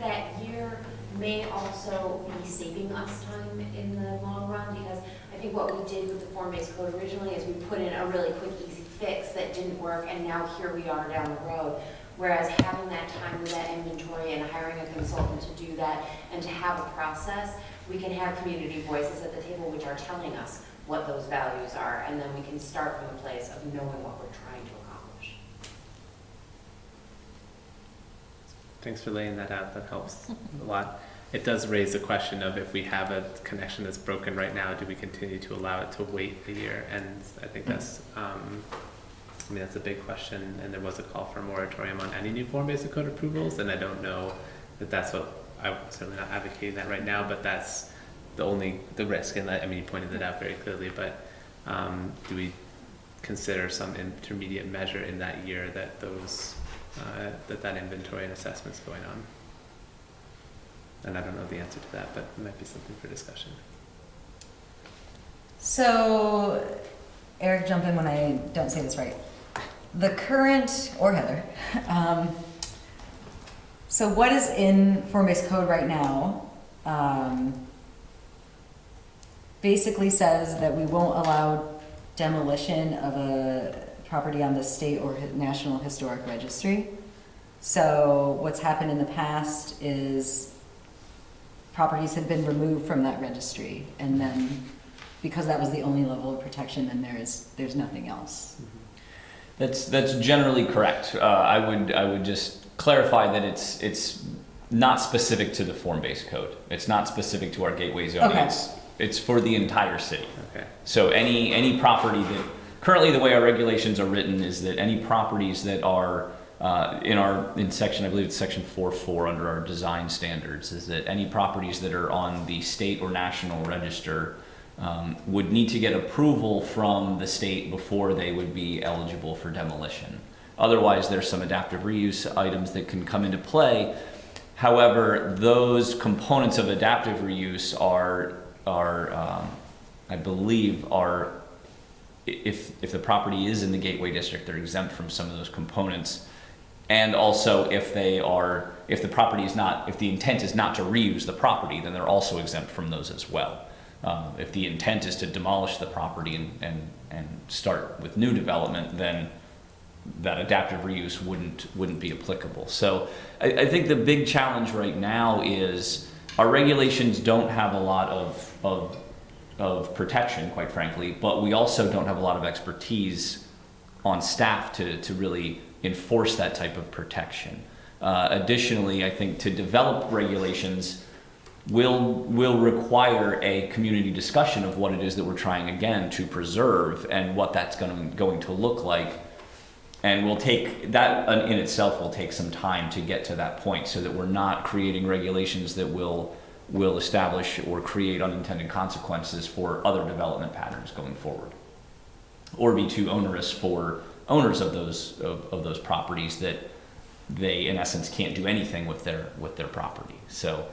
that year may also be saving us time in the long run, because I think what we did with the form-based code originally is we put in a really quick, easy fix that didn't work, and now here we are down the road. Whereas having that time with that inventory and hiring a consultant to do that and to have a process, we can have community voices at the table which are telling us what those values are, and then we can start from a place of knowing what we're trying to accomplish. Thanks for laying that out. That helps a lot. It does raise the question of, if we have a connection that's broken right now, do we continue to allow it to wait a year? And I think that's that's a big question, and there was a call for a moratorium on any new form-based code approvals, and I don't know that that's what, I'm certainly not advocating that right now, but that's the risk, and that, you pointed that out very clearly, but do we consider some intermediate measure in that year that that inventory and assessment's going on? And I don't know the answer to that, but it might be something for discussion. So, Eric, jump in when I don't say this right. The current, or Heather, so what is in form-based code right now basically says that we won't allow demolition of a property on the state or national historic registry. So what's happened in the past is properties have been removed from that registry, and then because that was the only level of protection, then there's nothing else. That's generally correct. I would just clarify that it's not specific to the form-based code. It's not specific to our gateway zoning. Okay. It's for the entire city. Okay. So any property that, currently the way our regulations are written is that any properties that are in section, I believe it's section 4.4 under our design standards, is that any properties that are on the state or national register would need to get approval from the state before they would be eligible for demolition. Otherwise, there's some adaptive reuse items that can come into play. However, those components of adaptive reuse are I believe, if the property is in the gateway district, they're exempt from some of those components. And also, if the property is not, if the intent is not to reuse the property, then they're also exempt from those as well. If the intent is to demolish the property and start with new development, then that adaptive reuse wouldn't be applicable. So I think the big challenge right now is our regulations don't have a lot of protection, quite frankly, but we also don't have a lot of expertise on staff to really enforce that type of protection. Additionally, I think to develop regulations will require a community discussion of what it is that we're trying again to preserve and what that's going to look like. And will take that in itself will take some time to get to that point, so that we're not creating regulations that will establish or create unintended consequences for other development patterns going forward, or be too onerous for owners of those properties that they in essence can't do anything with their property. So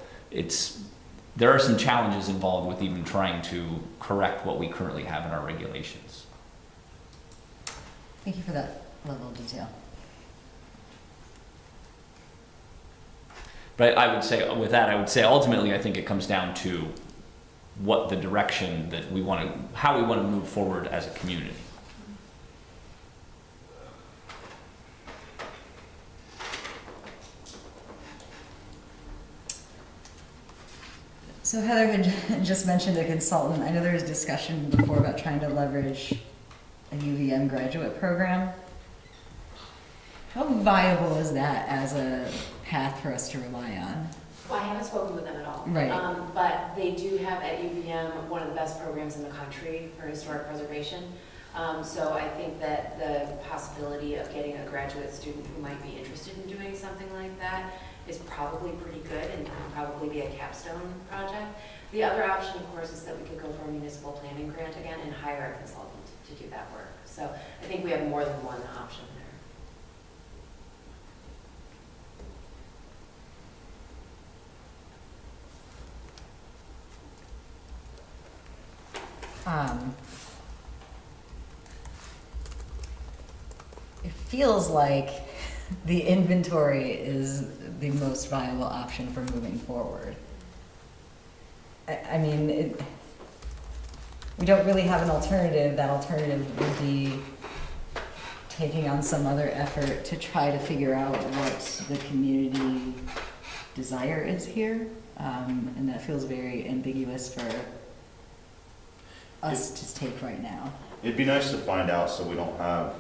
there are some challenges involved with even trying to correct what we currently have in our regulations. Thank you for that level of detail. But I would say ultimately I think it comes down to what the direction that how we want to move forward as a community. So Heather had just mentioned a consultant. I know there was discussion before about trying to leverage a UVM graduate program. How viable is that as a path for us to rely on? Well, I haven't spoken with them at all. Right. But they do have at UVM one of the best programs in the country for historic preservation. So I think that the possibility of getting a graduate student who might be interested in doing something like that is probably pretty good and could probably be a capstone project. The other option, of course, is that we could go for a municipal planning grant again and hire a consultant to do that work. So I think we have more than one option there. It feels like the inventory is the most viable option for moving forward. I mean, we don't really have an alternative. That alternative would be taking on some other effort to try to figure out what the community desire is here. And that feels very ambiguous for us to take right now. It'd be nice to find out so we don't have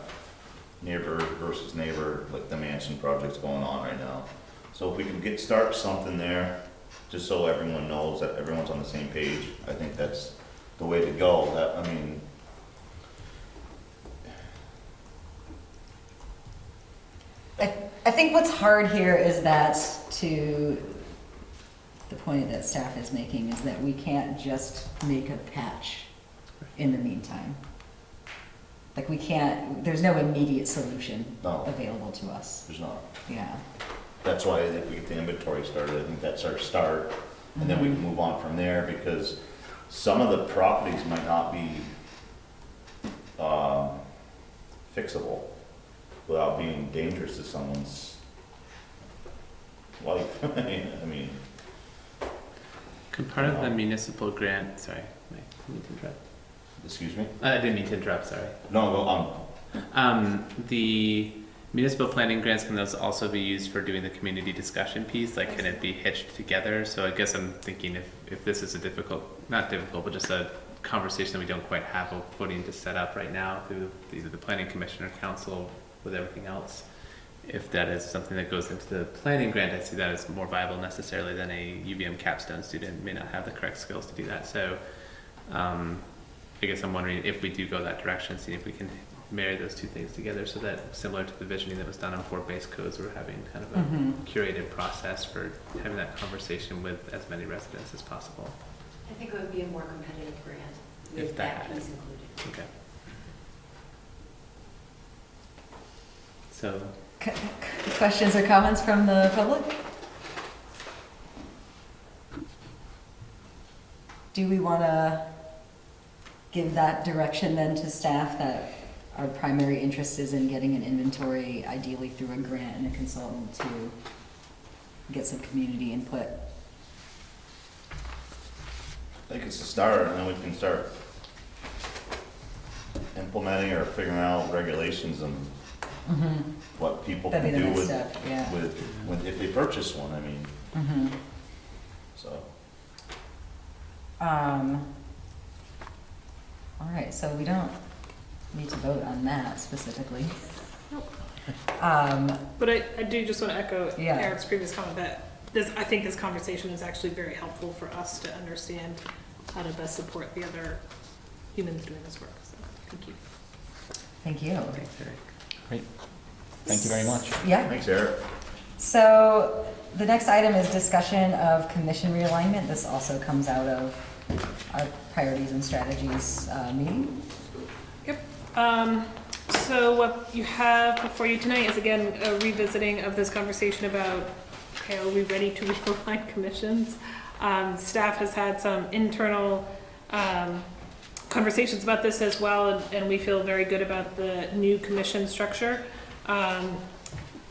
neighbor versus neighbor, like the mansion projects going on right now. So if we can start something there, just so everyone knows that everyone's on the same page, I think that's the way to go. I think what's hard here is that, to the point that staff is making, is that we can't just make a patch in the meantime. Like there's no immediate solution available to us. There's not. Yeah. That's why if we get the inventory started, I think that's our start. And then we can move on from there, because some of the properties might not be fixable without being dangerous to someone's life. I mean. Could part of the municipal grant, sorry, Mike, didn't mean to interrupt. Excuse me? I didn't mean to interrupt, sorry. No, go on. The municipal planning grants, can those also be used for doing the community discussion piece? Like, can it be hitched together? So I guess I'm thinking if this is not difficult, but just a conversation that we don't quite have a footing to set up right now through either the planning commission or council with everything else. If that is something that goes into the planning grant, I see that as more viable necessarily than a UVM capstone student may not have the correct skills to do that. So I guess I'm wondering if we do go that direction, see if we can marry those two things together so that similar to the visioning that was done on 4 base codes, we're having kind of a curated process for having that conversation with as many residents as possible. I think it would be a more competitive grant If with that that piece included. Okay. So, Questions or comments from the public? Do we want to give that direction then to staff that our primary interest is in getting an inventory, ideally through a grant and a consultant, to get some community input? I think it's a start, and then we can start implementing or figuring out regulations and what people That'd can be the do next step, yeah. with if they purchase one, I mean. So. All right, so we don't need to vote on that specifically. Nope. Um, But I do just want to echo Yeah. Eric's previous comment that I think this conversation is actually very helpful for us to understand how to best support the other humans doing this work. So, thank you. Thank you. thanks, Eric. Great. Thank you very much. Yeah. Thanks, Eric. So the next item is discussion of commission realignment. This also comes out of our priorities and strategies meeting. Yep. So what you have before you tonight is again a revisiting of this conversation about, okay, are we ready to realign commissions? Staff has had some internal conversations about this as well, and we feel very good about the new commission structure.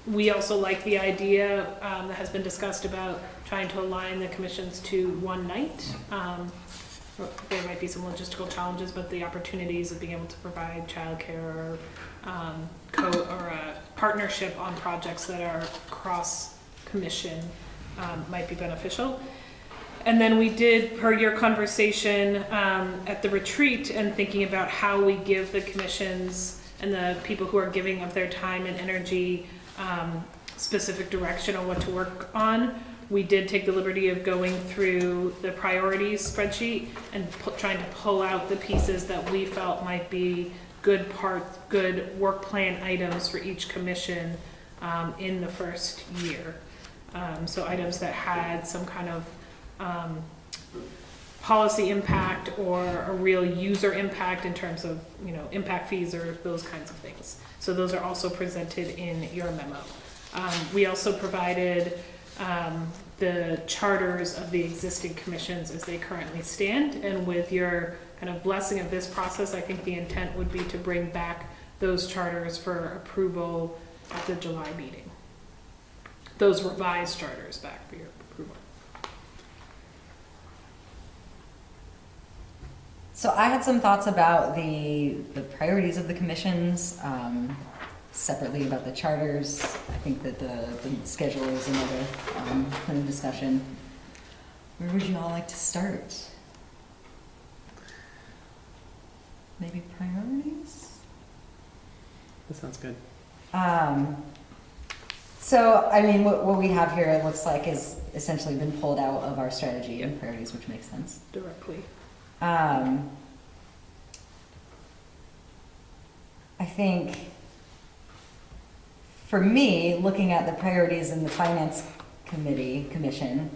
We also like the idea that has been discussed about trying to align the commissions to one night. There might be some logistical challenges, but the opportunities of being able to provide childcare or a partnership on projects that are cross-commission might be beneficial. And then we did, per your conversation at the retreat, and thinking about how we give the commissions and the people who are giving of their time and energy specific direction on what to work on. We did take the liberty of going through the priorities spreadsheet and trying to pull out the pieces that we felt might be good work plan items for each commission in the first year. So items that had some kind of policy impact or a real user impact in terms of, impact fees or those kinds of things. So those are also presented in your memo. We also provided the charters of the existing commissions as they currently stand, and with your kind of blessing of this process, I think the intent would be to bring back those charters for approval at the July meeting. Those revised charters back for your approval. So I had some thoughts about the priorities of the commissions, separately about the charters. I think that the schedule is another kind of discussion. Where would you all like to start? Maybe priorities? That sounds good. So, I mean, what we have here, it looks like, is essentially been pulled out of our strategy and priorities, which makes sense. Directly. I think, for me, looking at the priorities in the Finance Commission,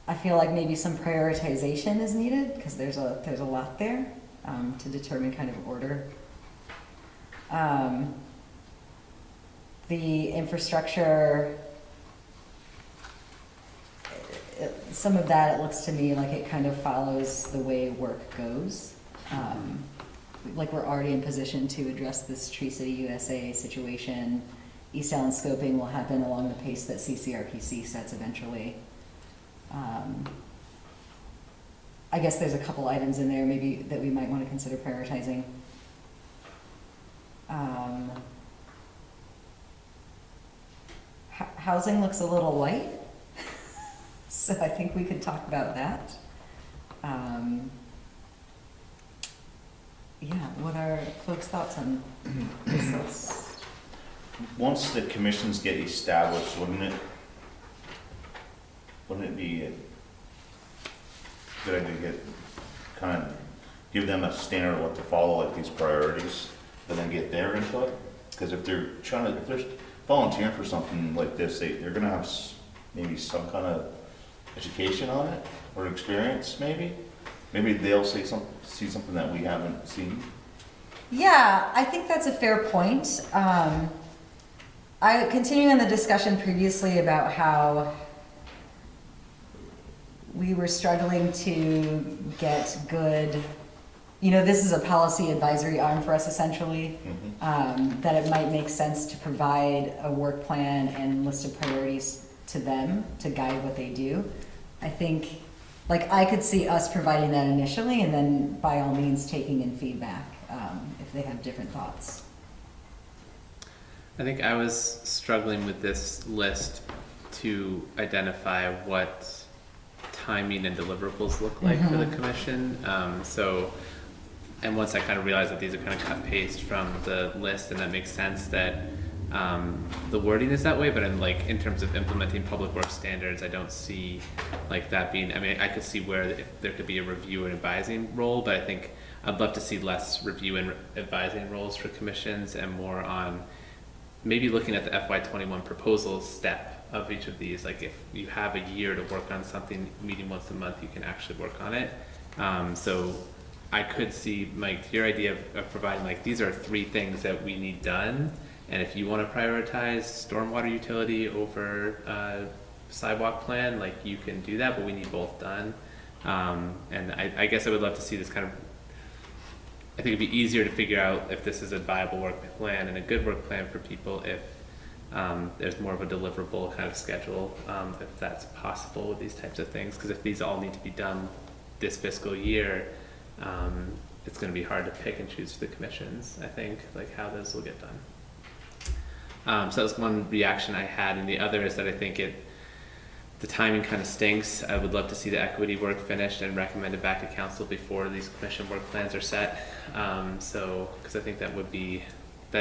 I feel like maybe some prioritization is needed, because there's a lot there to determine kind of order. The infrastructure, some of that, it looks to me like it kind of follows the way work goes. Like we're already in position to address this Tree City USA situation. East Allen scoping will happen along the pace that CCRPC sets eventually. I guess there's a couple items in there maybe that we might want to consider prioritizing. Housing looks a little light, so I think we could talk about that. yeah, what are folks' thoughts on this list? Once the commissions get established, wouldn't it be a good idea to get, kind of give them a standard of what to follow, like these priorities, and then get their input? Because if they're volunteering for something like this, they're gonna have maybe some kind of education on it, or experience, maybe? Maybe they'll see something that we haven't seen. Yeah, I think that's a fair point. Continuing on the discussion previously about how we were struggling to get good, this is a policy advisory arm for us essentially, that it might make sense to provide a work plan and list of priorities to them to guide what they do. I think, I could see us providing that initially and then by all means taking in feedback if they have different thoughts. I think I was struggling with this list to identify what timing and deliverables look like for the commission. And once I kind of realized that these are kind of cut paste from the list, and that makes sense that the wording is that way, but in terms of implementing public works standards, I don't see that being, I could see where there could be a review and advising role, but I think I'd love to see less review and advising roles for commissions and more on maybe looking at the FY21 proposal step of each of these. If you have a year to work on something, meeting once a month, you can actually work on it. So I could see, Mike, your idea of providing, these are 3 things that we need done, and if you want to prioritize stormwater utility over sidewalk plan, you can do that, but we need both done. And I guess I would love to see this kind of, I think it'd be easier to figure out if this is a viable work plan and a good work plan for people if there's more of a deliverable kind of schedule, if that's possible with these types of things. Because if these all need to be done this fiscal year, it's going to be hard to pick and choose for the commissions, I think, how those will get done. So that was one reaction I had, and the other is that I think the timing kind of stinks. I would love to see the equity work finished and recommended back to council before these commission work plans are set. Because I think that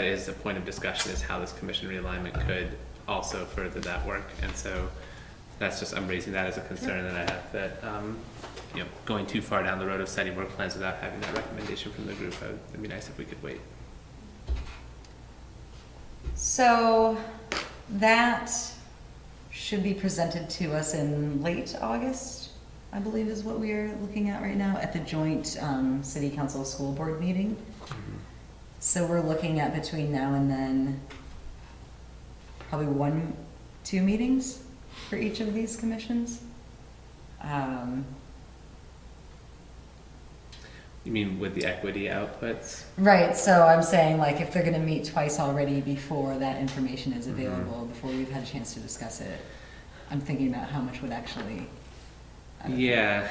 is a point of discussion, is how this commission realignment could also further that work. And so that's just, I'm raising that as a concern that I have, that going too far down the road of setting work plans without having that recommendation from the group, it'd be nice if we could wait. So that should be presented to us in late August, I believe is what we are looking at right now at the joint city council school board meeting. So we're looking at between now and then probably 1-2 meetings for each of these commissions. You mean with the equity outputs? Right, so I'm saying if they're gonna meet twice already before that information is available, before we've had a chance to discuss it, I'm thinking about how much would actually, the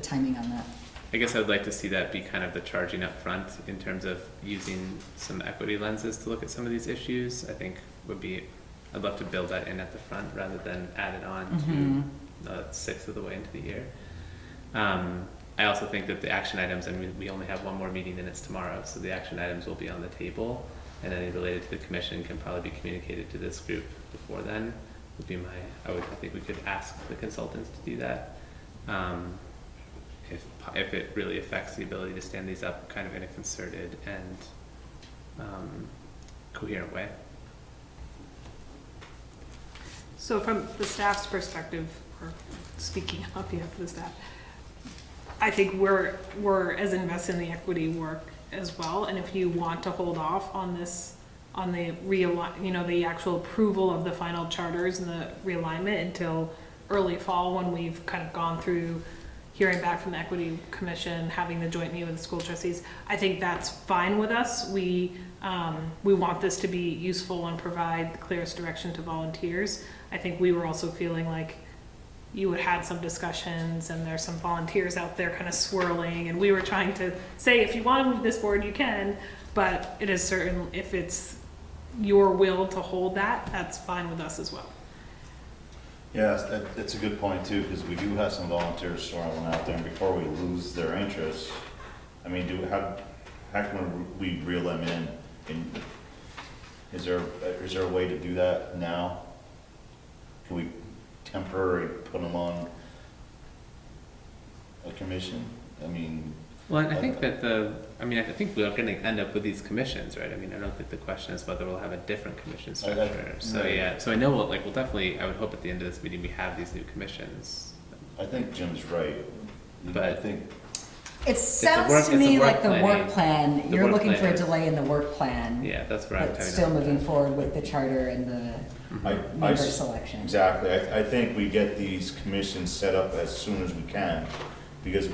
timing on that. I guess I would like to see that be kind of the charging up front in terms of using some equity lenses to look at some of these issues. I think I'd love to build that in at the front rather than add it on to 1/6 of the way into the year. I also think that the action items, we only have one more meeting and it's tomorrow, so the action items will be on the table, and any related to the commission can probably be communicated to this group before then. Would be I think we could ask the consultants to do that. If it really affects the ability to stand these up kind of in a concerted and coherent way. So from the staff's perspective, or speaking on behalf of the staff, I think we're as invested in the equity work as well. And if you want to hold off on this, on the the actual approval of the final charters and the realignment until early fall, when we've kind of gone through hearing back from the equity commission, having the joint meeting with the school trustees, I think that's fine with us. We want this to be useful and provide the clearest direction to volunteers. I think we were also feeling like you had had some discussions and there's some volunteers out there kind of swirling, and we were trying to say, if you want to move this forward, you can, but it is certain, if it's your will to hold that, that's fine with us as well. Yeah, that's a good point too, because we do have some volunteers swirling out there, and before we lose their interest, how can we reel them in? And is there a way to do that now? Can we temporarily put them on a commission? I mean. Well, I think that I think we're going to end up with these commissions, right? I mean, I don't think the question is whether we'll have a different commission structure. So yeah, so I know we'll definitely, I would hope at the end of this meeting we have these new commissions. I think Jim's right. But I think It sounds to me like the work plan, The you're work looking for plan a is- delay in the work plan. Yeah, that's where I'm But coming still down with moving that. forward with the charter and the member selection. Exactly. I think we get these commissions set up as soon as we can, because,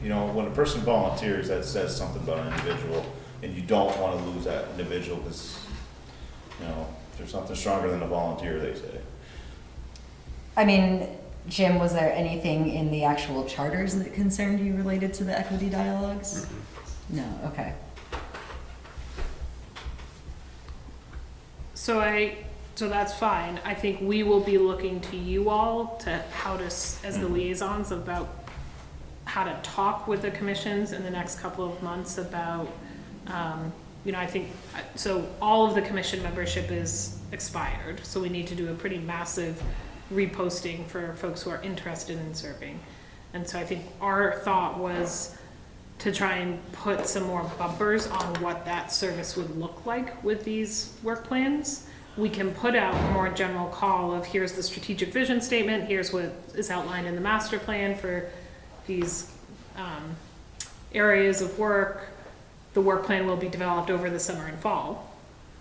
you know, when a person volunteers, that says something about an individual, and you don't want to lose that individual, because, you know, there's something stronger than a volunteer, they say. I mean, Jim, was there anything in the actual charters that concerned you related to the equity dialogues? No, okay. So that's fine. I think we will be looking to you all to as the liaisons about how to talk with the commissions in the next couple of months about, I think, so all of the commission membership is expired. So we need to do a pretty massive reposting for folks who are interested in serving. And so I think our thought was to try and put some more bumpers on what that service would look like with these work plans. We can put out a more general call of here's the strategic vision statement, here's what is outlined in the master plan for these areas of work. The work plan will be developed over the summer and fall.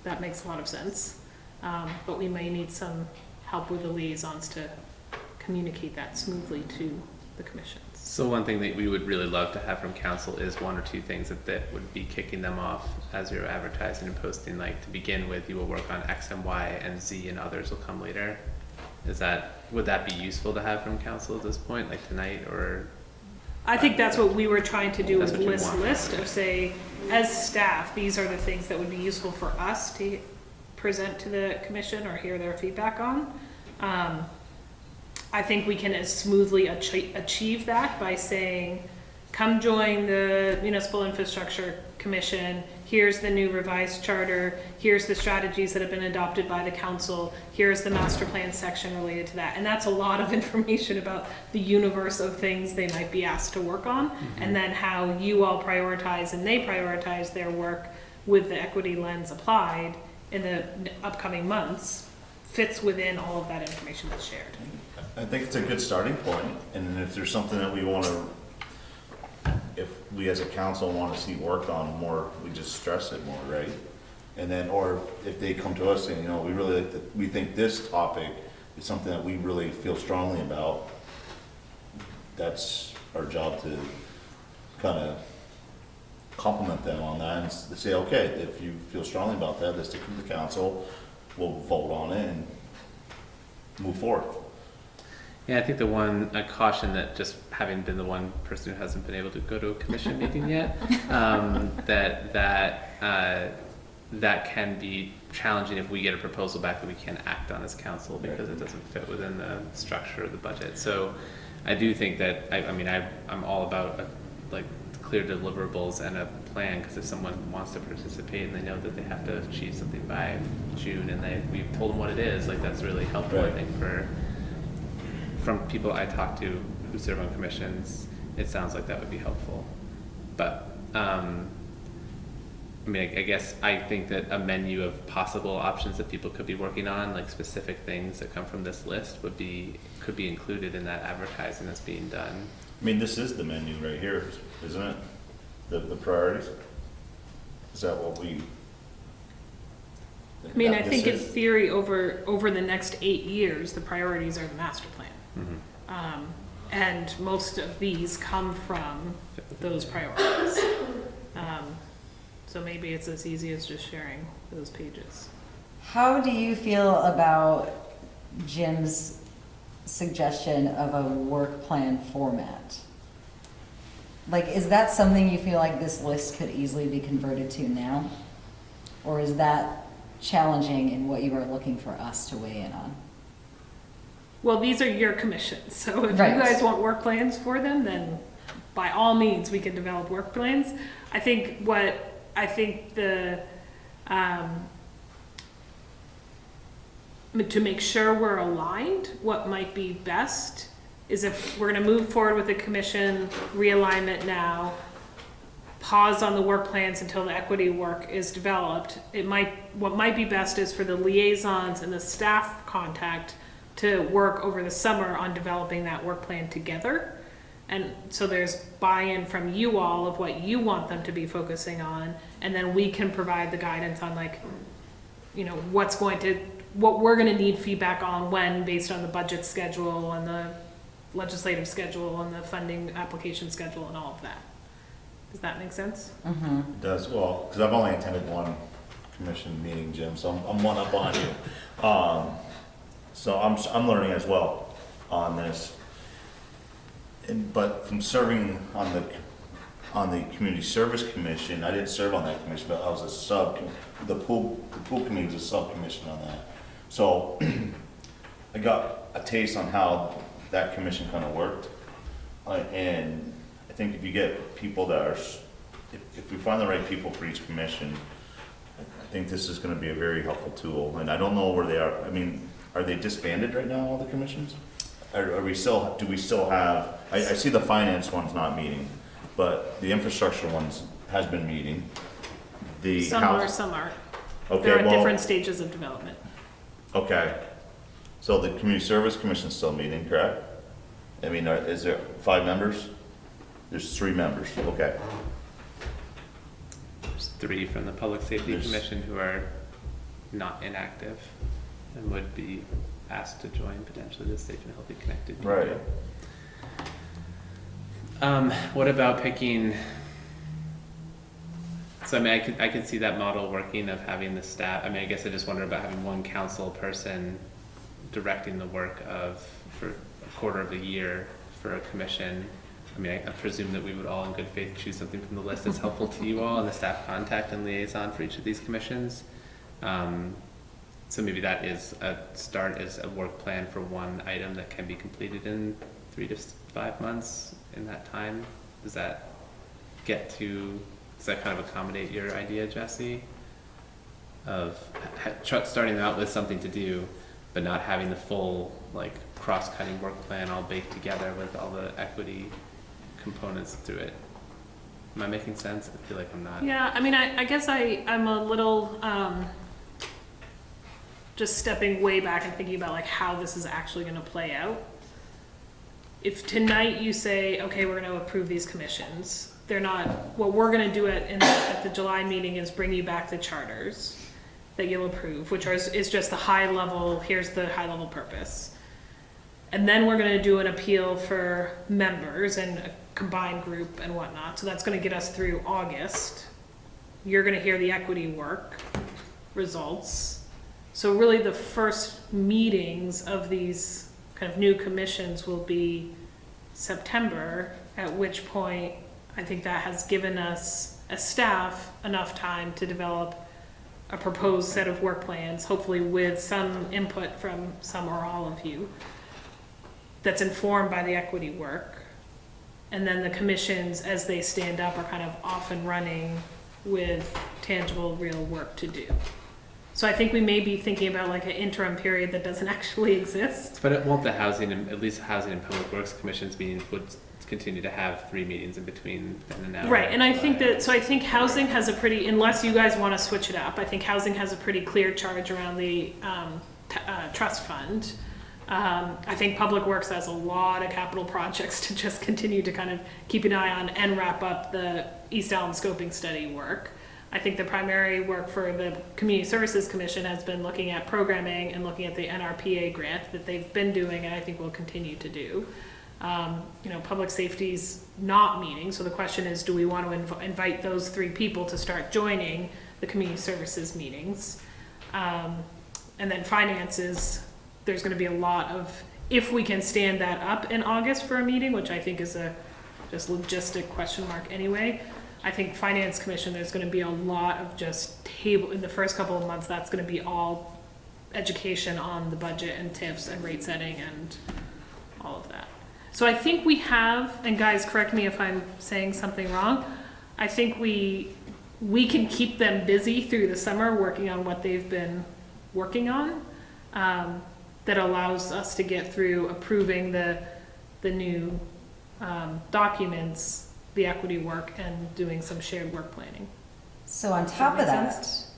That makes a lot of sense. But we may need some help with the liaisons to communicate that smoothly to the commissions. So one thing that we would really love to have from council is one or two things that would be kicking them off as you're advertising and posting. Like, to begin with, you will work on X and Y, and Z and others will come later. Would that be useful to have from council at this point, like tonight, or? I think that's what we were trying to do, That's is what you list of say, as staff, these are the things that would be useful for us to present to the commission or hear their feedback on. I think we can as smoothly achieve that by saying, come join the Municipal Infrastructure Commission, here's the new revised charter, here's the strategies that have been adopted by the council, here's the master plan section related to that. And that's a lot of information about the universe of things they might be asked to work on, and then how you all prioritize and they prioritize their work with the equity lens applied in the upcoming months fits within all of that information that's shared. I think it's a good starting point, and then if there's something that we want to, if we as a council want to see worked on more, we just stress it more, right? And then, or if they come to us and, we really like we think this topic is something that we really feel strongly about, that's our job to kind of compliment them on that and say, okay, if you feel strongly about that, let's take it to the council, we'll vote on it and move forward. Yeah, I think the one caution that, just having been the one person who hasn't been able to go to a commission meeting yet, that can be challenging if we get a proposal back that we can't act on as council because it doesn't fit within the structure of the budget. So I do think that, I'm all about clear deliverables and a plan, because if someone wants to participate and they know that they have to achieve something by June and we've told them what it is, that's really helpful, I think, from people I talk to who serve on commissions. It sounds like that would be helpful. But, I guess I think that a menu of possible options that people could be working on, like specific things that come from this list, could be included in that advertising that's being done. This is the menu right here, isn't it? The priorities? Is that what we? I think in theory, over the next 8 years, the priorities are the master plan. And most of these come from those priorities. So maybe it's as easy as just sharing those pages. How do you feel about Jim's suggestion of a work plan format? Is that something you feel like this list could easily be converted to now? Or is that challenging in what you are looking for us to weigh in on? Well, these are your commissions, so if Right. you guys want work plans for them, then by all means, we can develop work plans. I think to make sure we're aligned, what might be best is if we're gonna move forward with the commission realignment now, pause on the work plans until the equity work is developed. What might be best is for the liaisons and the staff contact to work over the summer on developing that work plan together. And so there's buy-in from you all of what you want them to be focusing on, and then we can provide the guidance on like, you know, what we're gonna need feedback on when, based on the budget schedule and the legislative schedule and the funding application schedule and all of that. Does that make sense? Mm-hmm. It does, well, because I've only attended one commission meeting, Jim, so I'm one up on you. So I'm learning as well on this. But from serving on the Community Service Commission, I didn't serve on that commission, but I was the pool committee was a sub-commission on that. So I got a taste on how that commission kind of worked. And I think if you get people that are, if we find the right people for each commission, I think this is going to be a very helpful tool. And I don't know where they are. I mean, are they disbanded right now, all the commissions? Do we still have, I see the finance one's not meeting, but the infrastructure one's has been meeting. Some are, some aren't. Okay, they're at different stages of development. Okay. So the Community Service Commission's still meeting, correct? I mean, is there 5 members? There's 3 members, okay. There's 3 from the Public Safety Commission who are not inactive and would be asked to join potentially the Safe and Healthy Connected. Right. What about picking? So I mean, I could see that model working of having the staff. I mean, I guess I just wonder about having one council person directing the work for a quarter of a year for a commission. I mean, I presume that we would all in good faith choose something from the list that's helpful to you all and the staff contact and liaison for each of these commissions. So maybe that is a start as a work plan for one item that can be completed in 3 to 5 months in that time. Does that kind of accommodate your idea, Jesse? Of starting out with something to do, but not having the full like cross-cutting work plan all baked together with all the equity components through it. Am I making sense? I feel like I'm not. Yeah, I mean, I guess I'm a little just stepping way back and thinking about like how this is actually going to play out. If tonight you say, okay, we're going to approve these commissions, they're not, what we're going to do at the July meeting is bring you back the charters that you'll approve, which is just the high level, here's the high level purpose. And then we're going to do an appeal for members and a combined group and whatnot. So that's going to get us through August. You're going to hear the equity work results. So really the first meetings of these kind of new commissions will be September, at which point I think that has given us as staff enough time to develop a proposed set of work plans, hopefully with some input from some or all of you, that's informed by the equity work. And then the commissions, as they stand up, are kind of off and running with tangible, real work to do. So I think we may be thinking about like an interim period that doesn't actually exist. But it won't the housing and at least housing and public works commissions meetings would continue to have 3 meetings in between then and now. Right, and I think that, so I think housing has a pretty, unless you guys want to switch it up, I think housing has a pretty clear charge around the trust fund. I think Public Works has a lot of capital projects to just continue to kind of keep an eye on and wrap up the East Allen scoping study work. I think the primary work for the Community Services Commission has been looking at programming and looking at the NRPA grant that they've been doing and I think will continue to do. Public safety's not meeting, so the question is, do we want to invite those 3 people to start joining the Community Services meetings? And then finances, there's going to be a lot of, if we can stand that up in August for a meeting, which I think is a just logistic question mark anyway. I think Finance Commission, there's going to be a lot of just in the first couple of months, that's going to be all education on the budget and TIFs and rate setting and all of that. So I think we have, and guys, correct me if I'm saying something wrong, I think we can keep them busy through the summer working on what they've been working on. That allows us to get through approving the new documents, the equity work, and doing some shared work planning. So on Does that top of make that, sense?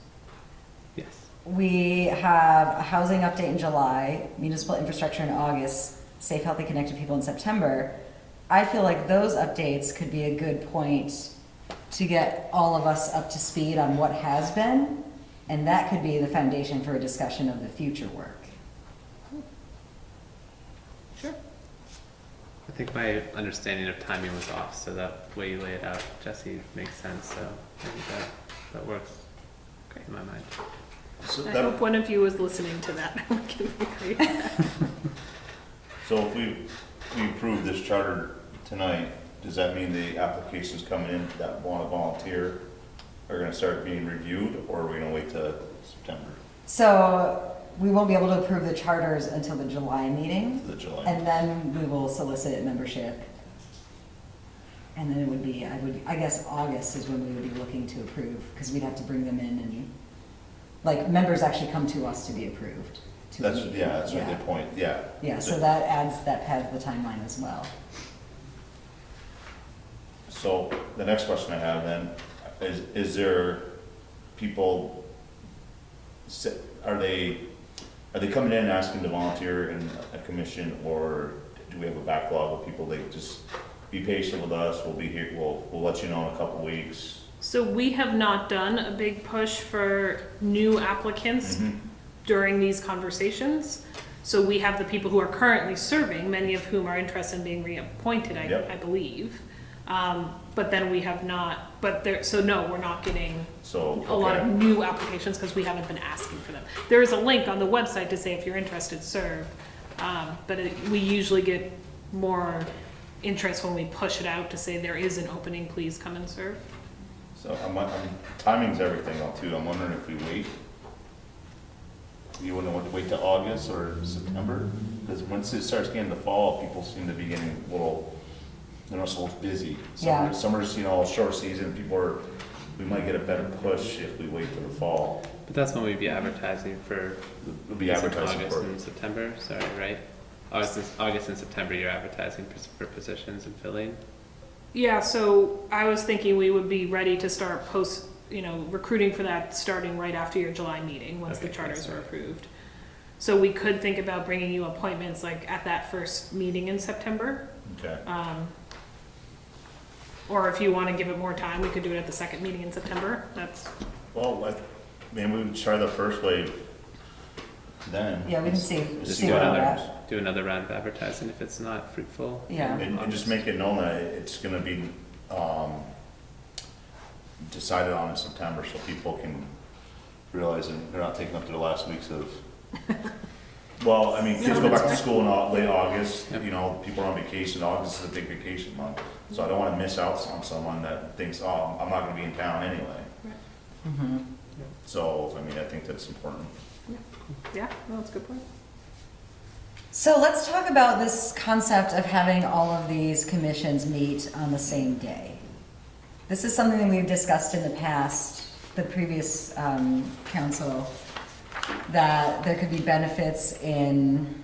Yes. we have a housing update in July, municipal infrastructure in August, safe, healthy, connected people in September. I feel like those updates could be a good point to get all of us up to speed on what has been, and that could be the foundation for a discussion of the future work. Sure. I think my understanding of timing was off, so that way you lay it out, Jesse, makes sense, so I think that works in my mind. So I that- hope one of you was listening to that. So if we approve this charter tonight, does that mean the applications coming in that want to volunteer are gonna start being reviewed, or are we gonna wait till September? So we won't be able to approve the charters until the July meeting, The July? and then we will solicit membership. And then it would be, I guess August is when we would be looking to approve, because we'd have to bring them in and, like, members actually come to us to be approved. to a That's, meeting. yeah, that's a good point, yeah. Yeah, so that pads the timeline as well. So the next question I have then, is there people, are they coming in and asking to volunteer in a commission, or do we have a backlog of people? They just be patient with us, we'll be here, we'll let you know in a couple weeks. So we have not done a big push for new applicants during these conversations. So we have the people who are currently serving, many of whom are interested in being reappointed, I believe. But then we have not, so no, we're not getting a lot of new applications because we haven't been asking for them. There is a link on the website to say if you're interested, serve. But we usually get more interest when we push it out to say there is an opening, please come and serve. So timing's everything though too, I'm wondering if we wait. You wouldn't want to wait till August or September? Because once it starts getting the fall, people seem to be getting a little, they're not so busy. Yeah. Summer's, short season, we might get a better push if we wait till the fall. But that's when we'd be advertising for We'll be advertising August for and September, sorry, right? August and September, you're advertising for positions and filling. Yeah, so I was thinking we would be ready to start recruiting for that starting right after your July meeting, once the charters are approved. So we could think about bringing you appointments like at that first meeting in September. Okay. Or if you want to give it more time, we could do it at the second meeting in September. Well, maybe we would try the first wave then. Yeah, we can see Just where we're at. do another round of advertising if it's not fruitful. Yeah. And just make it known that it's gonna be, decided on in September, so people can realize that they're not taking up to the last weeks of, well, I mean, kids go back to school in late August, people are on vacation, August is a big vacation month. So I don't wanna miss out on someone that thinks, oh, I'm not gonna be in town anyway. Mhm. So, I think that's important. Yeah, no, that's a good point. So let's talk about this concept of having all of these commissions meet on the same day. This is something that we've discussed in the past, the previous council, that there could be benefits in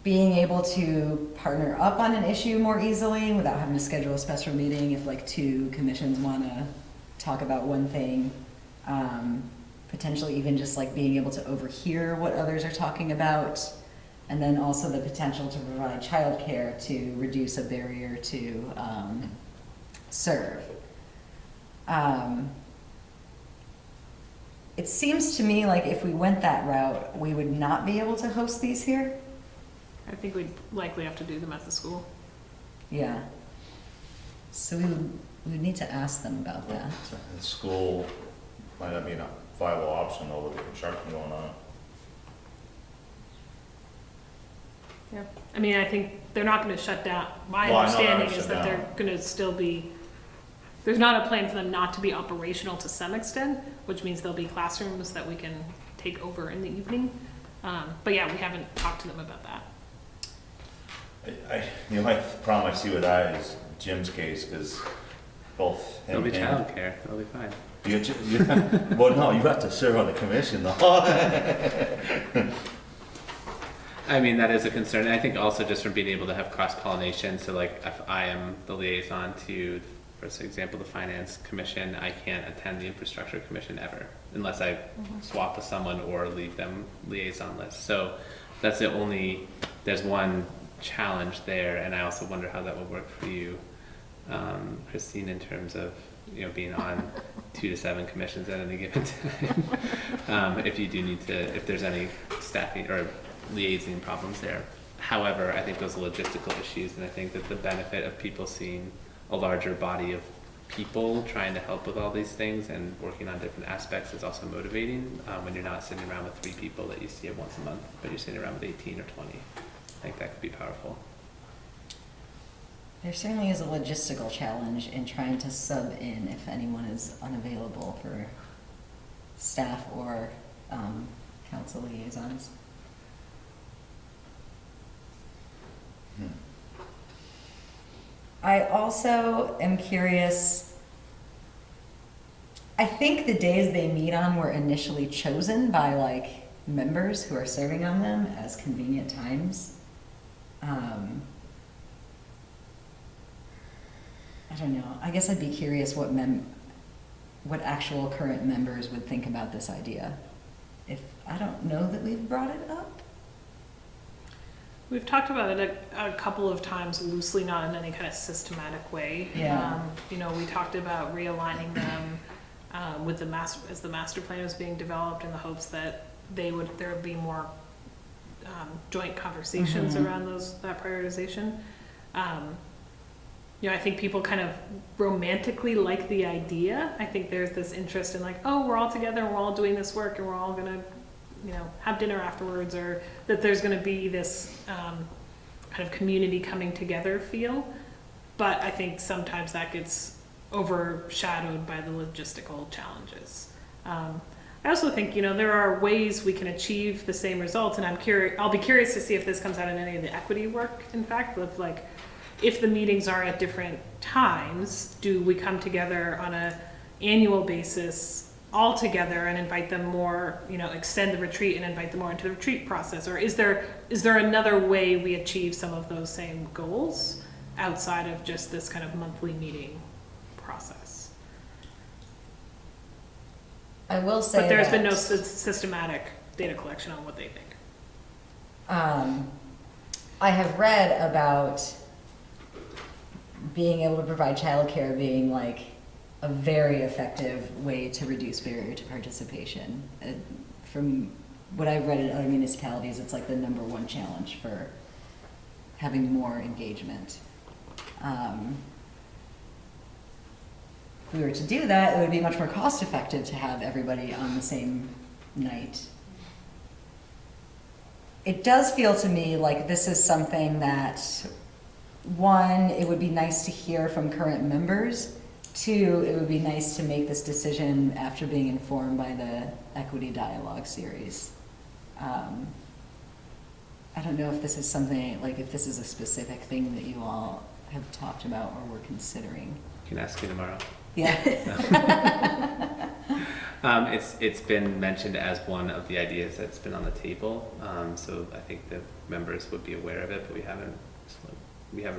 being able to partner up on an issue more easily without having to schedule a special meeting if like two commissions want to talk about one thing. Potentially even just like being able to overhear what others are talking about. And then also the potential to provide childcare to reduce a barrier to serve. It seems to me like if we went that route, we would not be able to host these here. I think we'd likely have to do them at the school. Yeah. So we would need to ask them about that. The school might not be a viable option though with the construction going on. Yeah, I think they're not going to shut down. My Well, I know they're not understanding gonna is shut that they're going to still be, there's not a plan for them not to be operational to some extent, which means there'll be classrooms that we can take over in the evening. But yeah, we haven't talked to them about that. My problem I see with that is Jim's case, because both There'll him be and. childcare, it'll be fine. Well, no, you have to serve on the commission though. I mean, that is a concern. And I think also just from being able to have cross-pollination. So like if I am the liaison to, for example, the finance commission, I can't attend the infrastructure commission ever unless I swap with someone or leave them liaison list. So that's there's one challenge there. And I also wonder how that would work for you, Christine, in terms of, being on 2 to 7 commissions at any given time. If you do need to, if there's any staffing or liaising problems there. However, I think those are logistical issues, and I think that the benefit of people seeing a larger body of people trying to help with all these things and working on different aspects is also motivating when you're not sitting around with 3 people that you see once a month, but you're sitting around with 18 or 20. I think that could be powerful. There certainly is a logistical challenge in trying to sub in if anyone is unavailable for staff or council liaisons. I also am curious, I think the days they meet on were initially chosen by members who are serving on them as convenient times. I don't know. I guess I'd be curious what actual current members would think about this idea. I don't know that we've brought it up. We've talked about it a couple of times loosely, not in any kind of systematic way. Yeah. We talked about realigning them with as the master plan was being developed, in the hopes that there would be more joint conversations around that prioritization. I think people kind of romantically like the idea. I think there's this interest in we're all together and we're all doing this work and we're all gonna, have dinner afterwards, or that there's gonna be this kind of community coming together feel. But I think sometimes that gets overshadowed by the logistical challenges. I also think, there are ways we can achieve the same results, and I'll be curious to see if this comes out in any of the equity work, in fact, with if the meetings are at different times, do we come together on an annual basis all together and invite them more, extend the retreat and invite them more into the retreat process? Or is there another way we achieve some of those same goals outside of just this kind of monthly meeting process? I will say but there's been no systematic data collection on what they think. I have read about being able to provide childcare being a very effective way to reduce barrier to participation. From what I've read in other municipalities, it's the #1 challenge for having more engagement. If we were to do that, it would be much more cost effective to have everybody on the same night. It does feel to me like this is something that, one, it would be nice to hear from current members. 2, it would be nice to make this decision after being informed by the Equity Dialogue series. I don't know if this is something, if this is a specific thing that you all have talked about or were considering. I can ask you tomorrow. Yeah. It's been mentioned as one of the ideas that's been on the table. So I think the members would be aware of it, but we haven't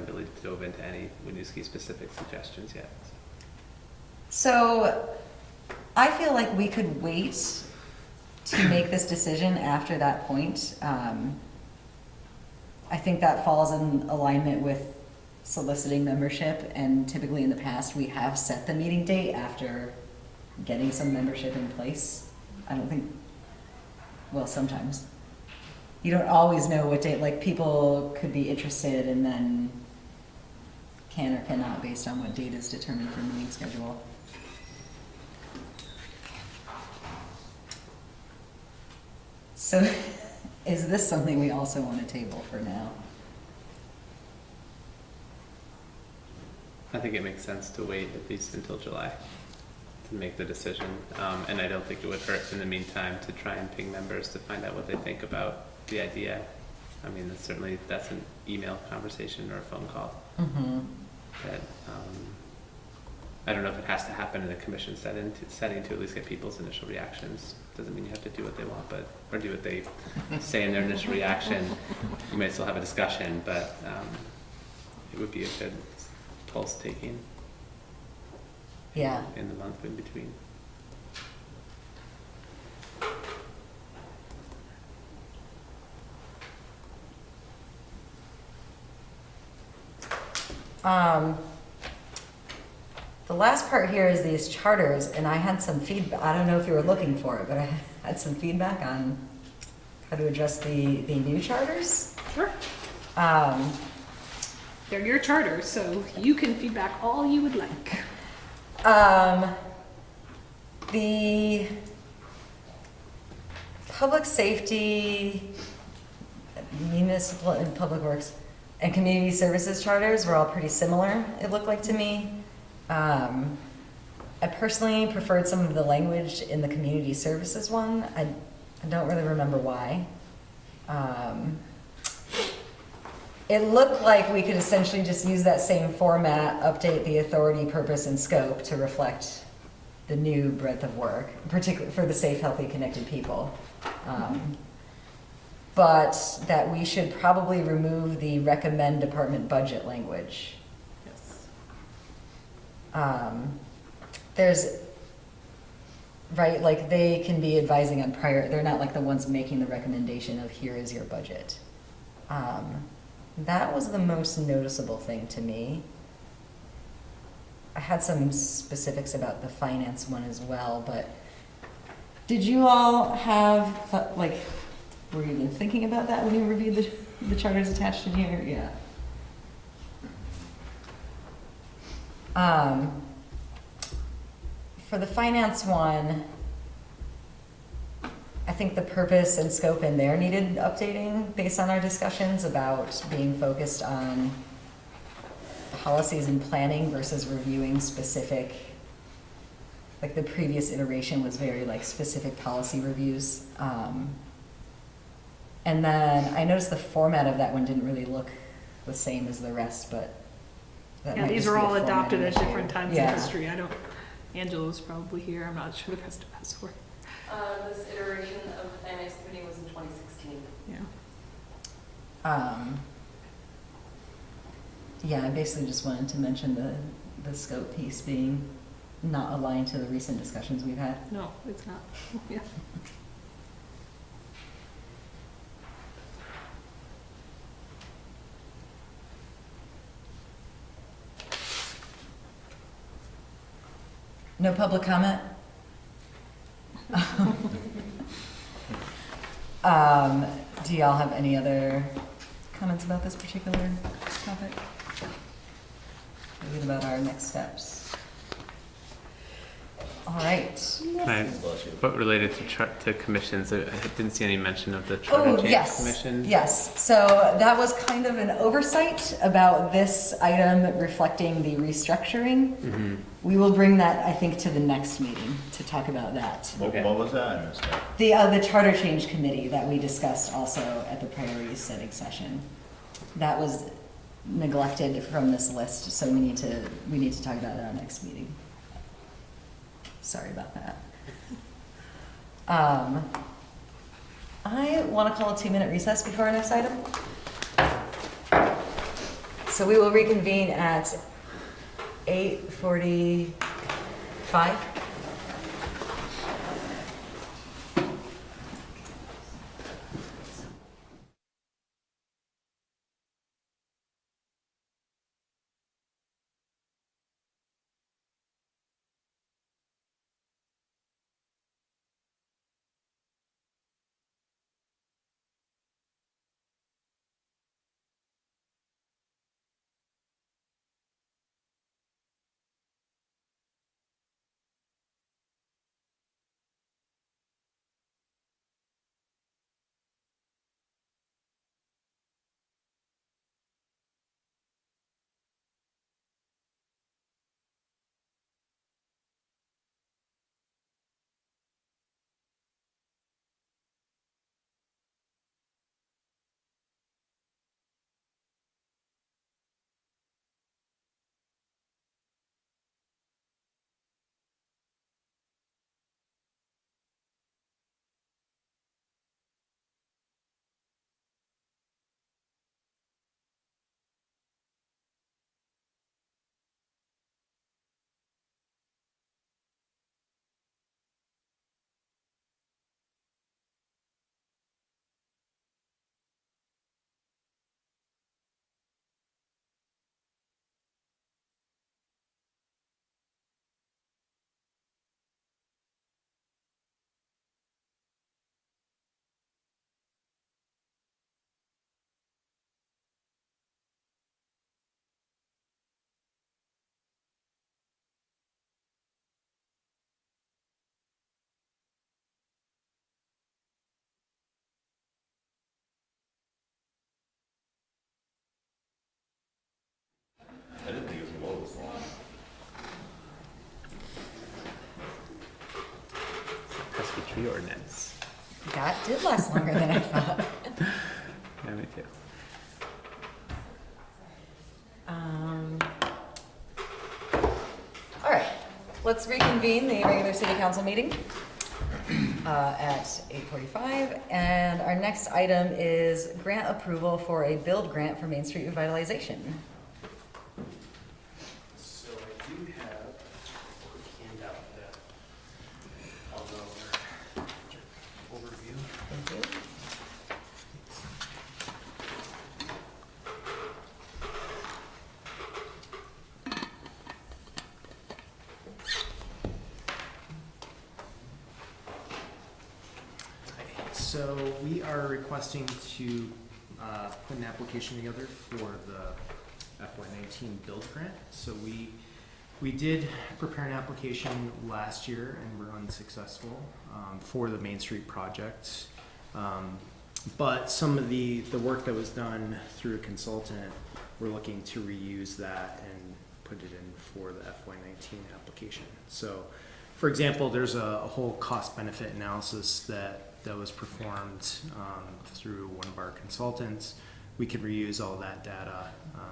really dove into any Winooski specific suggestions yet. So I feel like we could wait to make this decision after that point. I think that falls in alignment with soliciting membership, and typically in the past we have set the meeting date after getting some membership in place. I don't think, well, sometimes. You don't always know what date, people could be interested and then can or cannot based on what date is determined for meeting schedule. So is this something we also want to table for now? I think it makes sense to wait at least until July to make the decision. And I don't think it would hurt in the meantime to try and ping members to find out what they think about the idea. I mean, that's an email conversation or a phone call. Mm-hmm. That I don't know if it has to happen in a commission setting to at least get people's initial reactions. Doesn't mean you have to do what they want, or do what they say in their initial reaction. You might still have a discussion, but it would be a good pulse taking. Yeah. In the month in between. The last part here is these charters, and I had some feedback. I don't know if you were looking for it, but I had some feedback on how to address the new charters. Sure. They're your charters, so you can feedback all you would like. The public safety, municipal and public works, and community services charters were all pretty similar, it looked like to me. I personally preferred some of the language in the community services one. I don't really remember why. It looked like we could essentially just use that same format, update the authority, purpose, and scope to reflect the new breadth of work, particularly for the safe, healthy, connected people. But that we should probably remove the recommend department budget language. There's, right, like they can be advising on they're not like the ones making the recommendation of here is your budget. That was the most noticeable thing to me. I had some specifics about the finance one as well, but did you all have, like, were you even thinking about that when you reviewed the charters attached in here? Yeah. For the finance one, I think the purpose and scope in there needed updating based on our discussions about being focused on policies and planning versus reviewing specific, like the previous iteration was very like specific policy reviews. And then I noticed the format of that one didn't really look the same as the rest, but that Yeah, might these just are be a all adopted at formatting different issue. times Yeah. in history. Angela's probably here. I'm not sure the rest of us were. This iteration of the finance committee was in 2016. Yeah. Yeah, I basically just wanted to mention the scope piece being not aligned to the recent discussions we've had. No, it's not. Yeah. No public comment? Do y'all have any other comments about this particular topic? Maybe about our next steps? All right. But related to commissions, I didn't see any mention of the Charter Change yes, Commission. yes. So that was kind of an oversight about this item reflecting the restructuring. Mm-hmm. We will bring that, I think, to the next meeting to talk about that. What was that? I missed that. The Charter Change Committee that we discussed also at the priorities setting session. That was neglected from this list, so we need to talk about it at our next meeting. Sorry about that. I want to call a 2-minute recess before our next item. So we will reconvene at 8:45. the tree ordinance. That did last longer than I thought. Yeah, me too. All right, let's reconvene the regular city council meeting at 8:45. And our next item is grant approval for a build grant for Main Street revitalization. So I do have a quick handout that I'll go over overview. Thank you. So we are requesting to put an application together for the FY19 build grant. So we did prepare an application last year and were unsuccessful for the Main Street project. But some of the work that was done through a consultant, we're looking to reuse that and put it in for the FY19 application. So for example, there's a whole cost benefit analysis that was performed through one of our consultants. We could reuse all that data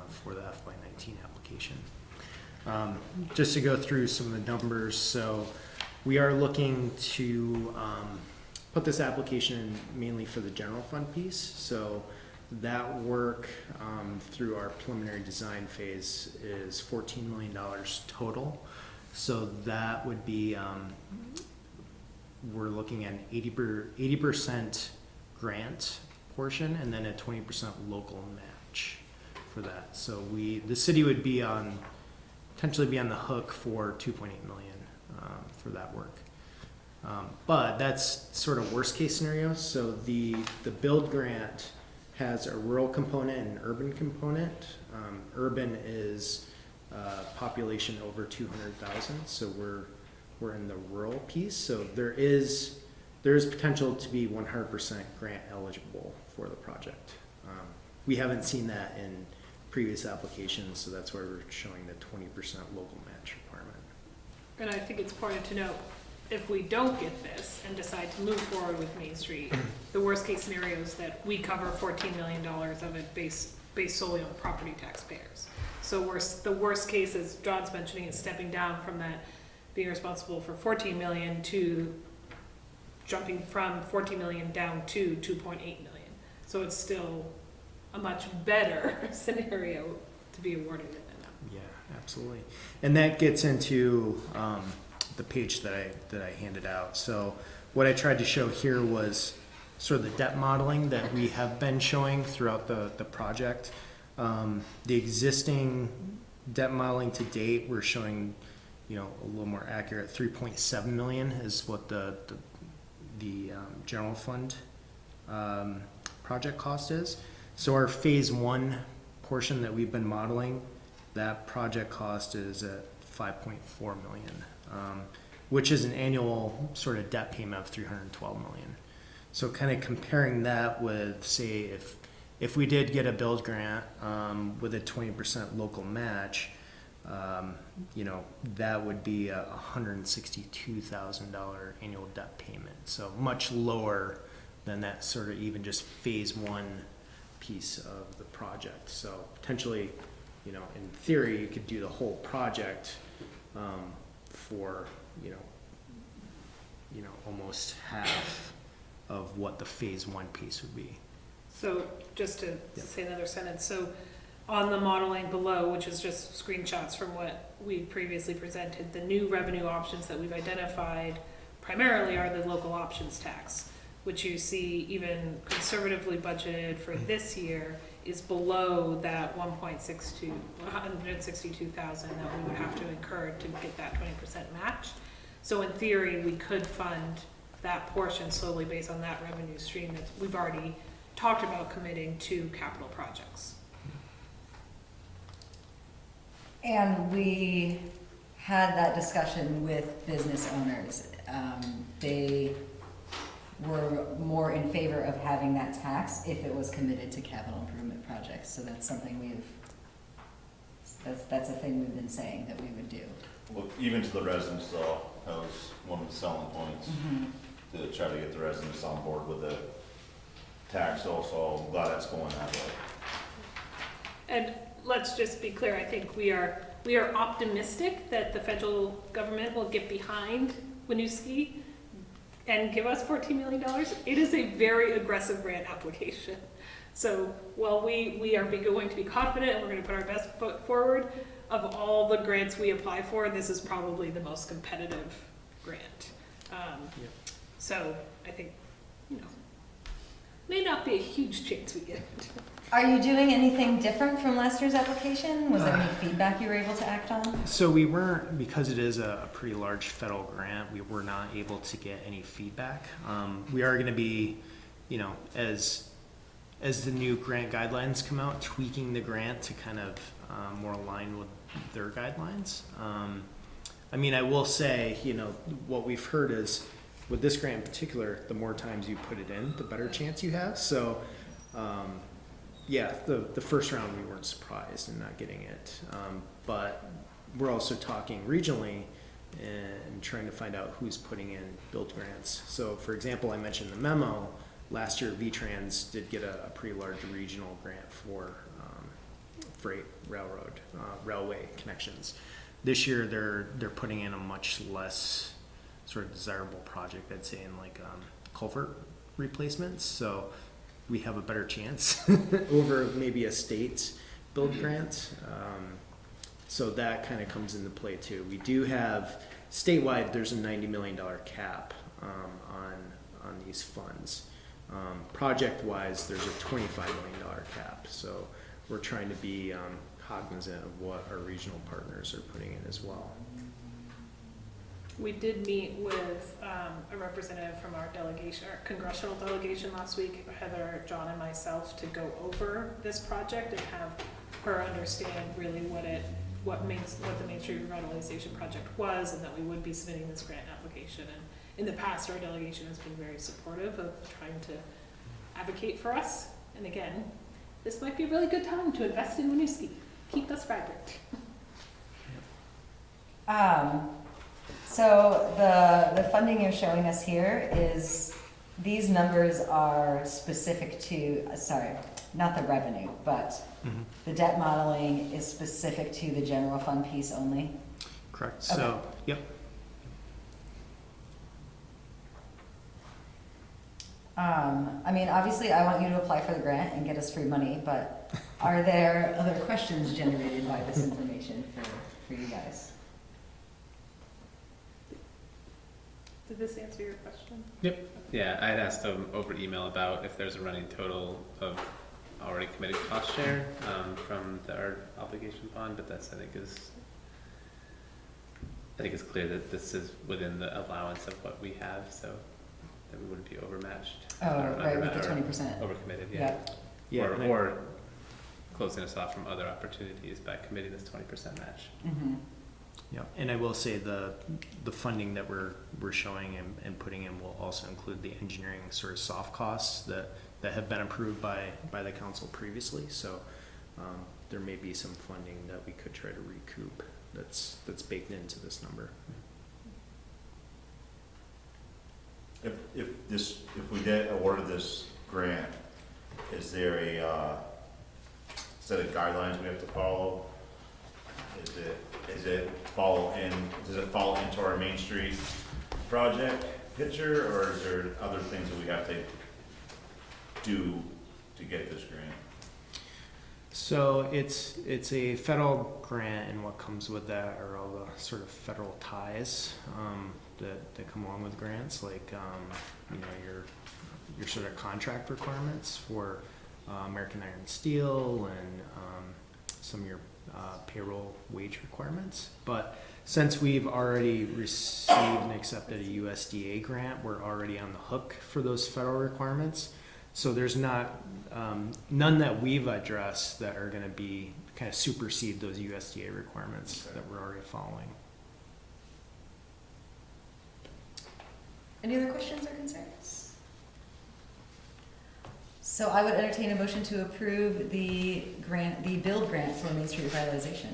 for the FY19 application. Just to go through some of the numbers, so we are looking to put this application in mainly for the general fund piece. So that work through our preliminary design phase is $14 million total. So that would be we're looking at an 80% grant portion and then a 20% local match for that. So the city would be potentially be on the hook for $2.8 million for that work. But that's sort of worst case scenario. So the build grant has a rural component and an urban component. Urban is population over 200,000. So we're in the rural piece, so there is potential to be 100% grant eligible for the project. We haven't seen that in previous applications, so that's why we're showing the 20% local match requirement. And I think it's important to note, if we don't get this and decide to move forward with Main Street, the worst case scenario is that we cover $14 million of it based solely on property taxpayers. So the worst case, as John's mentioning, is stepping down from that, being responsible for 14 million to jumping from 14 million down to 2.8 million. So it's still a much better scenario to be awarded it than that. Yeah, absolutely. And that gets into the page that I handed out. So what I tried to show here was sort of the debt modeling that we have been showing throughout the project. The existing debt modeling to date, we're showing a little more accurate. 3.7 million is what the general fund project cost is. So our phase 1 portion that we've been modeling, that project cost is at 5.4 million, which is an annual sort of debt payment of 312 million. So kind of comparing that with, say, if we did get a build grant with a 20% local match, that would be a $162,000 annual debt payment. So much lower than that sort of even just phase 1 piece of the project. So potentially, in theory, you could do the whole project for, almost half of what the phase 1 piece would be. So just to say another sentence, so on the modeling below, which is just screenshots from what we previously presented, the new revenue options that we've identified primarily are the local options tax, which you see even conservatively budgeted for this year is below that 162,000 that we would have to incur to get that 20% match. So in theory, we could fund that portion solely based on that revenue stream that we've already talked about committing to capital projects. And we had that discussion with business owners. They were more in favor of having that tax if it was committed to capital improvement projects. So that's something that's a thing we've been saying that we would do. Well, even to the residents though, that was one of the selling points. Mm-hmm. The try to get the residents on board with the tax also. I'm glad it's going that way. And let's just be clear, I think we are optimistic that the federal government will get behind Winooski and give us $14 million. It is a very aggressive grant application. So while we are going to be confident and we're going to put our best foot forward, of all the grants we apply for, this is probably the most competitive grant. So I think, may not be a huge chance we get it. Are you doing anything different from last year's application? Was there any feedback you were able to act on? So we weren't, because it is a pretty large federal grant, we were not able to get any feedback. We are going to be, as the new grant guidelines come out, tweaking the grant to kind of more align with their guidelines. I will say, what we've heard is, with this grant in particular, the more times you put it in, the better chance you have. So, the first round we weren't surprised in not getting it. But we're also talking regionally and trying to find out who's putting in build grants. So, for example, I mentioned the memo. Last year, VTrans did get a pretty large regional grant for freight railway connections. This year, they're putting in a much less sort of desirable project, I'd say, in like culvert replacements. So we have a better chance over maybe a state build grant. So that kind of comes into play too. We do have statewide, there's a $90 million cap on these funds. Project wise, there's a $25 million cap. So we're trying to be cognizant of what our regional partners are putting in as well. We did meet with a representative from our delegation, our congressional delegation last week, Heather, John, and myself, to go over this project and have her understand really what the Main Street Revitalization Project was, and that we would be submitting this grant application. And in the past, our delegation has been very supportive of trying to advocate for us. And again, this might be a really good time to invest in Winooski. Keep us vibrant. So the funding you're showing us here is, these numbers are specific to, not the revenue, but the debt modeling is specific to the general fund piece only? Correct. Okay. So, yep. Obviously I want you to apply for the grant and get us free money, but are there other questions generated by this information for you guys? Did this answer your question? Yep. Yeah, I had asked them over email about if there's a running total of already committed cost share from our obligation bond, but that's I think it's clear that this is within the allowance of what we have, so that we wouldn't be overmatched. Right, with the 20%. Overcommitted, yeah. Or closing us off from other opportunities by committing this 20% match. Mm-hmm. Yeah, and I will say the funding that we're showing and putting in will also include the engineering sort of soft costs that have been approved by the council previously. So there may be some funding that we could try to recoup that's baked into this number. If we get awarded this grant, is there a set of guidelines we have to follow? Does it fall into our Main Street project picture, or is there other things that we have to do to get this grant? So it's a federal grant, and what comes with that are all the sort of federal ties that come along with grants, like your sort of contract requirements for American Iron and Steel and some of your payroll wage requirements. But since we've already received and accepted a USDA grant, we're already on the hook for those federal requirements. So there's not none that we've addressed that are going to be kind of supersede those USDA requirements that we're already following. Any other questions or concerns? So I would entertain a motion to approve the build grant for Main Street Revitalization.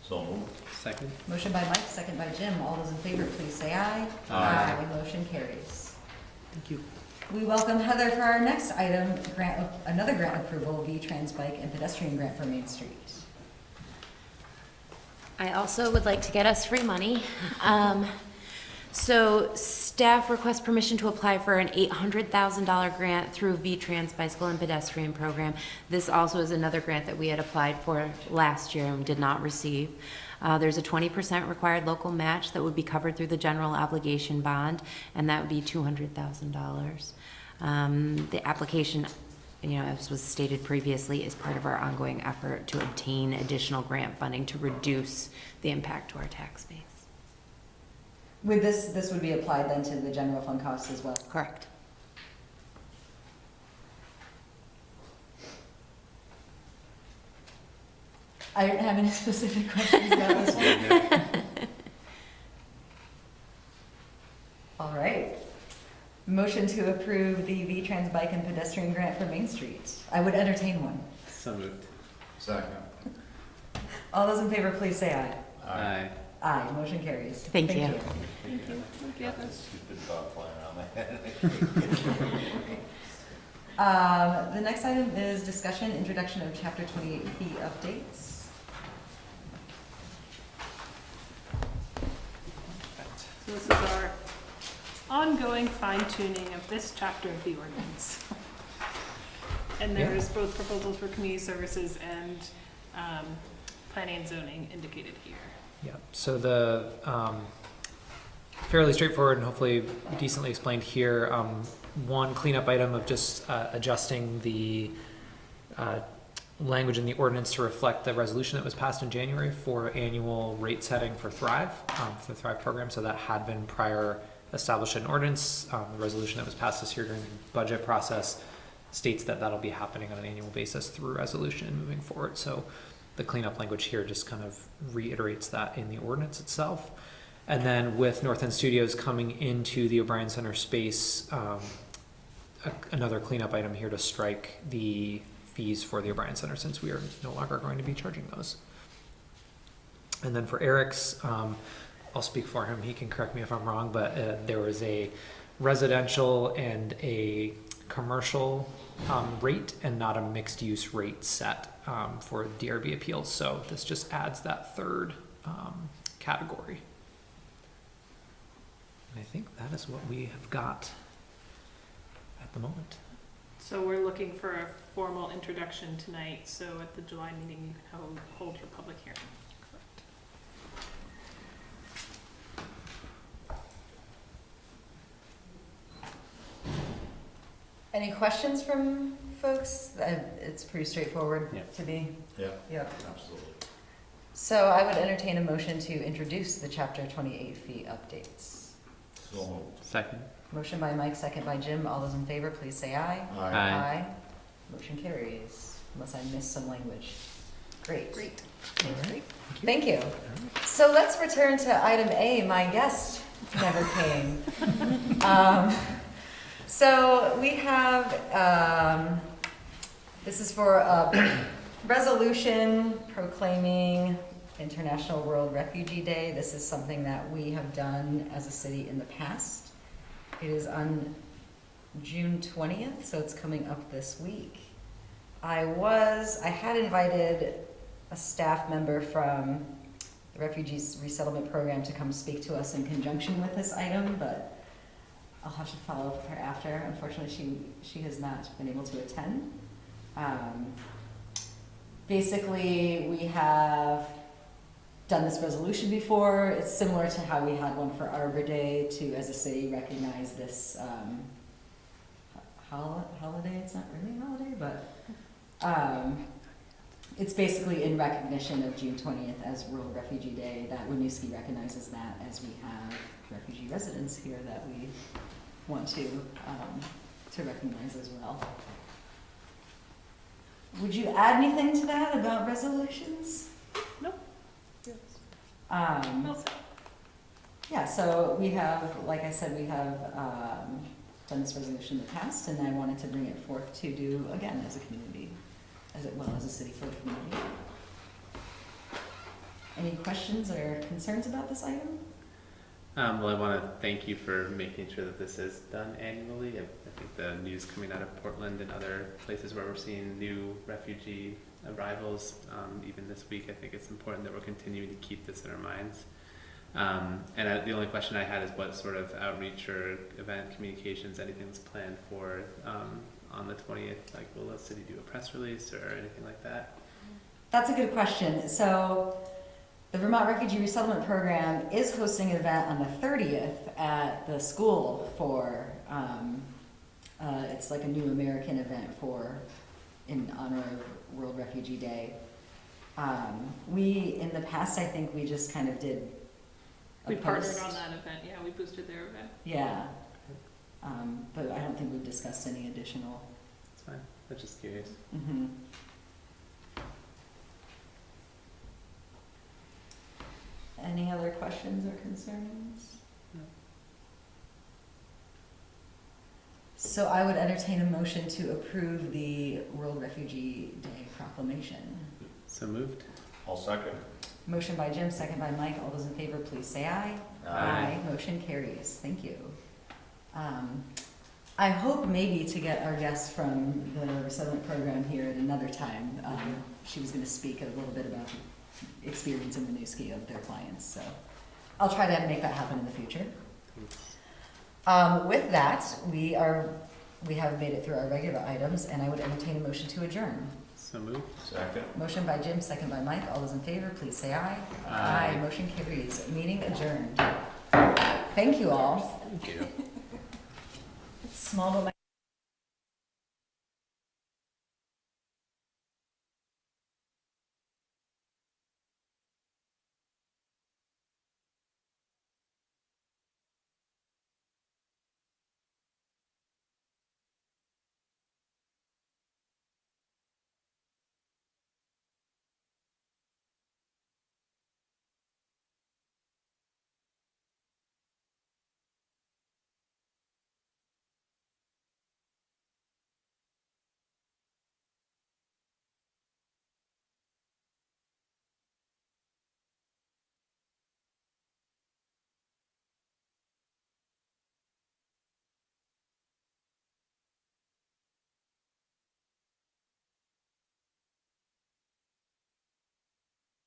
So moved. Second. Motion by Mike, second by Jim. All those in favor, please say aye. Aye. Motion carries. Thank you. We welcome Heather for our next item, another grant approval, V-Trans Bike and Pedestrian Grant for Main Street. I also would like to get us free money. So staff requests permission to apply for an $800,000 grant through V-Trans Bicycle and Pedestrian Program. This also is another grant that we had applied for last year and did not receive. There's a 20% required local match that would be covered through the general obligation bond, and that would be $200,000. The application, as was stated previously, is part of our ongoing effort to obtain additional grant funding to reduce the impact to our tax base. With this would be applied then to the general fund costs as well? Correct. I don't have any specific questions about this one. All right. Motion to approve the V-Trans Bike and Pedestrian Grant for Main Street. I would entertain one. So moved. Second. All those in favor, please say aye. Aye. Aye, motion carries. Thank you. Stupid thought flying around my head. The next item is discussion, introduction of Chapter 28 fee updates. So this is our ongoing fine tuning of this chapter of the ordinance. And there is both proposals for community services and planning and zoning indicated here. Yeah, so the fairly straightforward and hopefully decently explained here. One cleanup item of just adjusting the language in the ordinance to reflect the resolution that was passed in January for annual rate setting for Thrive, for the Thrive program. So that had been prior established in ordinance. The resolution that was passed this year during the budget process states that that'll be happening on an annual basis through resolution moving forward. So the cleanup language here just kind of reiterates that in the ordinance itself. And then with North End Studios coming into the O'Brien Center space, another cleanup item here to strike the fees for the O'Brien Center since we are no longer going to be charging those. And then for Eric's, I'll speak for him, he can correct me if I'm wrong, but there was a residential and a commercial rate and not a mixed use rate set for DRB appeals. So this just adds that third category. And I think that is what we have got at the moment. So we're looking for a formal introduction tonight, so at the July meeting you can hold your public hearing. Any questions from folks? It's pretty straightforward to be. Yeah. Yep. Absolutely. So I would entertain a motion to introduce the Chapter 28 fee updates. So moved. Second. Motion by Mike, second by Jim. All those in favor, please say aye. Aye. Aye. Motion carries, unless I missed some language. Great. Great. Great. Thank you. So let's return to item A. My guest never came. So we have, this is for a resolution proclaiming International World Refugee Day. This is something that we have done as a city in the past. It is on June 20th, so it's coming up this week. I had invited a staff member from the Refugees Resettlement Program to come speak to us in conjunction with this item, but I'll have to follow up with her after. Unfortunately, she has not been able to attend. Basically, we have done this resolution before. It's similar to how we had one for Arbor Day to, as a city, recognize this holiday. It's not really a holiday, but it's basically in recognition of June 20th as World Refugee Day that Winooski recognizes that, as we have refugee residents here that we want to recognize as well. Would you add anything to that about resolutions? Nope. Yeah, so we have, like I said, we have done this resolution in the past, and I wanted to bring it forth to do again as a community, as a city for the community. Any questions or concerns about this item? Well, I want to thank you for making sure that this is done annually. I think the news coming out of Portland and other places where we're seeing new refugee arrivals, even this week, I think it's important that we're continuing to keep this in our minds. The only question I had is what sort of outreach or event communications, anything's planned for on the 20th? Like, will the city do a press release or anything like that? That's a good question. So the Vermont Refugee Resettlement Program is hosting an event on the 30th at the school for, it's like a New American event in honor of World Refugee Day. In the past, I think we just kind of did a We partnered post. on that event, yeah, we boosted their event. Yeah. But I don't think we've discussed any additional. It's fine. I'm just curious. Mm-hmm. Any other questions or concerns? No. So I would entertain a motion to approve the World Refugee Day proclamation. So moved. I'll second. Motion by Jim, second by Mike. All those in favor, please say aye. Aye. Motion carries. Thank you. I hope maybe to get our guest from the resettlement program here at another time. She was going to speak a little bit about the experience in Winooski of their clients. So I'll try to make that happen in the future. With that, we have made it through our regular items, and I would entertain a motion to adjourn. So moved. Second. Motion by Jim, second by Mike. All those in favor, please say aye. Aye. Motion carries. Meeting adjourned. Thank you all. Thank you. Small but